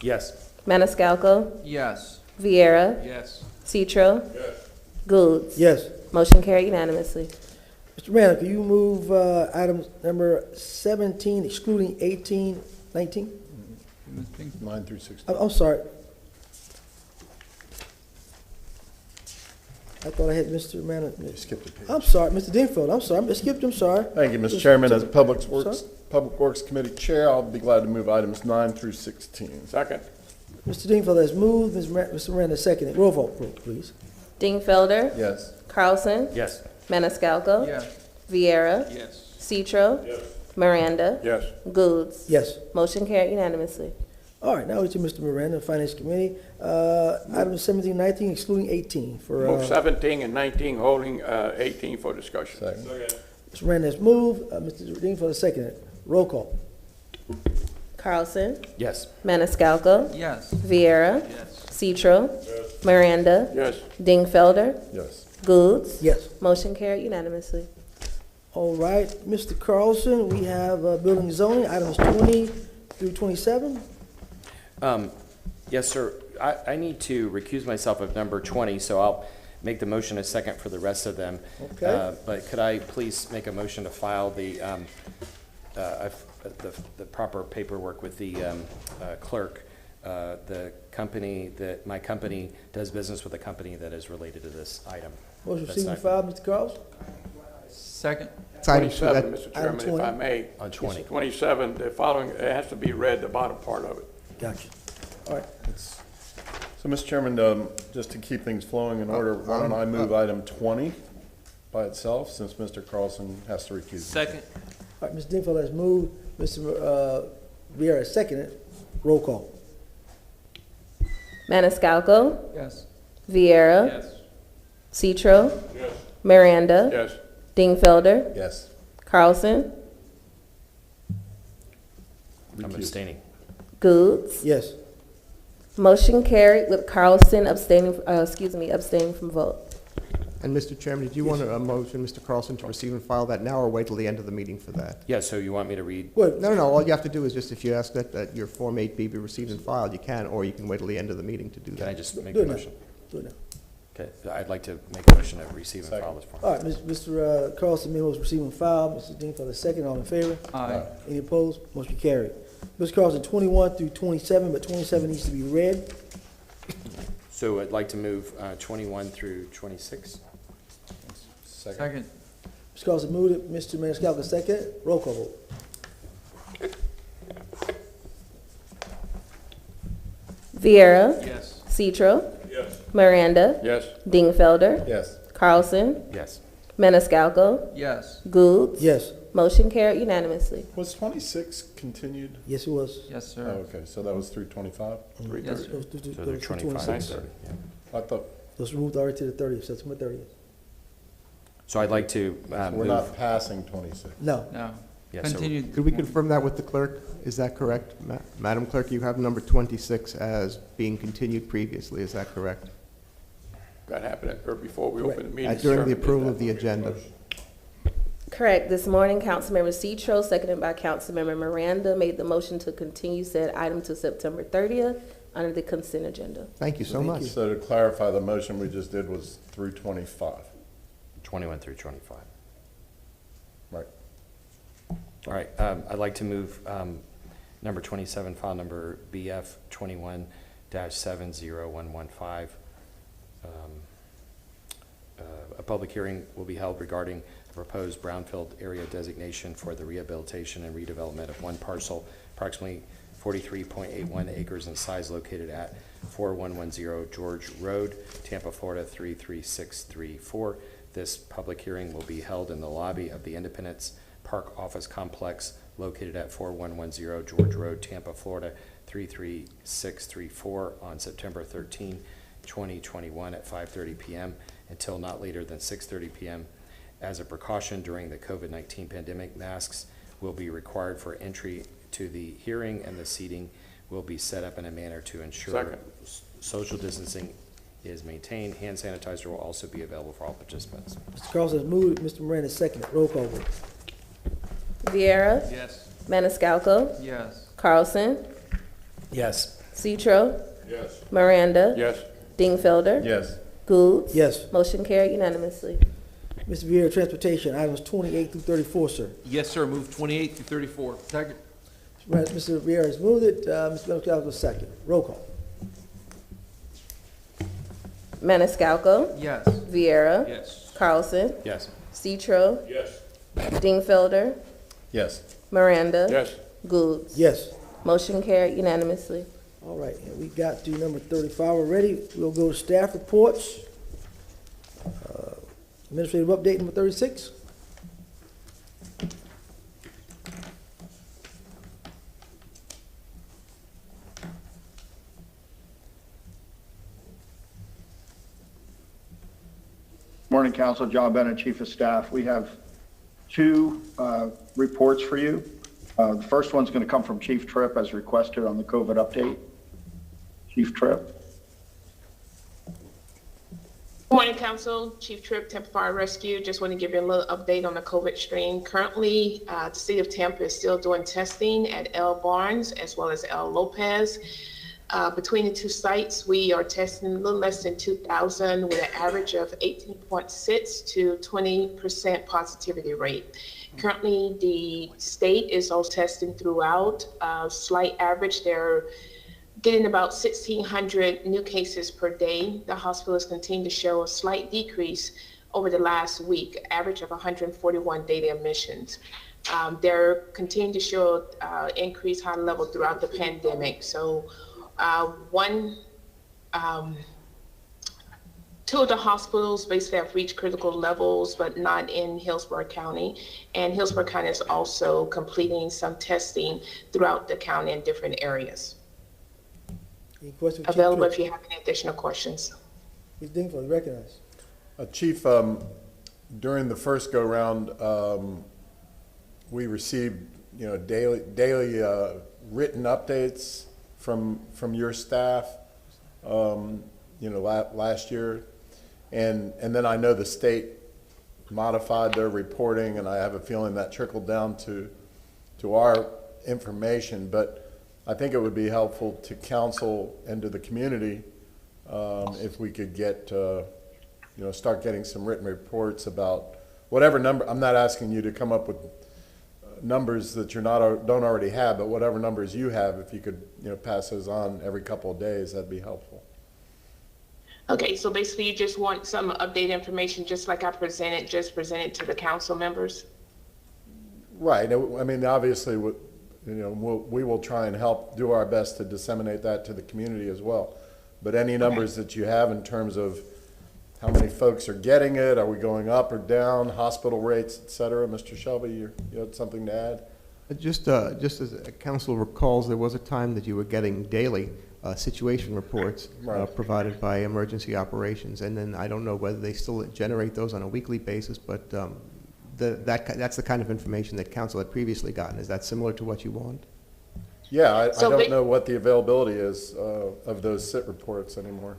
Yes. Maniscalco. Yes. Vieira. Yes. Citro. Yes. Gould. Yes. Motion carried unanimously. Mr. Miranda, can you move items number 17, excluding 18, 19? 9 through 16. I'm sorry. I thought I had Mr. Miranda. You skipped a page. I'm sorry, Mr. Dingfield. I'm sorry. I skipped. I'm sorry. Thank you, Mr. Chairman. As Public Works Committee Chair, I'll be glad to move items 9 through 16. Second. Mr. Dingfelder has moved. Mr. Miranda seconded. Roll call, please. Dingfelder. Yes. Carlson. Yes. Maniscalco. Yes. Vieira. Yes. Citro. Yes. Miranda. Yes. Gould. Yes. Motion carried unanimously. All right, now to Mr. Miranda, Finance Committee. Items 17, 19, excluding 18 for. Move 17 and 19, holding 18 for discussion. Second. Mr. Miranda has moved. Mr. Dingfelder seconded. Roll call. Carlson. Yes. Maniscalco. Yes. Vieira. Yes. Citro. Miranda. Yes. Dingfelder. Yes. Gould. Yes. Motion carried unanimously. All right, Mr. Carlson, we have building and zoning, items 20 through 27. Yes, sir. I need to recuse myself of number 20, so I'll make the motion a second for the rest of them. Okay. But could I please make a motion to file the proper paperwork with the clerk? The company that, my company does business with a company that is related to this item. Motion That's received and filed, Mr. Carlson. Second. 27, Mr. Chairman, if 20. I may. On 20. 27, the following, it has to be read, the bottom part of it. Gotcha. All right. So, Mr. Chairman, just to keep things flowing in order, why don't I move item 20 by itself, since Mr. Carlson has to recuse himself. Second. All right, Mr. Dingfelder has moved. Mr. Vieira has seconded. Roll call. Maniscalco. Yes. Vieira. Yes. Citro. Yes. Miranda. Yes. Dingfelder. Yes. Carlson. I'm Recuse. abstaining. Gould. Yes. Motion carried with Carlson abstaining from vote. And Mr. Chairman, did you want a motion, Mr. Carlson, to receive and file that now or wait till the end of the meeting for that? Yeah, so you want me to read? No, all you have to do is just, if you ask that your Form 8B be received and filed, you can, or you can wait till the end of the meeting to do that. Can I just make Do a it now. motion? Do it now. Okay, I'd like to make a motion to receive and file this form. All right, Mr. Carlson made motion receive and file. Mr. Dingfelder, second. All in favor? Aye. Any opposed? Motion carried. Mr. Carlson, 21 through 27, but 27 needs to be read. So I'd like to move 21 through 26. Second. Mr. Carlson moved it. Mr. Maniscalco, second. Roll call vote. Vieira. Yes. Citro. Yes. Miranda. Yes. Dingfelder. Yes. Carlson. Yes. Maniscalco. Yes. Goulds. Yes. Motion carried unanimously. Was 26 continued? Yes, it was. Yes, Oh, sir. okay, so that was through 25? Yes, sir. So they're 25 and 30. Yeah. I thought, Those moved already to the 30th, September 30th. So I'd like to we're move. not passing 26. No. No. Yeah, so- Continued. Could we confirm that with the clerk? Is that correct? Madam Clerk, you have number 26 as being continued previously, is that correct? That happened before we opened the meeting. During the Chairman, approval of the agenda. Correct. This morning, Councilmember Citro, seconded by Councilmember Miranda, made the motion to continue said item to September 30th under the consent agenda. Thank you so much. So to clarify, the motion we just did was through 25. 21 through 25. Right. All right, I'd like to move number 27, file number BF 21-70115. A public hearing will be held regarding the proposed brownfield area designation for the rehabilitation and redevelopment of one parcel, approximately 43.81 acres in size, located at 4110 George Road, Tampa, Florida 33634. This public hearing will be held in the lobby of the Independence Park Office Complex located at 4110 George Road, Tampa, Florida 33634 on September 13, 2021 at 5:30 p.m. until not later than 6:30 p.m. As a precaution during the COVID-19 pandemic, masks will be required for entry to the hearing, and the seating will be set up in a manner to ensure Second. social distancing is maintained. Hand sanitizer will also be available for all participants. Mr. Carlson has moved it. Mr. Miranda, second. Roll call vote. Vieira. Yes. Maniscalco. Yes. Carlson. Yes. Citro. Yes. Miranda. Yes. Dingfelder. Yes. Goulds. Yes. Motion carried unanimously. Mr. Vieira, Transportation, items 28 through 34, sir. Yes, sir. Move 28 through 34. Second. Mr. Vieira has moved it. Mr. Maniscalco, second. Roll call. Maniscalco. Yes. Vieira. Yes. Carlson. Yes. Citro. Yes. Dingfelder. Yes. Miranda. Yes. Goulds. Yes. Motion carried unanimously. All right, and we got to number 35 already. We'll go to staff reports. Administrative update number 36. Morning, Council. John Bennett, Chief of Staff. We have two reports for you. The first one's going to come from Chief Tripp as requested on the COVID update. Chief Tripp. Good morning, Council. Chief Tripp, Tampa Fire Rescue. Just want to give you a little update on the COVID stream. Currently, the city of Tampa is still doing testing at El Barnes as well as El Lopez. Between the two sites, we are testing a little less than 2,000 with an average of 18.6 to 20% positivity rate. Currently, the state is also testing throughout. Slight average, they're getting about 1,600 new cases per day. The hospitals continue to show a slight decrease over the last week, average of 141 daily admissions. They're continuing to show increased high level throughout the pandemic. So two of the hospitals basically have reached critical levels, but not in Hillsborough County. And Hillsborough County is also completing some testing throughout the county in different areas. Any questions? for Chief Available Tripp? if you have any additional questions. Ms. Dingfelder, recognized. Chief, during the first go-round, we received, daily written updates from your staff last year. And then I know the state modified their reporting, and I have a feeling that trickled down to our information. But I think it would be helpful to council and to the community if we could get, start getting some written reports about whatever number. I'm not asking you to come up with numbers that don't already have, but whatever numbers you have, if you could, pass those on every couple of days, that'd be helpful. Okay, so basically you just want some updated information, just like I presented to the council members? Right. I mean, obviously, we will try and do our best to disseminate that to the community as well. But any numbers that you have in terms of how many folks are getting it, are we going up or down, hospital rates, et cetera? Mr. Shelby, you had something to add? Just as council recalls, there was a time that you were getting daily situation reports provided by emergency operations, and then I don't know whether they still generate those on a weekly basis, but that's the kind of information that council had previously gotten. Is that similar to what you want? Yeah, I don't know what the availability is of those SIT reports anymore.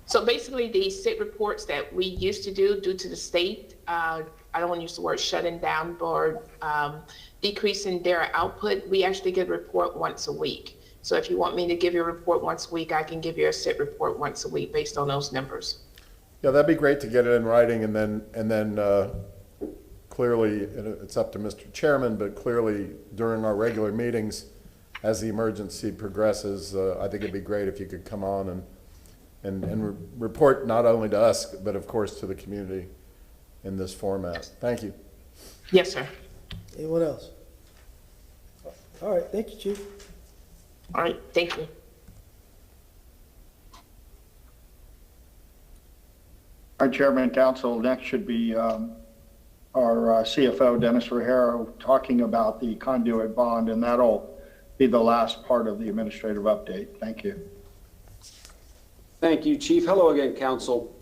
So basically, the SIT reports that we used to do due to the state, I don't want to use the word shutting down, or decreasing their output, we actually get a report once a week. So if you want me to give you a report once a week, I can give you a SIT report once a week based on those numbers. Yeah, that'd be great to get it in writing, and then clearly, and it's up to Mr. Chairman, but clearly during our regular meetings, as the emergency progresses, I think it'd be great if you could come on and report not only to us, but of course to the community in this format. Thank you. Yes, sir. Anyone else? All right, thank you, Chief. All right, thank you. Our Chairman and Council, next should be our CFO, Dennis Ruggiero, talking about the conduit bond, and that'll be the last part of the administrative update. Thank you. Thank you, Chief. Hello again, Council.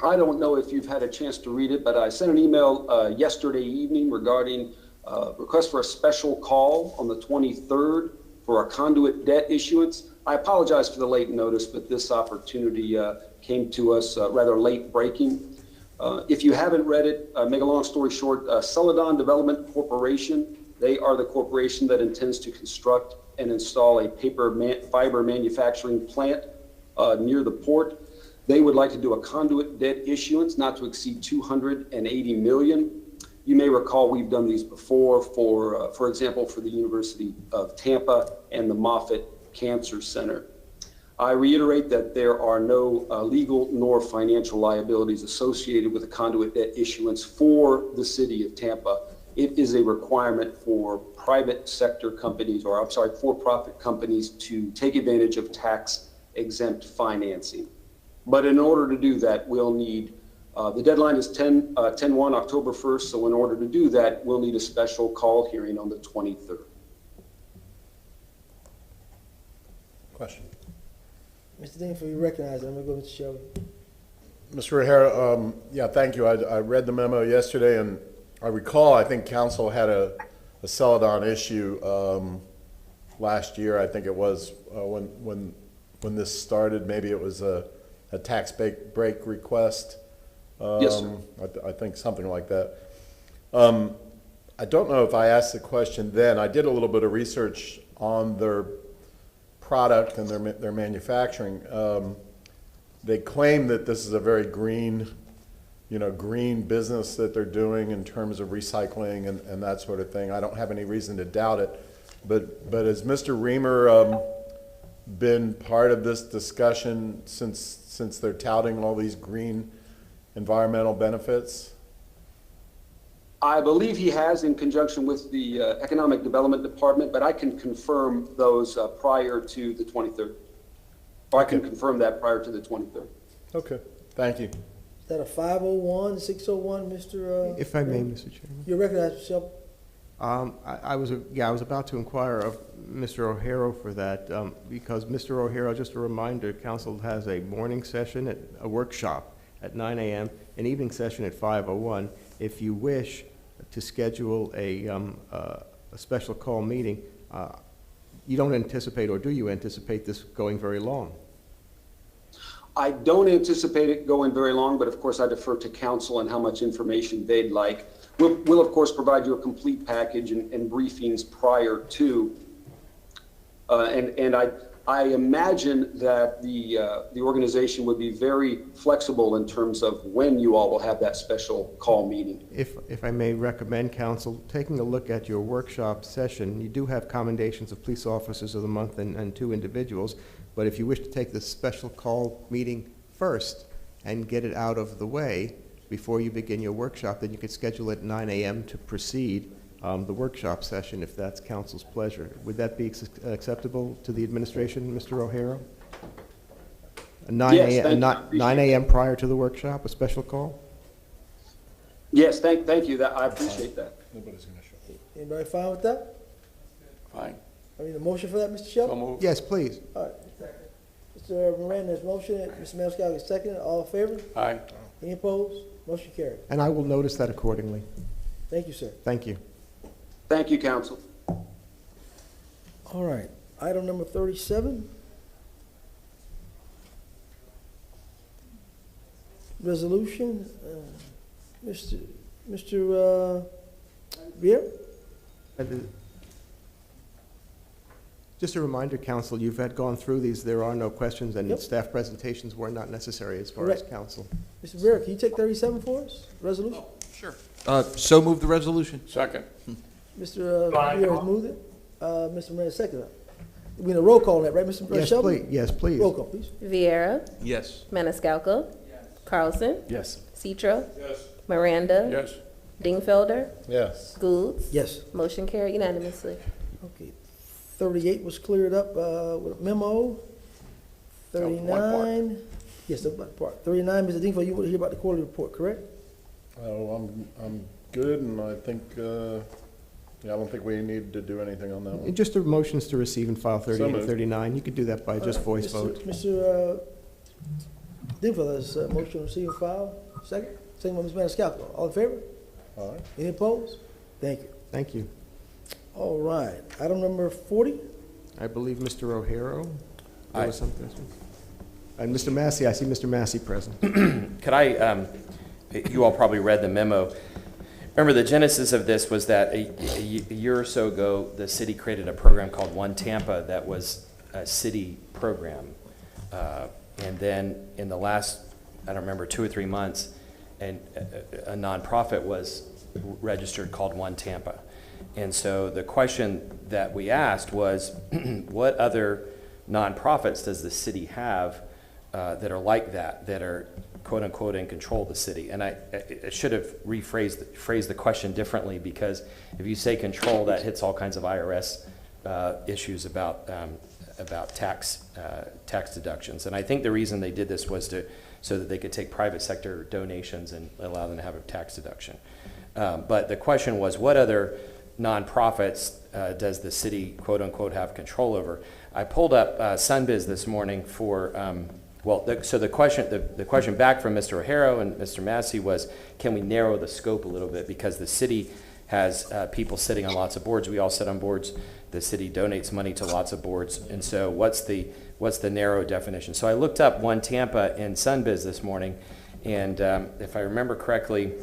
I don't know if you've had a chance to read it, but I sent an email yesterday evening regarding request for a special call on the 23rd for our conduit debt issuance. I apologize for the late notice, but this opportunity came to us rather late breaking. If you haven't read it, make a long story short, Celadon Development Corporation, they are the corporation that intends to construct and install a fiber manufacturing plant near the port. They would like to do a conduit debt issuance not to exceed $280 million. You may recall we've done these before for example, for the University of Tampa and the Moffitt Cancer Center. I reiterate that there are no legal nor financial liabilities associated with a conduit debt issuance for the city of Tampa. It is a requirement for private sector companies, or I'm sorry, for-profit companies to take advantage of tax-exempt financing. But in order to do that, we'll need, the deadline is 10/1, October 1st, so in order to do that, we'll need a special call hearing on the 23rd. Question. Mr. Dean, for you recognize, I'm going to go to Mr. Shelby. Mr. Ruggiero, yeah, thank you. I read the memo yesterday, and I recall, I think council had a Celadon issue last year. I think it was when this started. Maybe it was a tax break request. Yes, sir. I think something like that. I don't know if I asked the question then. I did a little bit of research on their product and their manufacturing. They claim that this is a very green business that they're doing in terms of recycling and that sort of thing. I don't have any reason to doubt it. But has Mr. Reamer been part of this discussion since they're touting all these green environmental benefits? I believe he has, in conjunction with the Economic Development Department, but I can confirm those prior to the 23rd. Or I can confirm that prior to the 23rd. Okay, thank you. Is that a 501, 601, Mr.? If I may, Mr. Chairman. You recognize, Mr. Shelby? I was about to inquire of Mr. O'Hara for that, because Mr. O'Hara, just a reminder, council has a morning session, a workshop at 9 a.m., an evening session at 5:01. If you wish to schedule a special call meeting, you don't anticipate, or do you anticipate this going very long? I don't anticipate it going very long, but of course I defer to council and how much information they'd like. We'll of course provide you a complete package and briefings prior to, and I imagine that the organization would be very flexible in terms of when you all will have that special call meeting. If I may recommend, council, taking a look at your workshop session, you do have commendations of police officers of the month and 2 individuals, but if you wish to take the special call meeting first and get it out of the way before you begin your workshop, then you could schedule at 9 a.m. to proceed the workshop session, if that's council's pleasure. Would that be acceptable to the administration, Mr. O'Hara? 9 a.m. prior to the workshop, a special call? Yes, thank you. I appreciate that. Nobody's going to show. Anybody fine with that? Fine. I need a motion for that, Mr. Shelby? So moved. Yes, please. All right. Mr. Miranda's motion, Mr. Maniscalco is second. All in favor? Aye. Any opposed? Motion carried. And I will notice that accordingly. Thank you, sir. Thank you. Thank you, council. All right. Item number 37. Resolution. Mr. Beer? Just a reminder, council, you've had gone through these. There are no questions, and Yep. staff presentations were not necessary as far as Correct. council. Mr. Beer, can you take 37 for us? Resolution? Sure. So move the resolution. Second. Mr. Beer has moved it. Mr. Miranda seconded it. We need a roll call on that, right, Mr. Yes, Shelby? please. Yes, please. Roll call, please. Vieira, Yes. Maniscalco, Carlson, Yes. Citro, Yes. Miranda, Yes. Dingfelder, Yes. Goulds. Yes. Motion carried unanimously. Okay. 38 was cleared up with a memo. 39. Yes, the part. 39, Mr. Dingfelder, you want to hear about the quarterly report, correct? Oh, I'm good, and I think, I don't think we need to do anything on that one. Just the motions to receive and file 38 and moved. 39. You could do that by just voice vote. Mr. Dingfelder's motion to receive and file. Second. Second by Ms. Maniscalco. All in favor? All right. Any opposed? Thank you. Thank you. All right. Item number 40. I believe Mr. O'Hara. There Aye. was something. And Mr. Massey, I see Mr. Massey present. Could I, you all probably read the memo. Remember, the genesis of this was that a year or so ago, the city created a program called One Tampa that was a city program. And then in the last, I don't remember, 2 or 3 months, and a nonprofit was registered called One Tampa. And so the question that we asked was, what other nonprofits does the city have that are like that, that are quote unquote in control of the city? And I should have phrased the question differently, because if you say control, that hits all kinds of IRS issues about tax deductions. And I think the reason they did this was so that they could take private sector donations and allow them to have a tax deduction. But the question was, what other nonprofits does the city quote unquote have control over? I pulled up Sunbiz this morning for, the question back from Mr. O'Hara and Mr. Massey was, can we narrow the scope a little bit? Because the city has people sitting on lots of boards. We all sit on boards. The city donates money to lots of boards. And so what's the narrow definition? So I looked up One Tampa in Sunbiz this morning, and if I remember correctly,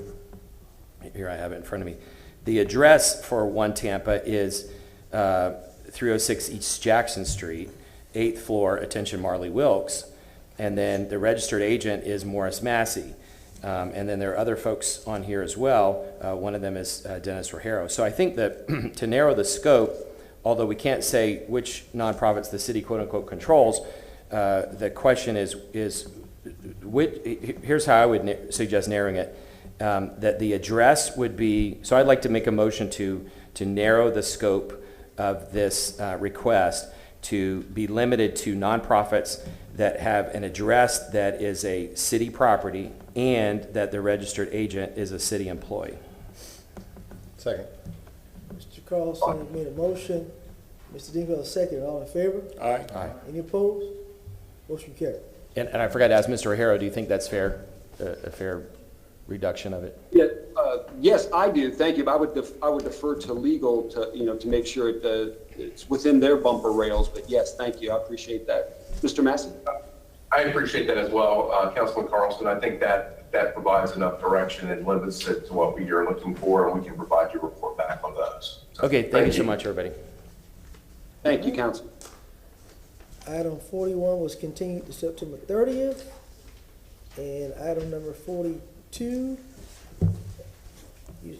here I have it in front of me, the address for One Tampa is 306 East Jackson Street, 8th floor, attention Marley Wilkes, and then the registered agent is Morris Massey. And then there are other folks on here as well. One of them is Dennis O'Hara. So I think that to narrow the scope, although we can't say which nonprofits the city quote unquote controls, the question is here's how I would suggest narrowing it. That the address would be, so I'd like to make a motion to narrow the scope of this request to be limited to nonprofits that have an address that is a city property and that the registered agent is a city employee. Second. Mr. Carlson has made a motion. Mr. Dingfelder second. All in favor? Aye. Aye. Any opposed? Motion carried. And I forgot to ask Mr. O'Hara, do you think that's fair, a fair reduction of it? Yeah, yes, I do. Thank you. But I would defer to legal to make sure it's within their bumper rails. But yes, thank you. I appreciate that. Mr. Massey? I appreciate that as well, Councilman Carlson. I think that provides enough direction and limits it to what we are looking for, and we can provide you a report back on those. So, Okay, thank you so much, everybody. Thank you, Council. Item 41 was continued to September 30th. And item number 42,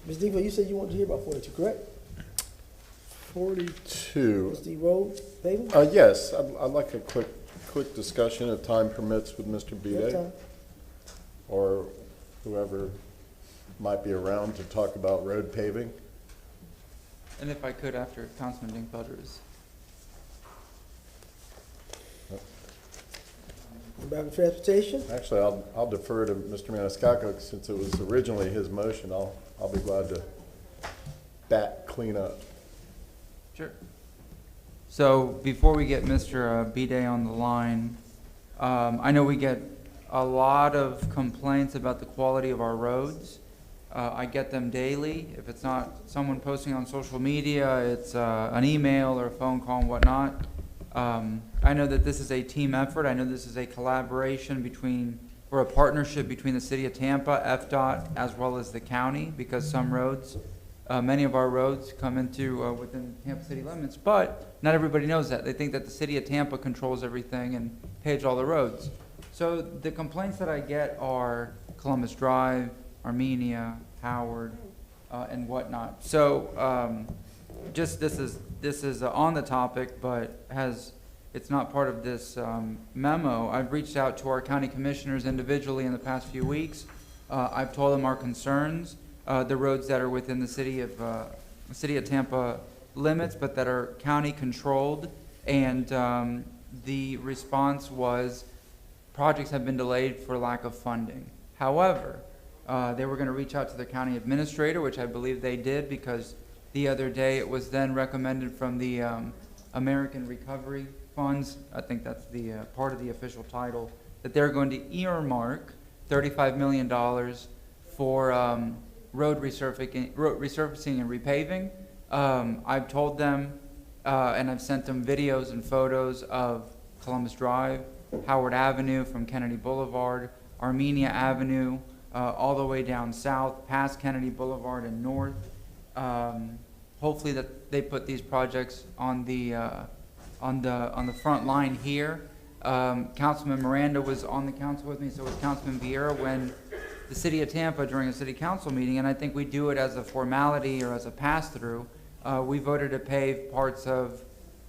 Ms. Devo, you said you wanted to hear about 42, correct? 42. It's the road paving? Yes, I'd like a quick discussion, if time permits, with Mr. Your Bede, time. or whoever might be around to talk about road paving. And if I could, after Councilman Dinkfelder is. About transportation? Actually, I'll defer to Mr. Maniscalco, since it was originally his motion. I'll be glad to clean up. Sure. So before we get Mr. Bede on the line, I know we get a lot of complaints about the quality of our roads. I get them daily. If it's not someone posting on social media, it's an email or a phone call and whatnot. I know that this is a team effort. I know this is a collaboration or a partnership between the City of Tampa, FDOT, as well as the county, because some roads, many of our roads come into within Tampa city limits, but not everybody knows that. They think that the City of Tampa controls everything and pays all the roads. So the complaints that I get are Columbus Drive, Armenia, Howard, and whatnot. So just this is on the topic, but it's not part of this memo. I've reached out to our county commissioners individually in the past few weeks. I've told them our concerns, the roads that are within the city of Tampa limits, but that are county controlled. And the response was projects have been delayed for lack of funding. However, they were going to reach out to their county administrator, which I believe they did, because the other day it was then recommended from the American Recovery Funds, I think that's the part of the official title, that they're going to earmark $35 million for road resurfacing and repaving. I've told them, and I've sent them videos and photos of Columbus Drive, Howard Avenue from Kennedy Boulevard, Armenia Avenue, all the way down south, past Kennedy Boulevard and north. Hopefully that they put these projects on the front line here. Councilman Miranda was on the council with me, so was Councilman Vieira when the City of Tampa during a city council meeting, and I think we do it as a formality or as a pass-through. We voted to pave parts of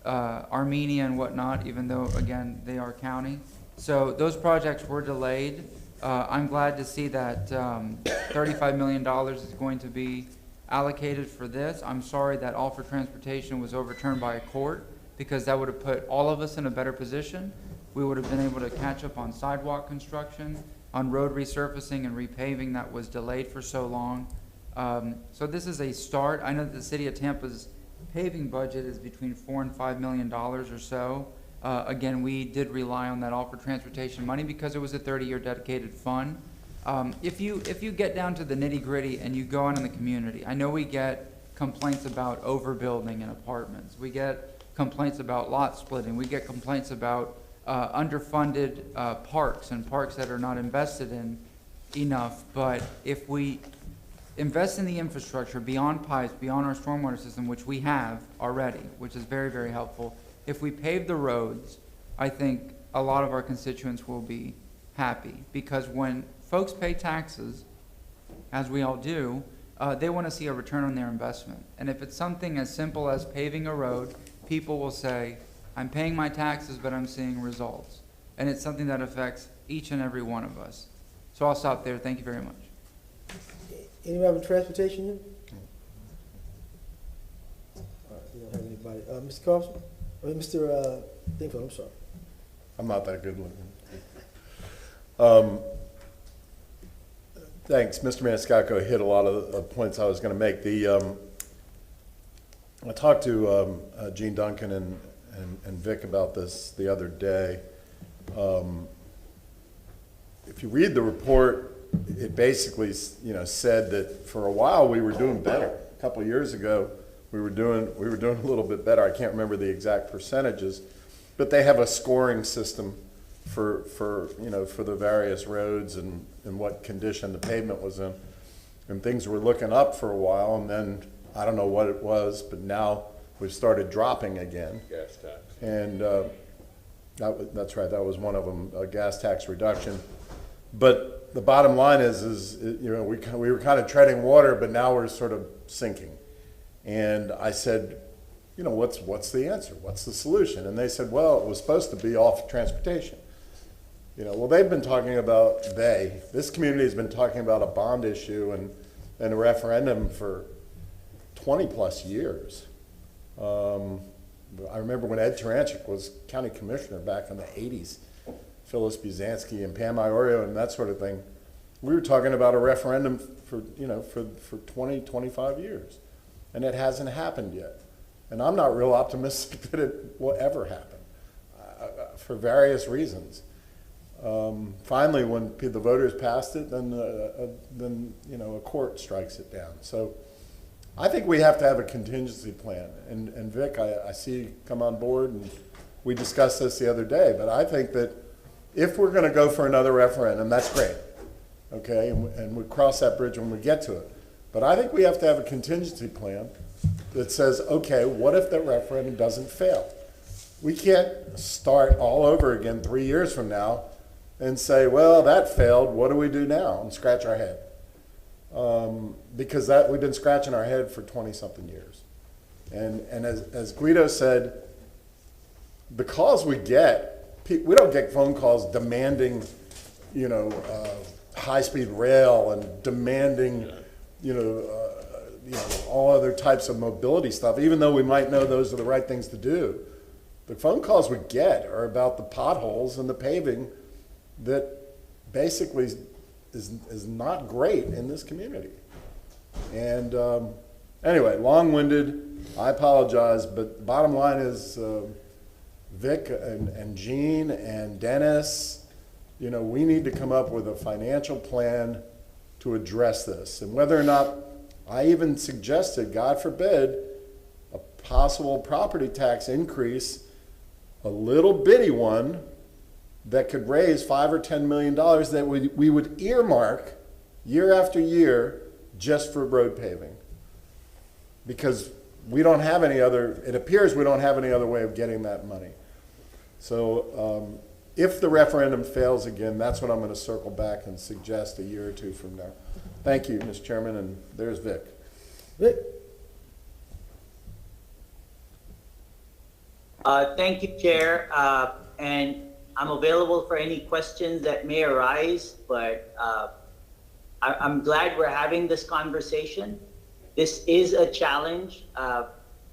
Armenia and whatnot, even though, again, they are county. So those projects were delayed. I'm glad to see that $35 million is going to be allocated for this. I'm sorry that All for Transportation was overturned by a court, because that would have put all of us in a better position. We would have been able to catch up on sidewalk construction, on road resurfacing and repaving that was delayed for so long. So this is a start. I know that the City of Tampa's paving budget is between $4 and $5 million or so. Again, we did rely on that All for Transportation money because it was a 30-year dedicated fund. If you get down to the nitty-gritty and you go out in the community, I know we get complaints about overbuilding in apartments. We get complaints about lot splitting. We get complaints about underfunded parks and parks that are not invested in enough. But if we invest in the infrastructure beyond pipes, beyond our stormwater system, which we have already, which is very, very helpful, if we pave the roads, I think a lot of our constituents will be happy. Because when folks pay taxes, as we all do, they want to see a return on their investment. And if it's something as simple as paving a road, people will say, I'm paying my taxes, but I'm seeing results. And it's something that affects each and every one of us. So I'll stop there. Thank you very much. Anybody with transportation here? All right, we don't have anybody. Mr. Carlson? Mr. Dingfield, I'm sorry. I'm not that good looking. Thanks. Mr. Maniscalco hit a lot of the points I was going to make. I talked to Gene Duncan and Vic about this the other day. If you read the report, it basically said that for a while we were doing better. A couple of years ago, we were doing a little bit better. I can't remember the exact percentages, but they have a scoring system for the various roads and what condition the pavement was in. And things were looking up for a while, and then I don't know what it was, but now we've started dropping again. Gas tax. And that's right, that was one of them, a gas tax reduction. But the bottom line is we were kind of treading water, but now we're sort of sinking. And I said, what's the answer? What's the solution? And they said, well, it was supposed to be off transportation. They've been talking about, this community has been talking about a bond issue and a referendum for 20 plus years. I remember when Ed Taranchik was county commissioner back in the 80s, Phyllis Buzansky and Pam Iorio and that sort of thing. We were talking about a referendum for 20, 25 years. And it hasn't happened yet. And I'm not real optimistic that it will ever happen for various reasons. Finally, when the voters passed it, then a court strikes it down. So I think we have to have a contingency plan. And Vic, I see you come on board, and we discussed this the other day, but I think that if we're going to go for another referendum, that's great, okay? And we cross that bridge when we get to it. But I think we have to have a contingency plan that says, okay, what if the referendum doesn't fail? We can't start all over again 3 years from now and say, well, that failed, what do we do now? And scratch our head. Because we've been scratching our head for 20-something years. And as Guido said, because we don't get phone calls demanding, high-speed rail and demanding, all other types of mobility stuff, even though we might know those are the right things to do. The phone calls we get are about the potholes and the paving that basically is not great in this community. And anyway, long-winded, I apologize, but the bottom line is Vic and Jean and Dennis, we need to come up with a financial plan to address this. And whether or not, I even suggested, God forbid, a possible property tax increase, a little bitty one that could raise $5 or $10 million that we would earmark year after year just for road paving. Because we don't have any other, it appears we don't have any other way of getting that money. So if the referendum fails again, that's what I'm going to circle back and suggest a year or two from now. Thank you, Mr. Chairman, and there's Vic. Vic? Thank you, Chair, and I'm available for any questions that may arise, but I'm glad we're having this conversation. This is a challenge.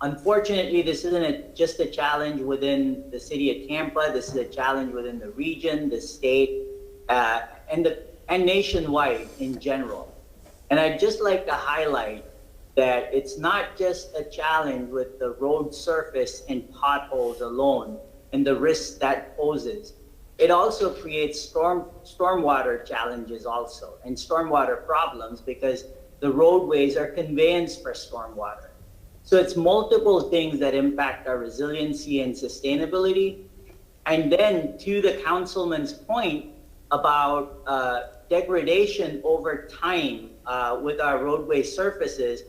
Unfortunately, this isn't just a challenge within the city of Tampa. This is a challenge within the region, the state, and nationwide in general. And I'd just like to highlight that it's not just a challenge with the road surface and potholes alone and the risks that poses. It also creates stormwater challenges also, and stormwater problems, because the roadways are conveyance for stormwater. So it's multiple things that impact our resiliency and sustainability. And then to the councilman's point about degradation over time with our roadway surfaces,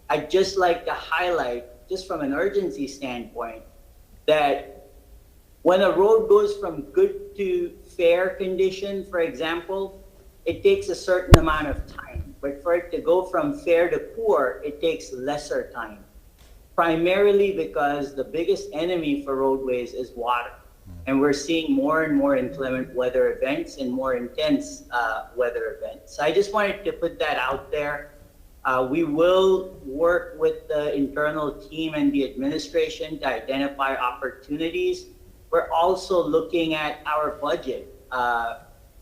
I'd just like to highlight, just from an urgency standpoint, that when a road goes from good to fair condition, for example, it takes a certain amount of time. But for it to go from fair to poor, it takes lesser time. Primarily because the biggest enemy for roadways is water. And we're seeing more and more inclement weather events and more intense weather events. So I just wanted to put that out there. We will work with the internal team and the administration to identify opportunities. We're also looking at our budget.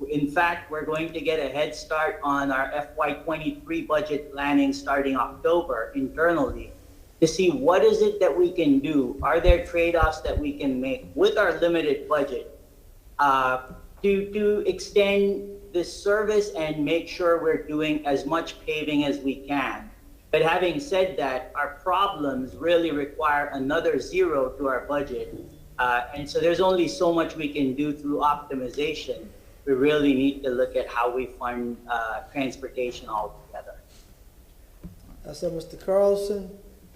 In fact, we're going to get a head start on our FY23 budget planning starting October internally to see what is it that we can do. Are there trade-offs that we can make with our limited budget to extend this service and make sure we're doing as much paving as we can. But having said that, our problems really require another zero to our budget And so there's only so much we can do through optimization. We really need to look at how we fund transportation altogether. I saw Mr. Carlson,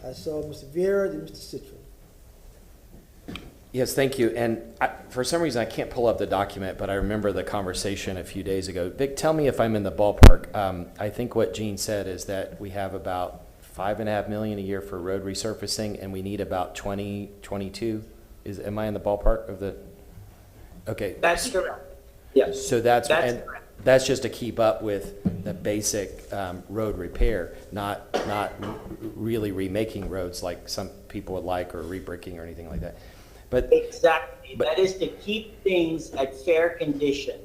I saw Mr. Vieira, and Mr. Citro. Yes, thank you. And for some reason, I can't pull up the document, but I remember the conversation a few days ago. Vic, tell me if I'm in the ballpark. I think what Gene said is that we have about $5.5 million a year for road resurfacing, and we need about 22. Am I in the ballpark of the? Okay. That's correct. Yeah. So that's correct. That's just to keep up with the basic road repair, not really remaking roads like some people would like, or rebricking or anything like that. But exactly, that is to keep things at fair condition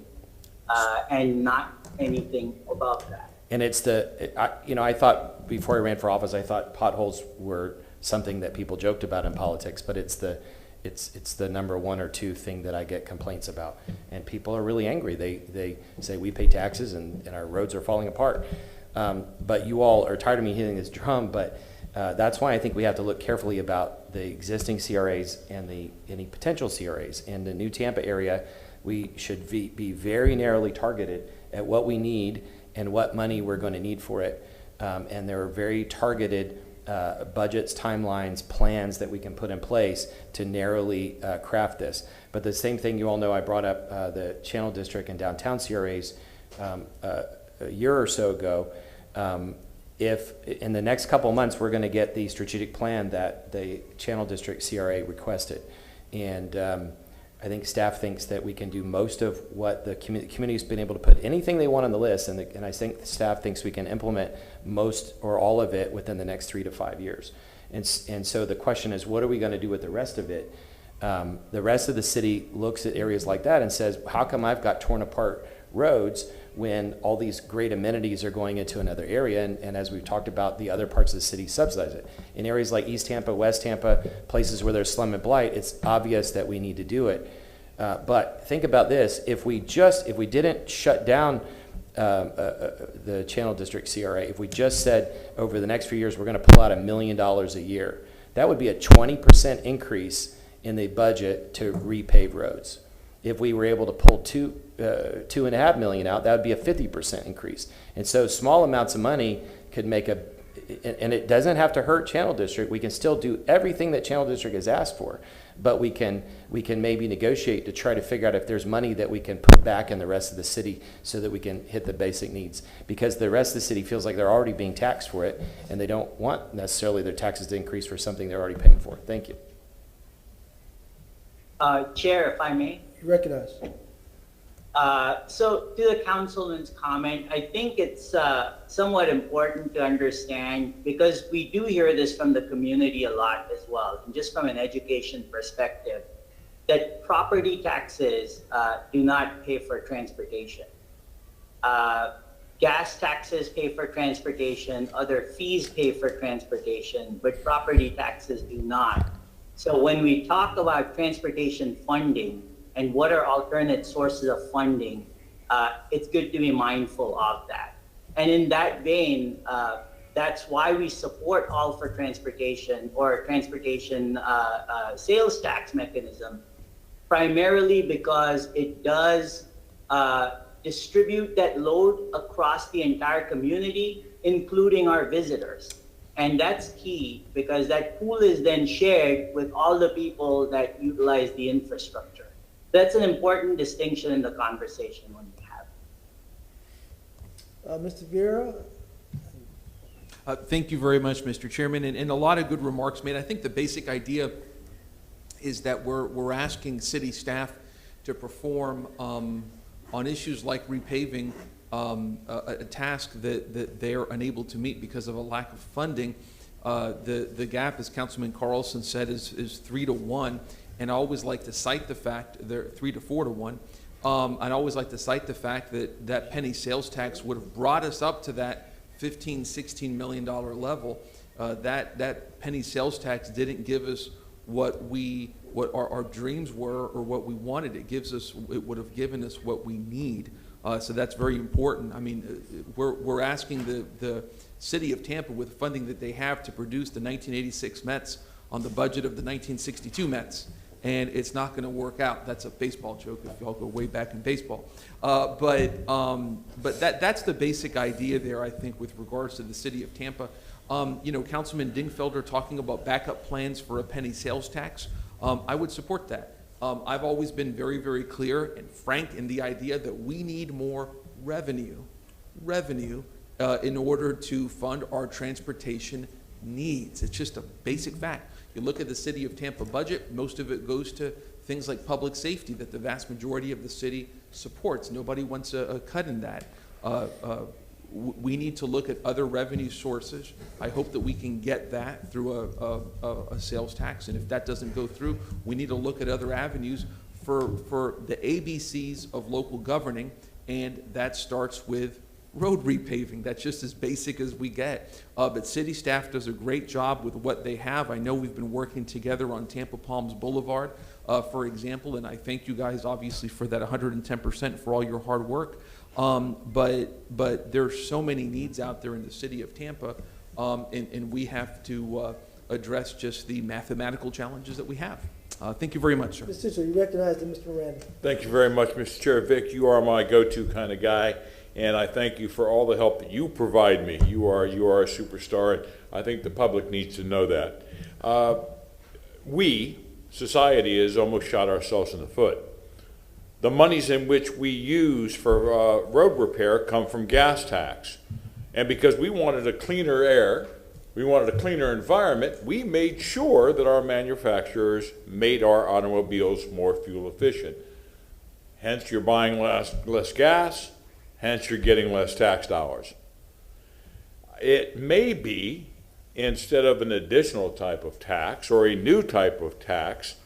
and not anything above that. And it's I thought before I ran for office, I thought potholes were something that people joked about in politics, but it's the number one or two thing that I get complaints about. And people are really angry. They say we pay taxes and our roads are falling apart. But you all are tired of me hitting this drum, but that's why I think we have to look carefully about the existing CRAs and any potential CRAs. In the new Tampa area, we should be very narrowly targeted at what we need and what money we're going to need for it. And there are very targeted budgets, timelines, plans that we can put in place to narrowly craft this. But the same thing, you all know, I brought up the Channel District and downtown CRAs a year or so ago. If in the next couple of months we're going to get the strategic plan that the Channel District CRA requested, and I think staff thinks that we can do most of what the community's been able to put anything they want on the list, and I think the staff thinks we can implement most or all of it within the next 3 to 5 years. And so the question is, what are we going to do with the rest of it? The rest of the city looks at areas like that and says, how come I've got torn apart roads when all these great amenities are going into another area? And as we've talked about, the other parts of the city subsidize it. In areas like East Tampa, West Tampa, places where there's slum and blight, it's obvious that we need to do it. But think about this: if we didn't shut down the Channel District CRA, if we just said over the next few years we're going to pull out $1 million a year, that would be a 20% increase in the budget to repave roads. If we were able to pull $2.5 million out, that would be a 50% increase. And so small amounts of money could make and it doesn't have to hurt Channel District. We can still do everything that Channel District has asked for, but we can maybe negotiate to try to figure out if there's money that we can put back in the rest of the city so that we can hit the basic needs. Because the rest of the city feels like they're already being taxed for it, and they don't want necessarily their taxes to increase for something they're already paying for. Thank you. Chair, if I may. Recognize. So to the councilman's comment, I think it's somewhat important to understand, because we do hear this from the community a lot as well, and just from an education perspective, that property taxes do not pay for transportation. Gas taxes pay for transportation, other fees pay for transportation, but property taxes do not. So when we talk about transportation funding and what are alternate sources of funding, it's good to be mindful of that. And in that vein, that's why we support All for Transportation, or transportation sales tax mechanism, primarily because it does distribute that load across the entire community, including our visitors. And that's key, because that pool is then shared with all the people that utilize the infrastructure. That's an important distinction in the conversation when we have. Mr. Vieira? Thank you very much, Mr. Chairman, and a lot of good remarks made. I think the basic idea is that we're asking city staff to perform on issues like repaving a task that they are unable to meet because of a lack of funding. The gap, as Councilman Carlson said, is 3 to 1, and I always like to cite the fact they're 3 to 4 to 1. I'd always like to cite the fact that penny sales tax would have brought us up to that $15-16 million level. That penny sales tax didn't give us what our dreams were or what we wanted. It would have given us what we need. So that's very important. I mean, we're asking the city of Tampa, with funding that they have, to produce the 1986 Mets on the budget of the 1962 Mets. and it's not going to work out. That's a baseball joke if y'all go way back in baseball. But that's the basic idea there, I think, with regards to the city of Tampa. You know, Councilman Dingfelder talking about backup plans for a penny sales tax. I would support that. I've always been very, very clear and frank in the idea that we need more revenue in order to fund our transportation needs. It's just a basic fact. You look at the city of Tampa budget, most of it goes to things like public safety that the vast majority of the city supports. Nobody wants a cut in that. We need to look at other revenue sources. I hope that we can get that through a sales tax, and if that doesn't go through, we need to look at other avenues for the ABCs of local governing, and that starts with road repaving. That's just as basic as we get. But city staff does a great job with what they have. I know we've been working together on Tampa Palms Boulevard, for example, and I thank you guys obviously for that 110% for all your hard work. But there's so many needs out there in the city of Tampa, and we have to address just the mathematical challenges that we have. Thank you very much, sir. Mr. Titcher, you recognize Mr. Miranda. Thank you very much, Mr. Chair. Vic, you are my go-to kind of guy, and I thank you for all the help that you provide me. You are a superstar, and I think the public needs to know that. We, society, has almost shot ourselves in the foot. The monies in which we use for road repair come from gas tax. And because we wanted a cleaner air, we wanted a cleaner environment, we made sure that our manufacturers made our automobiles more fuel efficient. Hence, you're buying less gas, hence you're getting less tax dollars. It may be, instead of an additional type of tax or a new type of tax,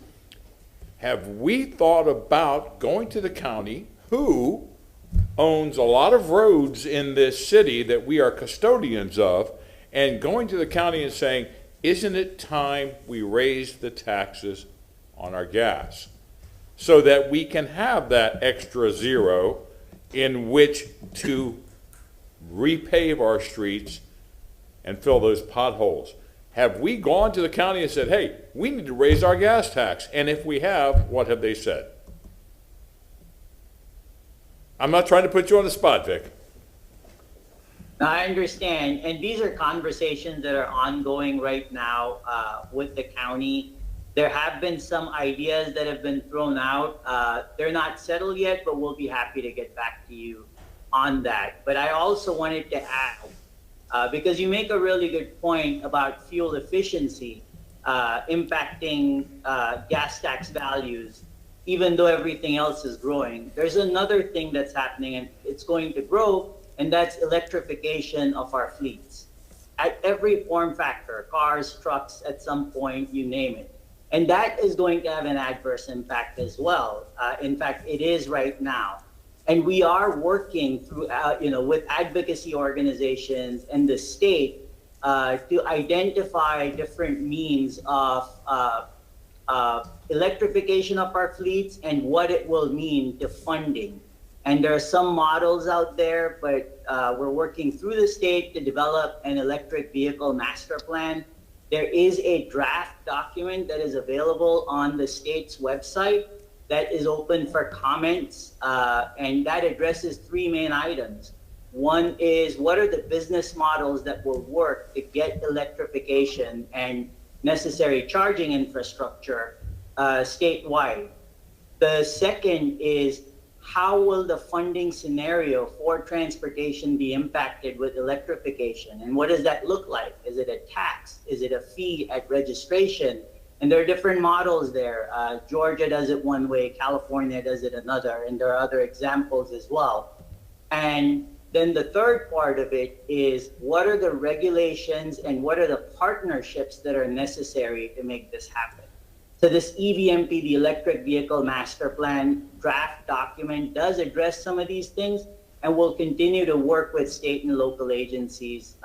have we thought about going to the county, who owns a lot of roads in this city that we are custodians of, and going to the county and saying, isn't it time we raise the taxes on our gas so that we can have that extra zero in which to repave our streets and fill those potholes? Have we gone to the county and said, hey, we need to raise our gas tax? And if we have, what have they said? I'm not trying to put you on the spot, Vic. I understand, and these are conversations that are ongoing right now with the county. There have been some ideas that have been thrown out. They're not settled yet, but we'll be happy to get back to you on that. But I also wanted to add, because you make a really good point about fuel efficiency impacting gas tax values, even though everything else is growing. There's another thing that's happening, and it's going to grow, and that's electrification of our fleets. At every form factor, cars, trucks, at some point, you name it. And that is going to have an adverse impact as well. In fact, it is right now. And we are working through, with advocacy organizations and the state to identify different means of electrification of our fleets and what it will mean to funding. And there are some models out there, but we're working through the state to develop an electric vehicle master plan. There is a draft document that is available on the state's website that is open for comments, and that addresses three main items. One is, what are the business models that will work to get electrification and necessary charging infrastructure statewide? The second is, how will the funding scenario for transportation be impacted with electrification? And what does that look like? Is it a tax? Is it a fee at registration? And there are different models there. Georgia does it one way, California does it another, and there are other examples as well. And then the third part of it is, what are the regulations and what are the partnerships that are necessary to make this happen? So this EVMP, the Electric Vehicle Master Plan draft document, does address some of these things, and we'll continue to work with state and local agencies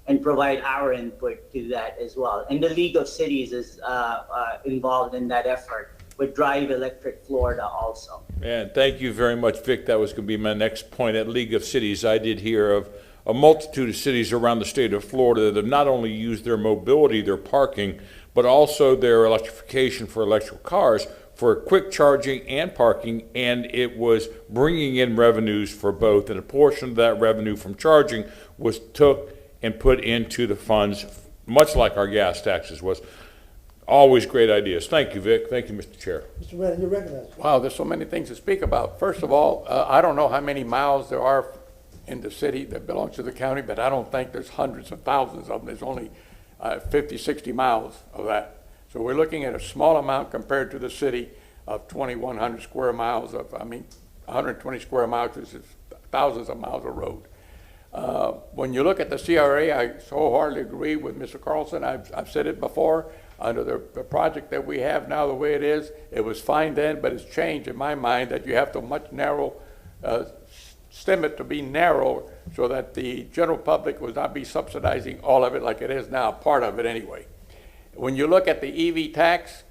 and provide our input to that as well. And the League of Cities is involved in that effort with Drive Electric Florida also. And thank you very much, Vic. That was going to be my next point. At League of Cities, I did hear of a multitude of cities around the state of Florida that have not only used their mobility, their parking, but also their electrification for electrical cars for quick charging and parking, and it was bringing in revenues for both, and a portion of that revenue from charging was took and put into the funds, much like our gas taxes was. Always great ideas. Thank you, Vic. Thank you, Mr. Chair. Mr. Brennan, you're recognized. Wow, there's so many things to speak about. First of all, I don't know how many miles there are in the city that belongs to the county, but I don't think there's hundreds of thousands of them. There's only 50, 60 miles of that. So we're looking at a small amount compared to the city of 2,100 square miles of, 120 square miles, which is thousands of miles of road. When you look at the CRA, I so wholeheartedly agree with Mr. Carlson. I've said it before. Under the project that we have now, the way it is, it was fine then, but it's changed in my mind that you have to much narrow, stem it to be narrow so that the general public would not be subsidizing all of it like it is now, part of it anyway. When you look at the EV tax,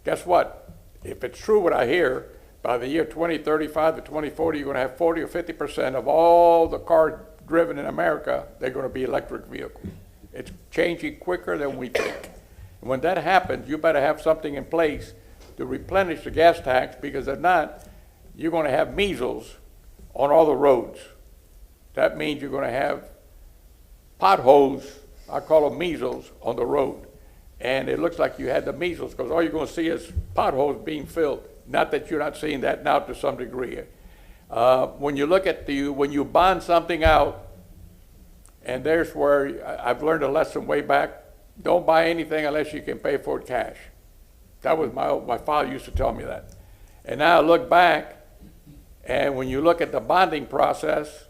guess what? If it's true what I hear, by the year 2035 to 2040, you're going to have 40 or 50% of all the cars driven in America, they're going to be electric vehicles. It's changing quicker than we think. And when that happens, you better have something in place to replenish the gas tax, because if not, you're going to have measles on all the roads. That means you're going to have potholes, I call them measles, on the road. And it looks like you had the measles, because all you're going to see is potholes being filled. Not that you're not seeing that now to some degree. When you look at when you bond something out, and there's where I've learned a lesson way back, don't buy anything unless you can pay for it cash. That was my father used to tell me that. And now I look back, and when you look at the bonding process,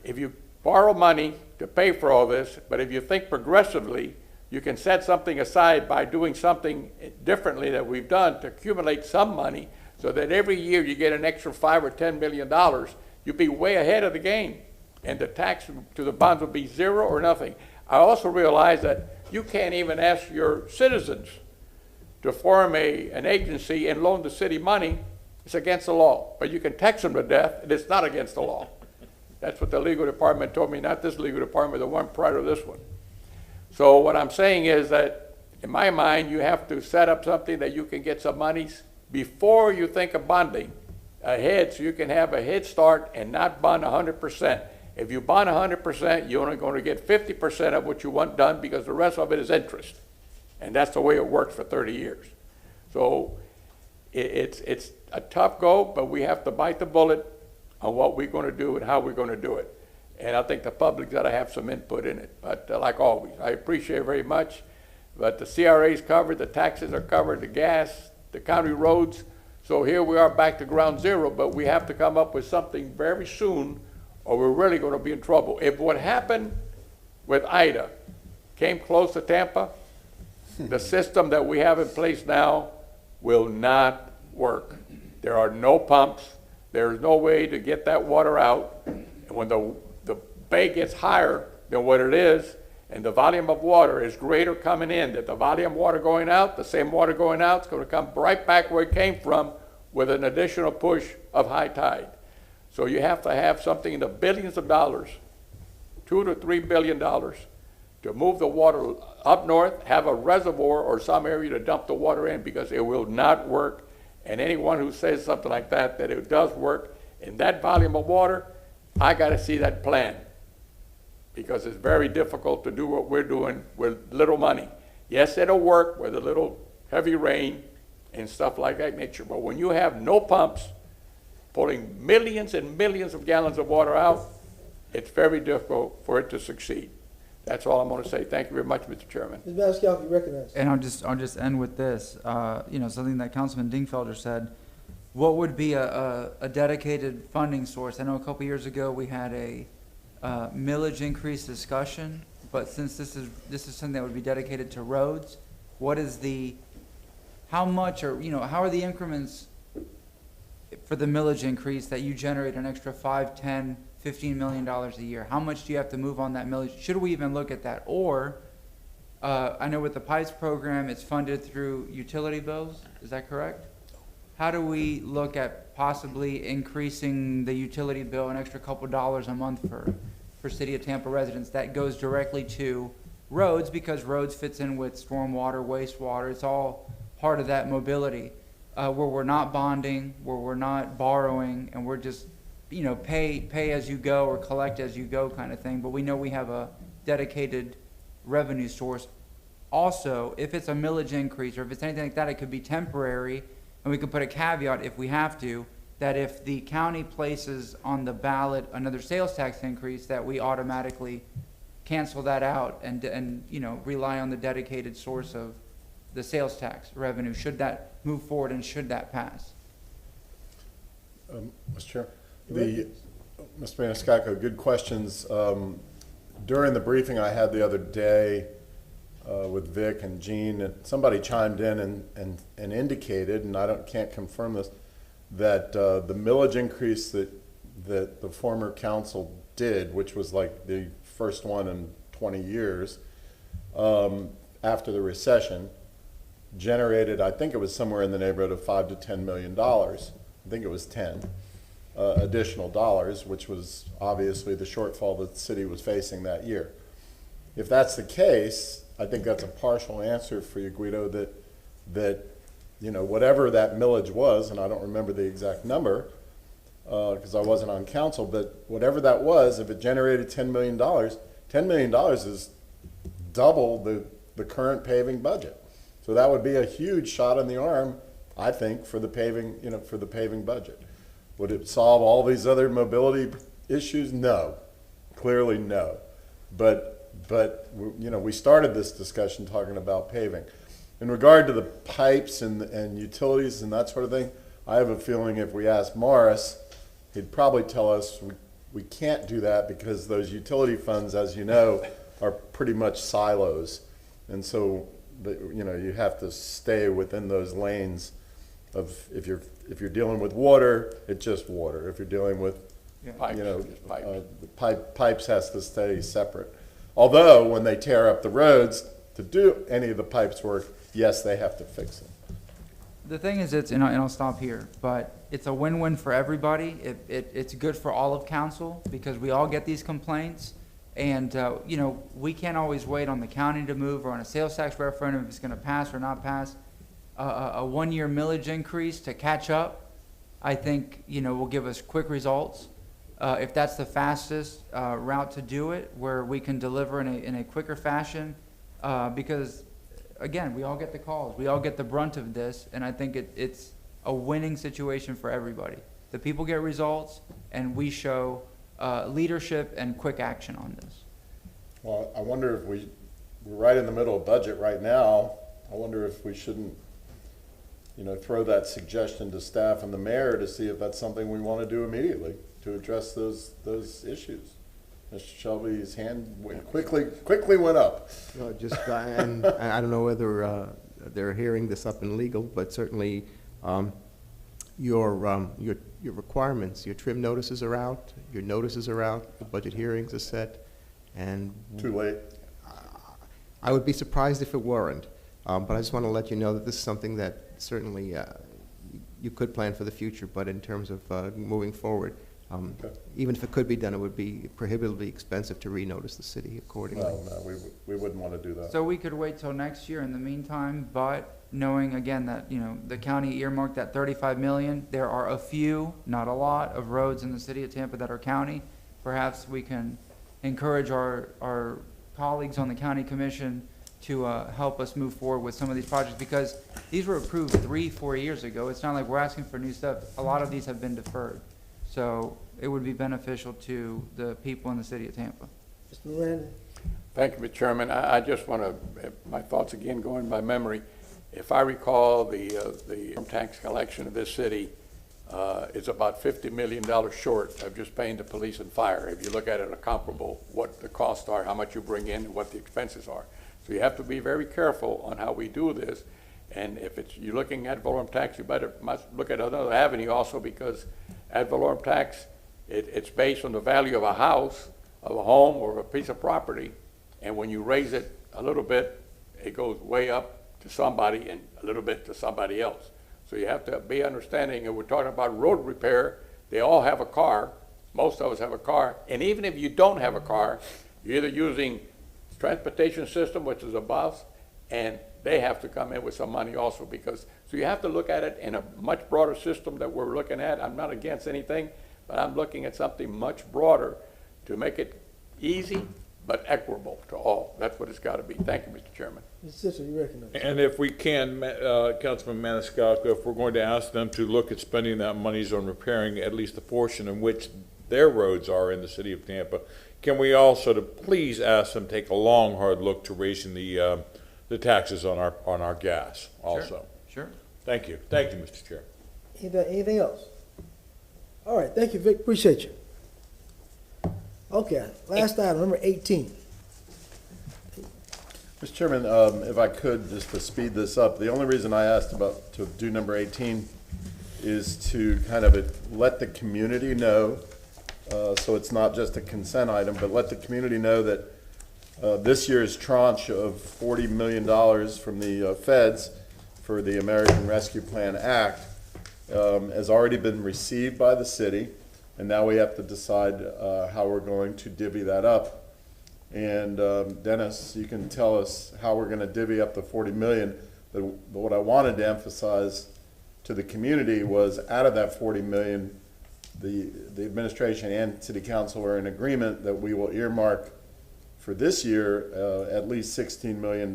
if you borrow money to pay for all this, but if you think progressively, you can set something aside by doing something differently that we've done to accumulate some money so that every year you get an extra $5 or $10 million, you'll be way ahead of the game. And the tax to the bonds will be zero or nothing. I also realize that you can't even ask your citizens to form an agency and loan the city money. It's against the law. But you can tax them to death, and it's not against the law. That's what the legal department told me, not this legal department, the one prior to this one. So what I'm saying is that, in my mind, you have to set up something that you can get some monies before you think of bonding ahead, so you can have a head start and not bond 100%. If you bond 100%, you're only going to get 50% of what you want done, because the rest of it is interest. And that's the way it works for 30 years. So it's a tough go, but we have to bite the bullet on what we're going to do and how we're going to do it. And I think the public's got to have some input in it. But like always, I appreciate it very much. But the CRA is covered, the taxes are covered, the gas, the county roads. So here we are back to ground zero, but we have to come up with something very soon, or we're really going to be in trouble. If what happened with Ida came close to Tampa, the system that we have in place now will not work. There are no pumps. There is no way to get that water out. And when the bay gets higher than what it is, and the volume of water is greater coming in, that the volume of water going out, the same water going out, is going to come right back where it came from with an additional push of high tide. So you have to have something in the billions of dollars, $2 to $3 billion, to move the water up north, have a reservoir or some area to dump the water in, because it will not work. And anyone who says something like that it does work in that volume of water, I got to see that plan, because it's very difficult to do what we're doing with little money. Yes, it'll work with a little heavy rain and stuff like that nature, but when you have no pumps pulling millions and millions of gallons of water out, it's very difficult for it to succeed. That's all I'm going to say. Thank you very much, Mr. Chairman. Ms. Maniscalco, you recognize. And I'll just end with this. Something that Councilman Dingfelder said. What would be a dedicated funding source? I know a couple years ago we had a millage increase discussion, but since this is something that would be dedicated to roads, how much, or how are the increments for the millage increase that you generate an extra $5, $10, $15 million a year? How much do you have to move on that millage? Should we even look at that? Or I know with the PIPES program, it's funded through utility bills. Is that correct? How do we look at possibly increasing the utility bill an extra couple dollars a month for City of Tampa residents that goes directly to roads, because roads fits in with stormwater, wastewater. It's all part of that mobility, where we're not bonding, where we're not borrowing, and we're just, you know, pay as you go or collect as you go kind of thing. But we know we have a dedicated revenue source. Also, if it's a millage increase or if it's anything like that, it could be temporary, and we could put a caveat if we have to, that if the county places on the ballot another sales tax increase, that we automatically cancel that out and you know, rely on the dedicated source of the sales tax revenue, should that move forward and should that pass. Mr. Chair, Mr. Maniscalco, good questions. During the briefing I had the other day with Vic and Gene, somebody chimed in and indicated, and can't confirm this, that the millage increase that the former council did, which was like the first one in 20 years after the recession, generated, I think it was somewhere in the neighborhood of $5 to $10 million. I think it was 10 additional dollars, which was obviously the shortfall that the city was facing that year. If that's the case, I think that's a partial answer for you, Guido, that you know, whatever that millage was, and I don't remember the exact number because I wasn't on council, but whatever that was, if it generated $10 million, $10 million is double the current paving budget. So that would be a huge shot in the arm, I think, for the paving, you know, for the paving budget. Would it solve all these other mobility issues? No, clearly no. But you know, we started this discussion talking about paving. In regard to the pipes and utilities and that sort of thing, I have a feeling if we asked Morris, he'd probably tell us we can't do that because those utility funds, as you know, are pretty much silos. And so, you know, you have to stay within those lanes of if you're dealing with water, it's just water. If you're dealing with, Pipes, you know, pipes. Pipes has to stay separate. Although when they tear up the roads to do any of the pipes work, yes, they have to fix them. The thing is, and I'll stop here, but it's a win-win for everybody. It's good for all of council because we all get these complaints. And, you know, we can't always wait on the county to move or on a sales tax referendum if it's going to pass or not pass. A one-year millage increase to catch up, I think, you know, will give us quick results. If that's the fastest route to do it, where we can deliver in a quicker fashion, because, again, we all get the calls. We all get the brunt of this, and I think it's a winning situation for everybody. The people get results, and we show leadership and quick action on this. Well, I wonder if we're right in the middle of budget right now. I wonder if we shouldn't, you know, throw that suggestion to staff and the mayor to see if that's something we want to do immediately to address those issues. Mr. Shelby's hand quickly went up. And I don't know whether they're hearing this up in legal, but certainly your requirements, your trim notices are out, your notices are out, the budget hearings are set, and too late. I would be surprised if it weren't, but I just want to let you know that this is something that certainly you could plan for the future, but in terms of moving forward, even if it could be done, it would be prohibitively expensive to renotice the city accordingly. No, we wouldn't want to do that. So we could wait till next year in the meantime, but knowing again that, you know, the county earmarked that 35 million, there are a few, not a lot, of roads in the city of Tampa that are county. Perhaps we can encourage our colleagues on the county commission to help us move forward with some of these projects, because these were approved 3-4 years ago. It's not like we're asking for new stuff. A lot of these have been deferred. So it would be beneficial to the people in the city of Tampa. Mr. Miranda? Thank you, Mr. Chairman. I just want to, my thoughts again going by memory. If I recall, the tax collection of this city is about $50 million short of just paying the police and fire. If you look at it, a comparable, what the costs are, how much you bring in, and what the expenses are. So you have to be very careful on how we do this. And if you're looking at ad valorem tax, you must look at another avenue also, because ad valorem tax, it's based on the value of a house, of a home, or a piece of property. And when you raise it a little bit, it goes way up to somebody and a little bit to somebody else. So you have to be understanding, and we're talking about road repair. They all have a car. Most of us have a car. And even if you don't have a car, you're either using transportation system, which is a bus, and they have to come in with some money also because, so you have to look at it in a much broader system that we're looking at. I'm not against anything, but I'm looking at something much broader to make it easy but equitable to all. That's what it's got to be. Thank you, Mr. Chairman. Mr. Sister, you recognize. And if we can, Councilman Maniscalco, if we're going to ask them to look at spending that monies on repairing at least the portion in which their roads are in the city of Tampa, can we also to please ask them to take a long, hard look to raising the taxes on our gas also? Sure. Thank you. Thank you, Mr. Chair. Anything else? All right, thank you, Vic, appreciate you. Okay, last item, number 18. Mr. Chairman, if I could, just to speed this up, the only reason I asked about to do number 18 is to kind of let the community know, so it's not just a consent item, but let the community know that this year's tranche of $40 million from the feds for the American Rescue Plan Act has already been received by the city, and now we have to decide how we're going to divvy that up. And Dennis, you can tell us how we're going to divvy up the $40 million. But what I wanted to emphasize to the community was, out of that $40 million, the administration and city council are in agreement that we will earmark for this year at least $16 million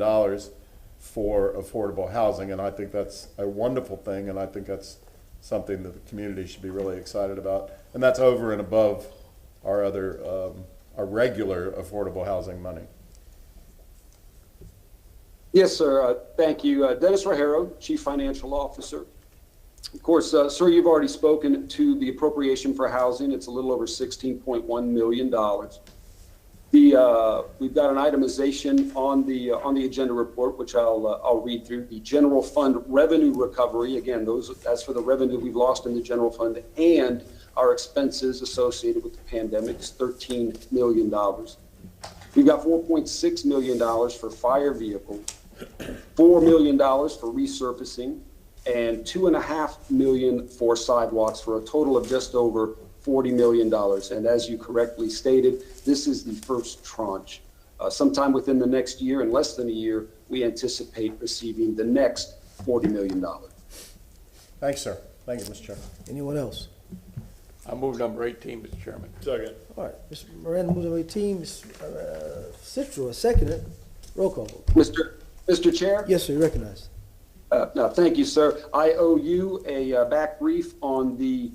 for affordable housing. And I think that's a wonderful thing, and I think that's something that the community should be really excited about. And that's over and above our other our regular affordable housing money. Yes, sir. Thank you. Dennis Rajero, Chief Financial Officer. Of course, sir, you've already spoken to the appropriation for housing. It's a little over $16.1 million. We've got an itemization on the agenda report, which I'll read through. The general fund revenue recovery, again, that's for the revenue we've lost in the general fund, and our expenses associated with the pandemic is $13 million. We've got $4.6 million for fire vehicles, $4 million for resurfacing, and $2.5 million for sidewalks, for a total of just over $40 million. And as you correctly stated, this is the first tranche. Sometime within the next year, in less than a year, we anticipate receiving the next $40 million. Thanks, sir. Thank you, Mr. Chairman. Anyone else? I move number 18, Mr. Chairman. Second. All right, Mr. Miranda moves number 18, Ms. Citro, seconded. Roll call vote. Mr. Chair? Yes, sir, you recognize. No, thank you, sir. I owe you a back brief on the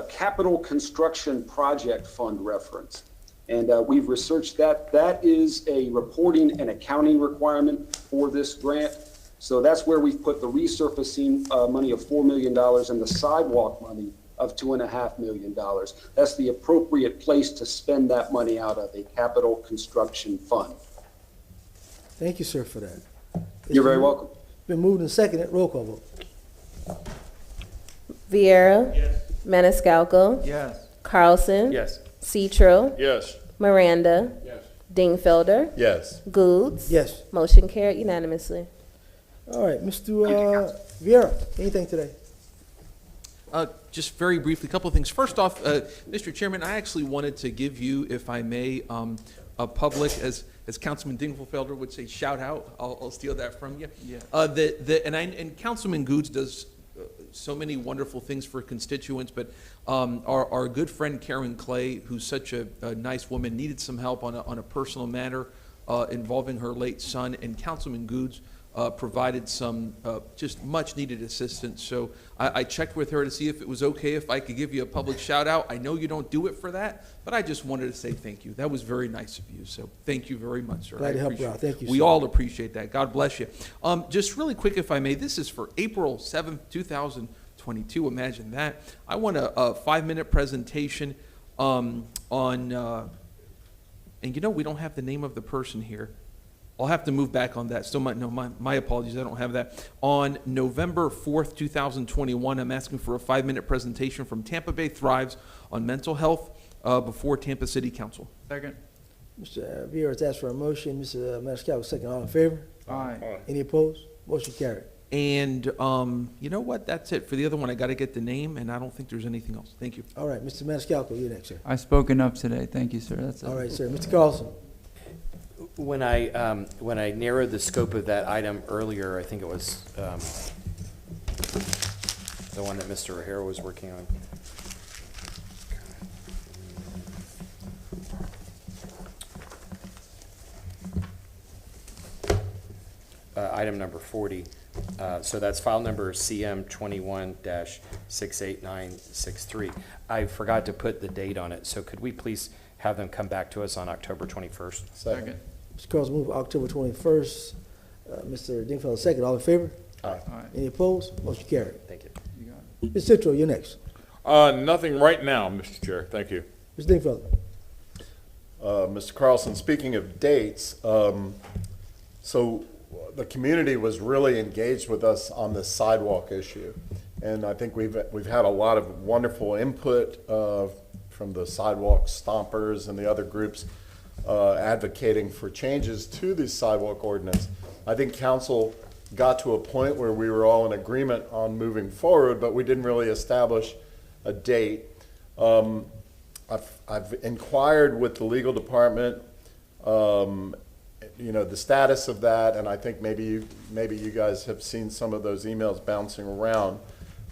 Capital Construction Project Fund reference. And we've researched that. That is a reporting and accounting requirement for this grant. So that's where we've put the resurfacing money of $4 million and the sidewalk money of $2.5 million. That's the appropriate place to spend that money out of, a capital construction fund. Thank you, sir, for that. You're very welcome. Been moved and seconded. Roll call vote. Vieira. Yes. Maniscalco. Yes. Carlson. Yes. Citro. Yes. Miranda. Yes. Dingfelder. Yes. Goods. Yes. Motion carried unanimously. All right, Mr. Vieira, anything today? Just very briefly, a couple of things. First off, Mr. Chairman, I actually wanted to give you, if I may, a public, as Councilman Dingfelder would say, shout out. I'll steal that from you. Yeah. And Councilman Goods does so many wonderful things for constituents, but our good friend Karen Clay, who's such a nice woman, needed some help on a personal matter involving her late son, and Councilman Goods provided some just much needed assistance. So I checked with her to see if it was okay if I could give you a public shout out. I know you don't do it for that, but I just wanted to say thank you. That was very nice of you. So thank you very much, sir. Glad to help you out. Thank you, We sir. all appreciate that. God bless you. Just really quick, if I may, this is for April 7th, 2022. Imagine that. I want a 5-minute presentation on, and you know, we don't have the name of the person here. I'll have to move back on that. Still, my apologies, I don't have that. On November 4th, 2021, I'm asking for a 5-minute presentation from Tampa Bay Thrives on mental health before Tampa City Council. Second. Mr. Vieira has asked for a motion. Mr. Maniscalco, second. All in favor? Aye. Any opposed? Motion carried. And you know what? That's it. For the other one, I got to get the name, and I don't think there's anything else. Thank you. All right, Mr. Maniscalco, you're next, sir. I spoke enough today. Thank you, sir. That's it. All right, sir. Mr. Carlson. When I narrowed the scope of that item earlier, I think it was the one that Mr. O'Hara was working on. Item number 40. So that's file number CM 21-68963. I forgot to put the date on it, so could we please have them come back to us on October 21st? Second. Mr. Carlson move October 21st. Mr. Dingfelder second. All in favor? Aye. Any opposed? Motion carried. Thank you. Ms. Citro, you're next. Nothing right now, Mr. Chair. Thank you. Mr. Dingfelder. Mr. Carlson, speaking of dates, so the community was really engaged with us on this sidewalk issue. And I think we've had a lot of wonderful input from the sidewalk stompers and the other groups advocating for changes to the sidewalk ordinance. I think council got to a point where we were all in agreement on moving forward, but we didn't really establish a date. I've inquired with the legal department, you know, the status of that, and I think maybe you guys have seen some of those emails bouncing around.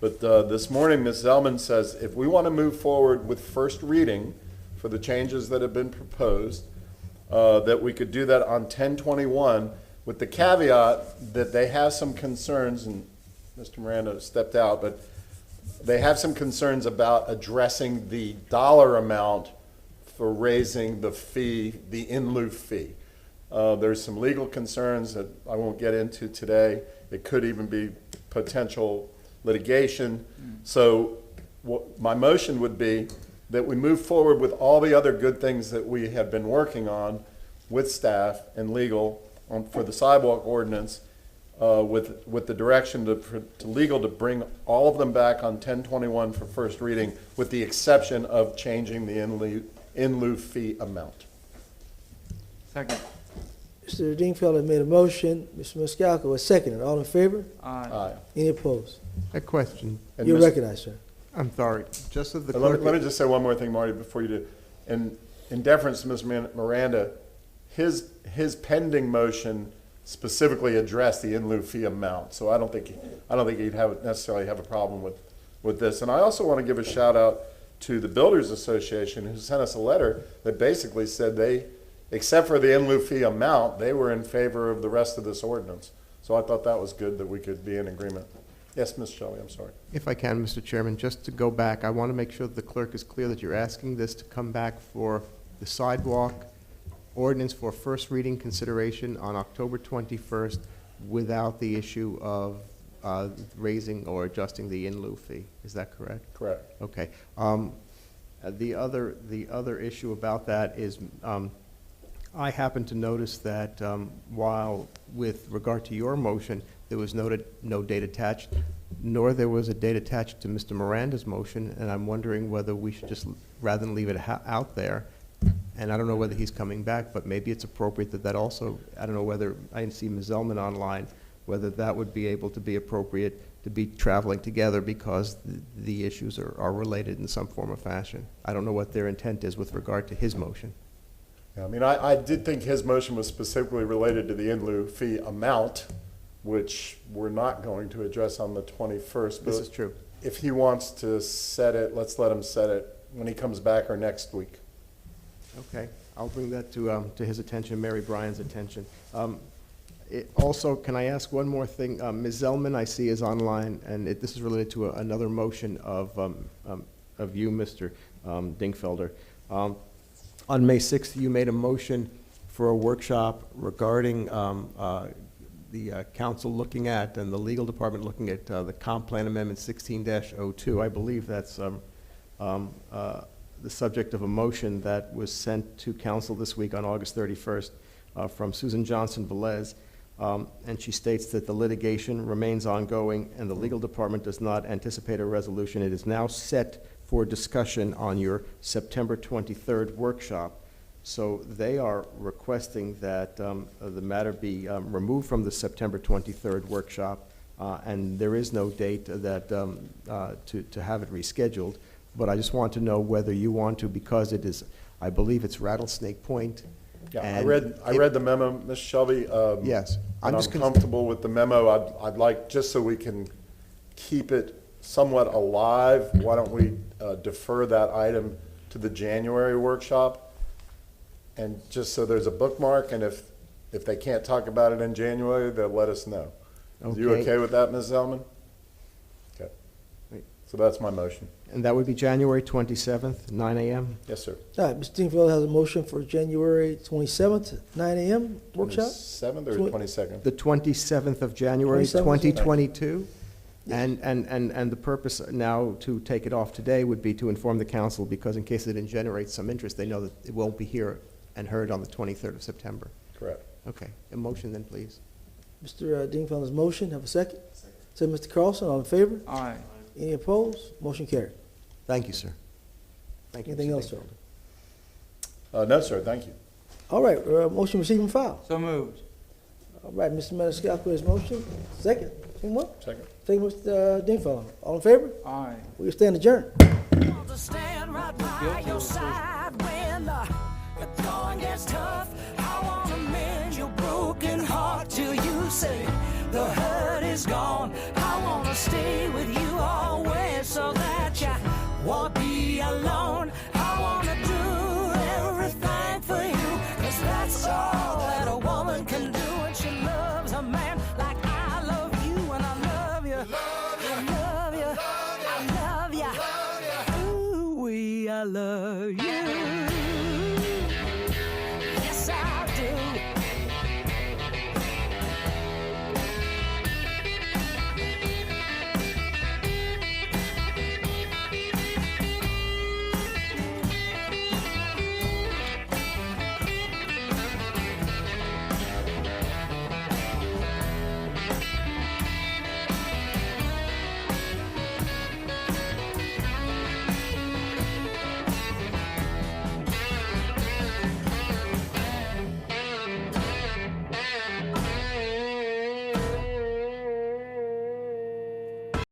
But this morning, Ms. Zellman says if we want to move forward with first reading for the changes that have been proposed, that we could do that on 10/21, with the caveat that they have some concerns, and Mr. Miranda stepped out, but they have some concerns about addressing the dollar amount for raising the fee, the in lieu fee. There's some legal concerns that I won't get into today. It could even be potential litigation. So my motion would be that we move forward with all the other good things that we have been working on with staff and legal for the sidewalk ordinance, with the direction to legal to bring all of them back on 10/21 for first reading, with the exception of changing the in lieu fee amount. Second. Mr. Dingfelder made a motion. Mr. Maniscalco has seconded. All in favor? Aye. Any opposed? A question. And You're Mr. recognized, sir. I'm sorry, just as the Let clerk. me just say one more thing, Marty, before you do. In deference to Ms. Miranda, his pending motion specifically addressed the in lieu fee amount. So I don't think he'd necessarily have a problem with this. And I also want to give a shout out to the Builders Association, who sent us a letter that basically said they, except for the in lieu fee amount, they were in favor of the rest of this ordinance. So I thought that was good that we could be in agreement. Yes, Ms. Shelley, I'm sorry. If I can, Mr. Chairman, just to go back, I want to make sure that the clerk is clear that you're asking this to come back for the sidewalk ordinance for first reading consideration on October 21st without the issue of raising or adjusting the in lieu fee. Is that correct? Correct. Okay. The other issue about that is I happen to notice that while with regard to your motion, there was no date attached, nor there was a date attached to Mr. Miranda's motion, and I'm wondering whether we should just, rather than leave it out there, and I don't know whether he's coming back, but maybe it's appropriate that also, I don't know whether, I didn't see Ms. Zellman online, whether that would be able to be appropriate to be traveling together because the issues are related in some form or fashion. I don't know what their intent is with regard to his motion. Yeah, I mean, I did think his motion was specifically related to the in lieu fee amount, which we're not going to address on the 21st. This is true. If he wants to set it, let's let him set it when he comes back or next week. Okay, I'll bring that to his attention, Mary Bryan's attention. Also, can I ask one more thing? Ms. Zellman, I see, is online, and this is related to another motion of you, Mr. Dingfelder. On May 6th, you made a motion for a workshop regarding the council looking at and the legal department looking at the comp plan amendment 16-02. I believe that's the subject of a motion that was sent to council this week on August 31st from Susan Johnson Velez. And she states that the litigation remains ongoing and the legal department does not anticipate a resolution. It is now set for discussion on your September 23rd workshop. So they are requesting that the matter be removed from the September 23rd workshop, and there is no date that to have it rescheduled. But I just want to know whether you want to, because it is, I believe it's Rattlesnake Point, Yeah, I And read the memo, Ms. Shelby. Yes. I'm just comfortable with the memo. I'd like, just so we can keep it somewhat alive, why don't we defer that item to the January workshop? And just so there's a bookmark, and if they can't talk about it in January, they'll let us know. Are you Okay. okay with that, Ms. Zellman? Okay. So that's my motion. And that would be January 27th, 9 a.m.? Yes, sir. All right, Mr. Dingfellow has a motion for January 27th, 9 a.m. workshop? 27th or Twen- 22nd? The 27th of January, 27th? 2022? And the purpose now to take it off today would be to inform the council, because in case it didn't generate some interest, they know that it won't be here and heard on the 23rd of September. Correct. Okay, a motion then, please. Mr. Dingfellow's motion, have a second? Second. Mr. Carlson, all in favor? Aye. Any opposed? Motion carried. Thank you, sir. Thank you. Anything Mr. else, Dingfellow. sir? No, sir, thank you. All right, motion received and filed. So moved. All right, Mr. Maniscalco has motion. Second. Anyone? Second. Second, Mr. Dingfellow. All in favor? Aye. We stand adjourned. Stand right by your side when the going gets tough. I wanna mend your broken heart till you say the hurt is gone. I wanna stay with you always so that you won't be alone. I wanna do everything for you, 'cause that's all that a woman can do when she loves a man like I love you, and I love you. I love you. I love you. Ooh, I love you.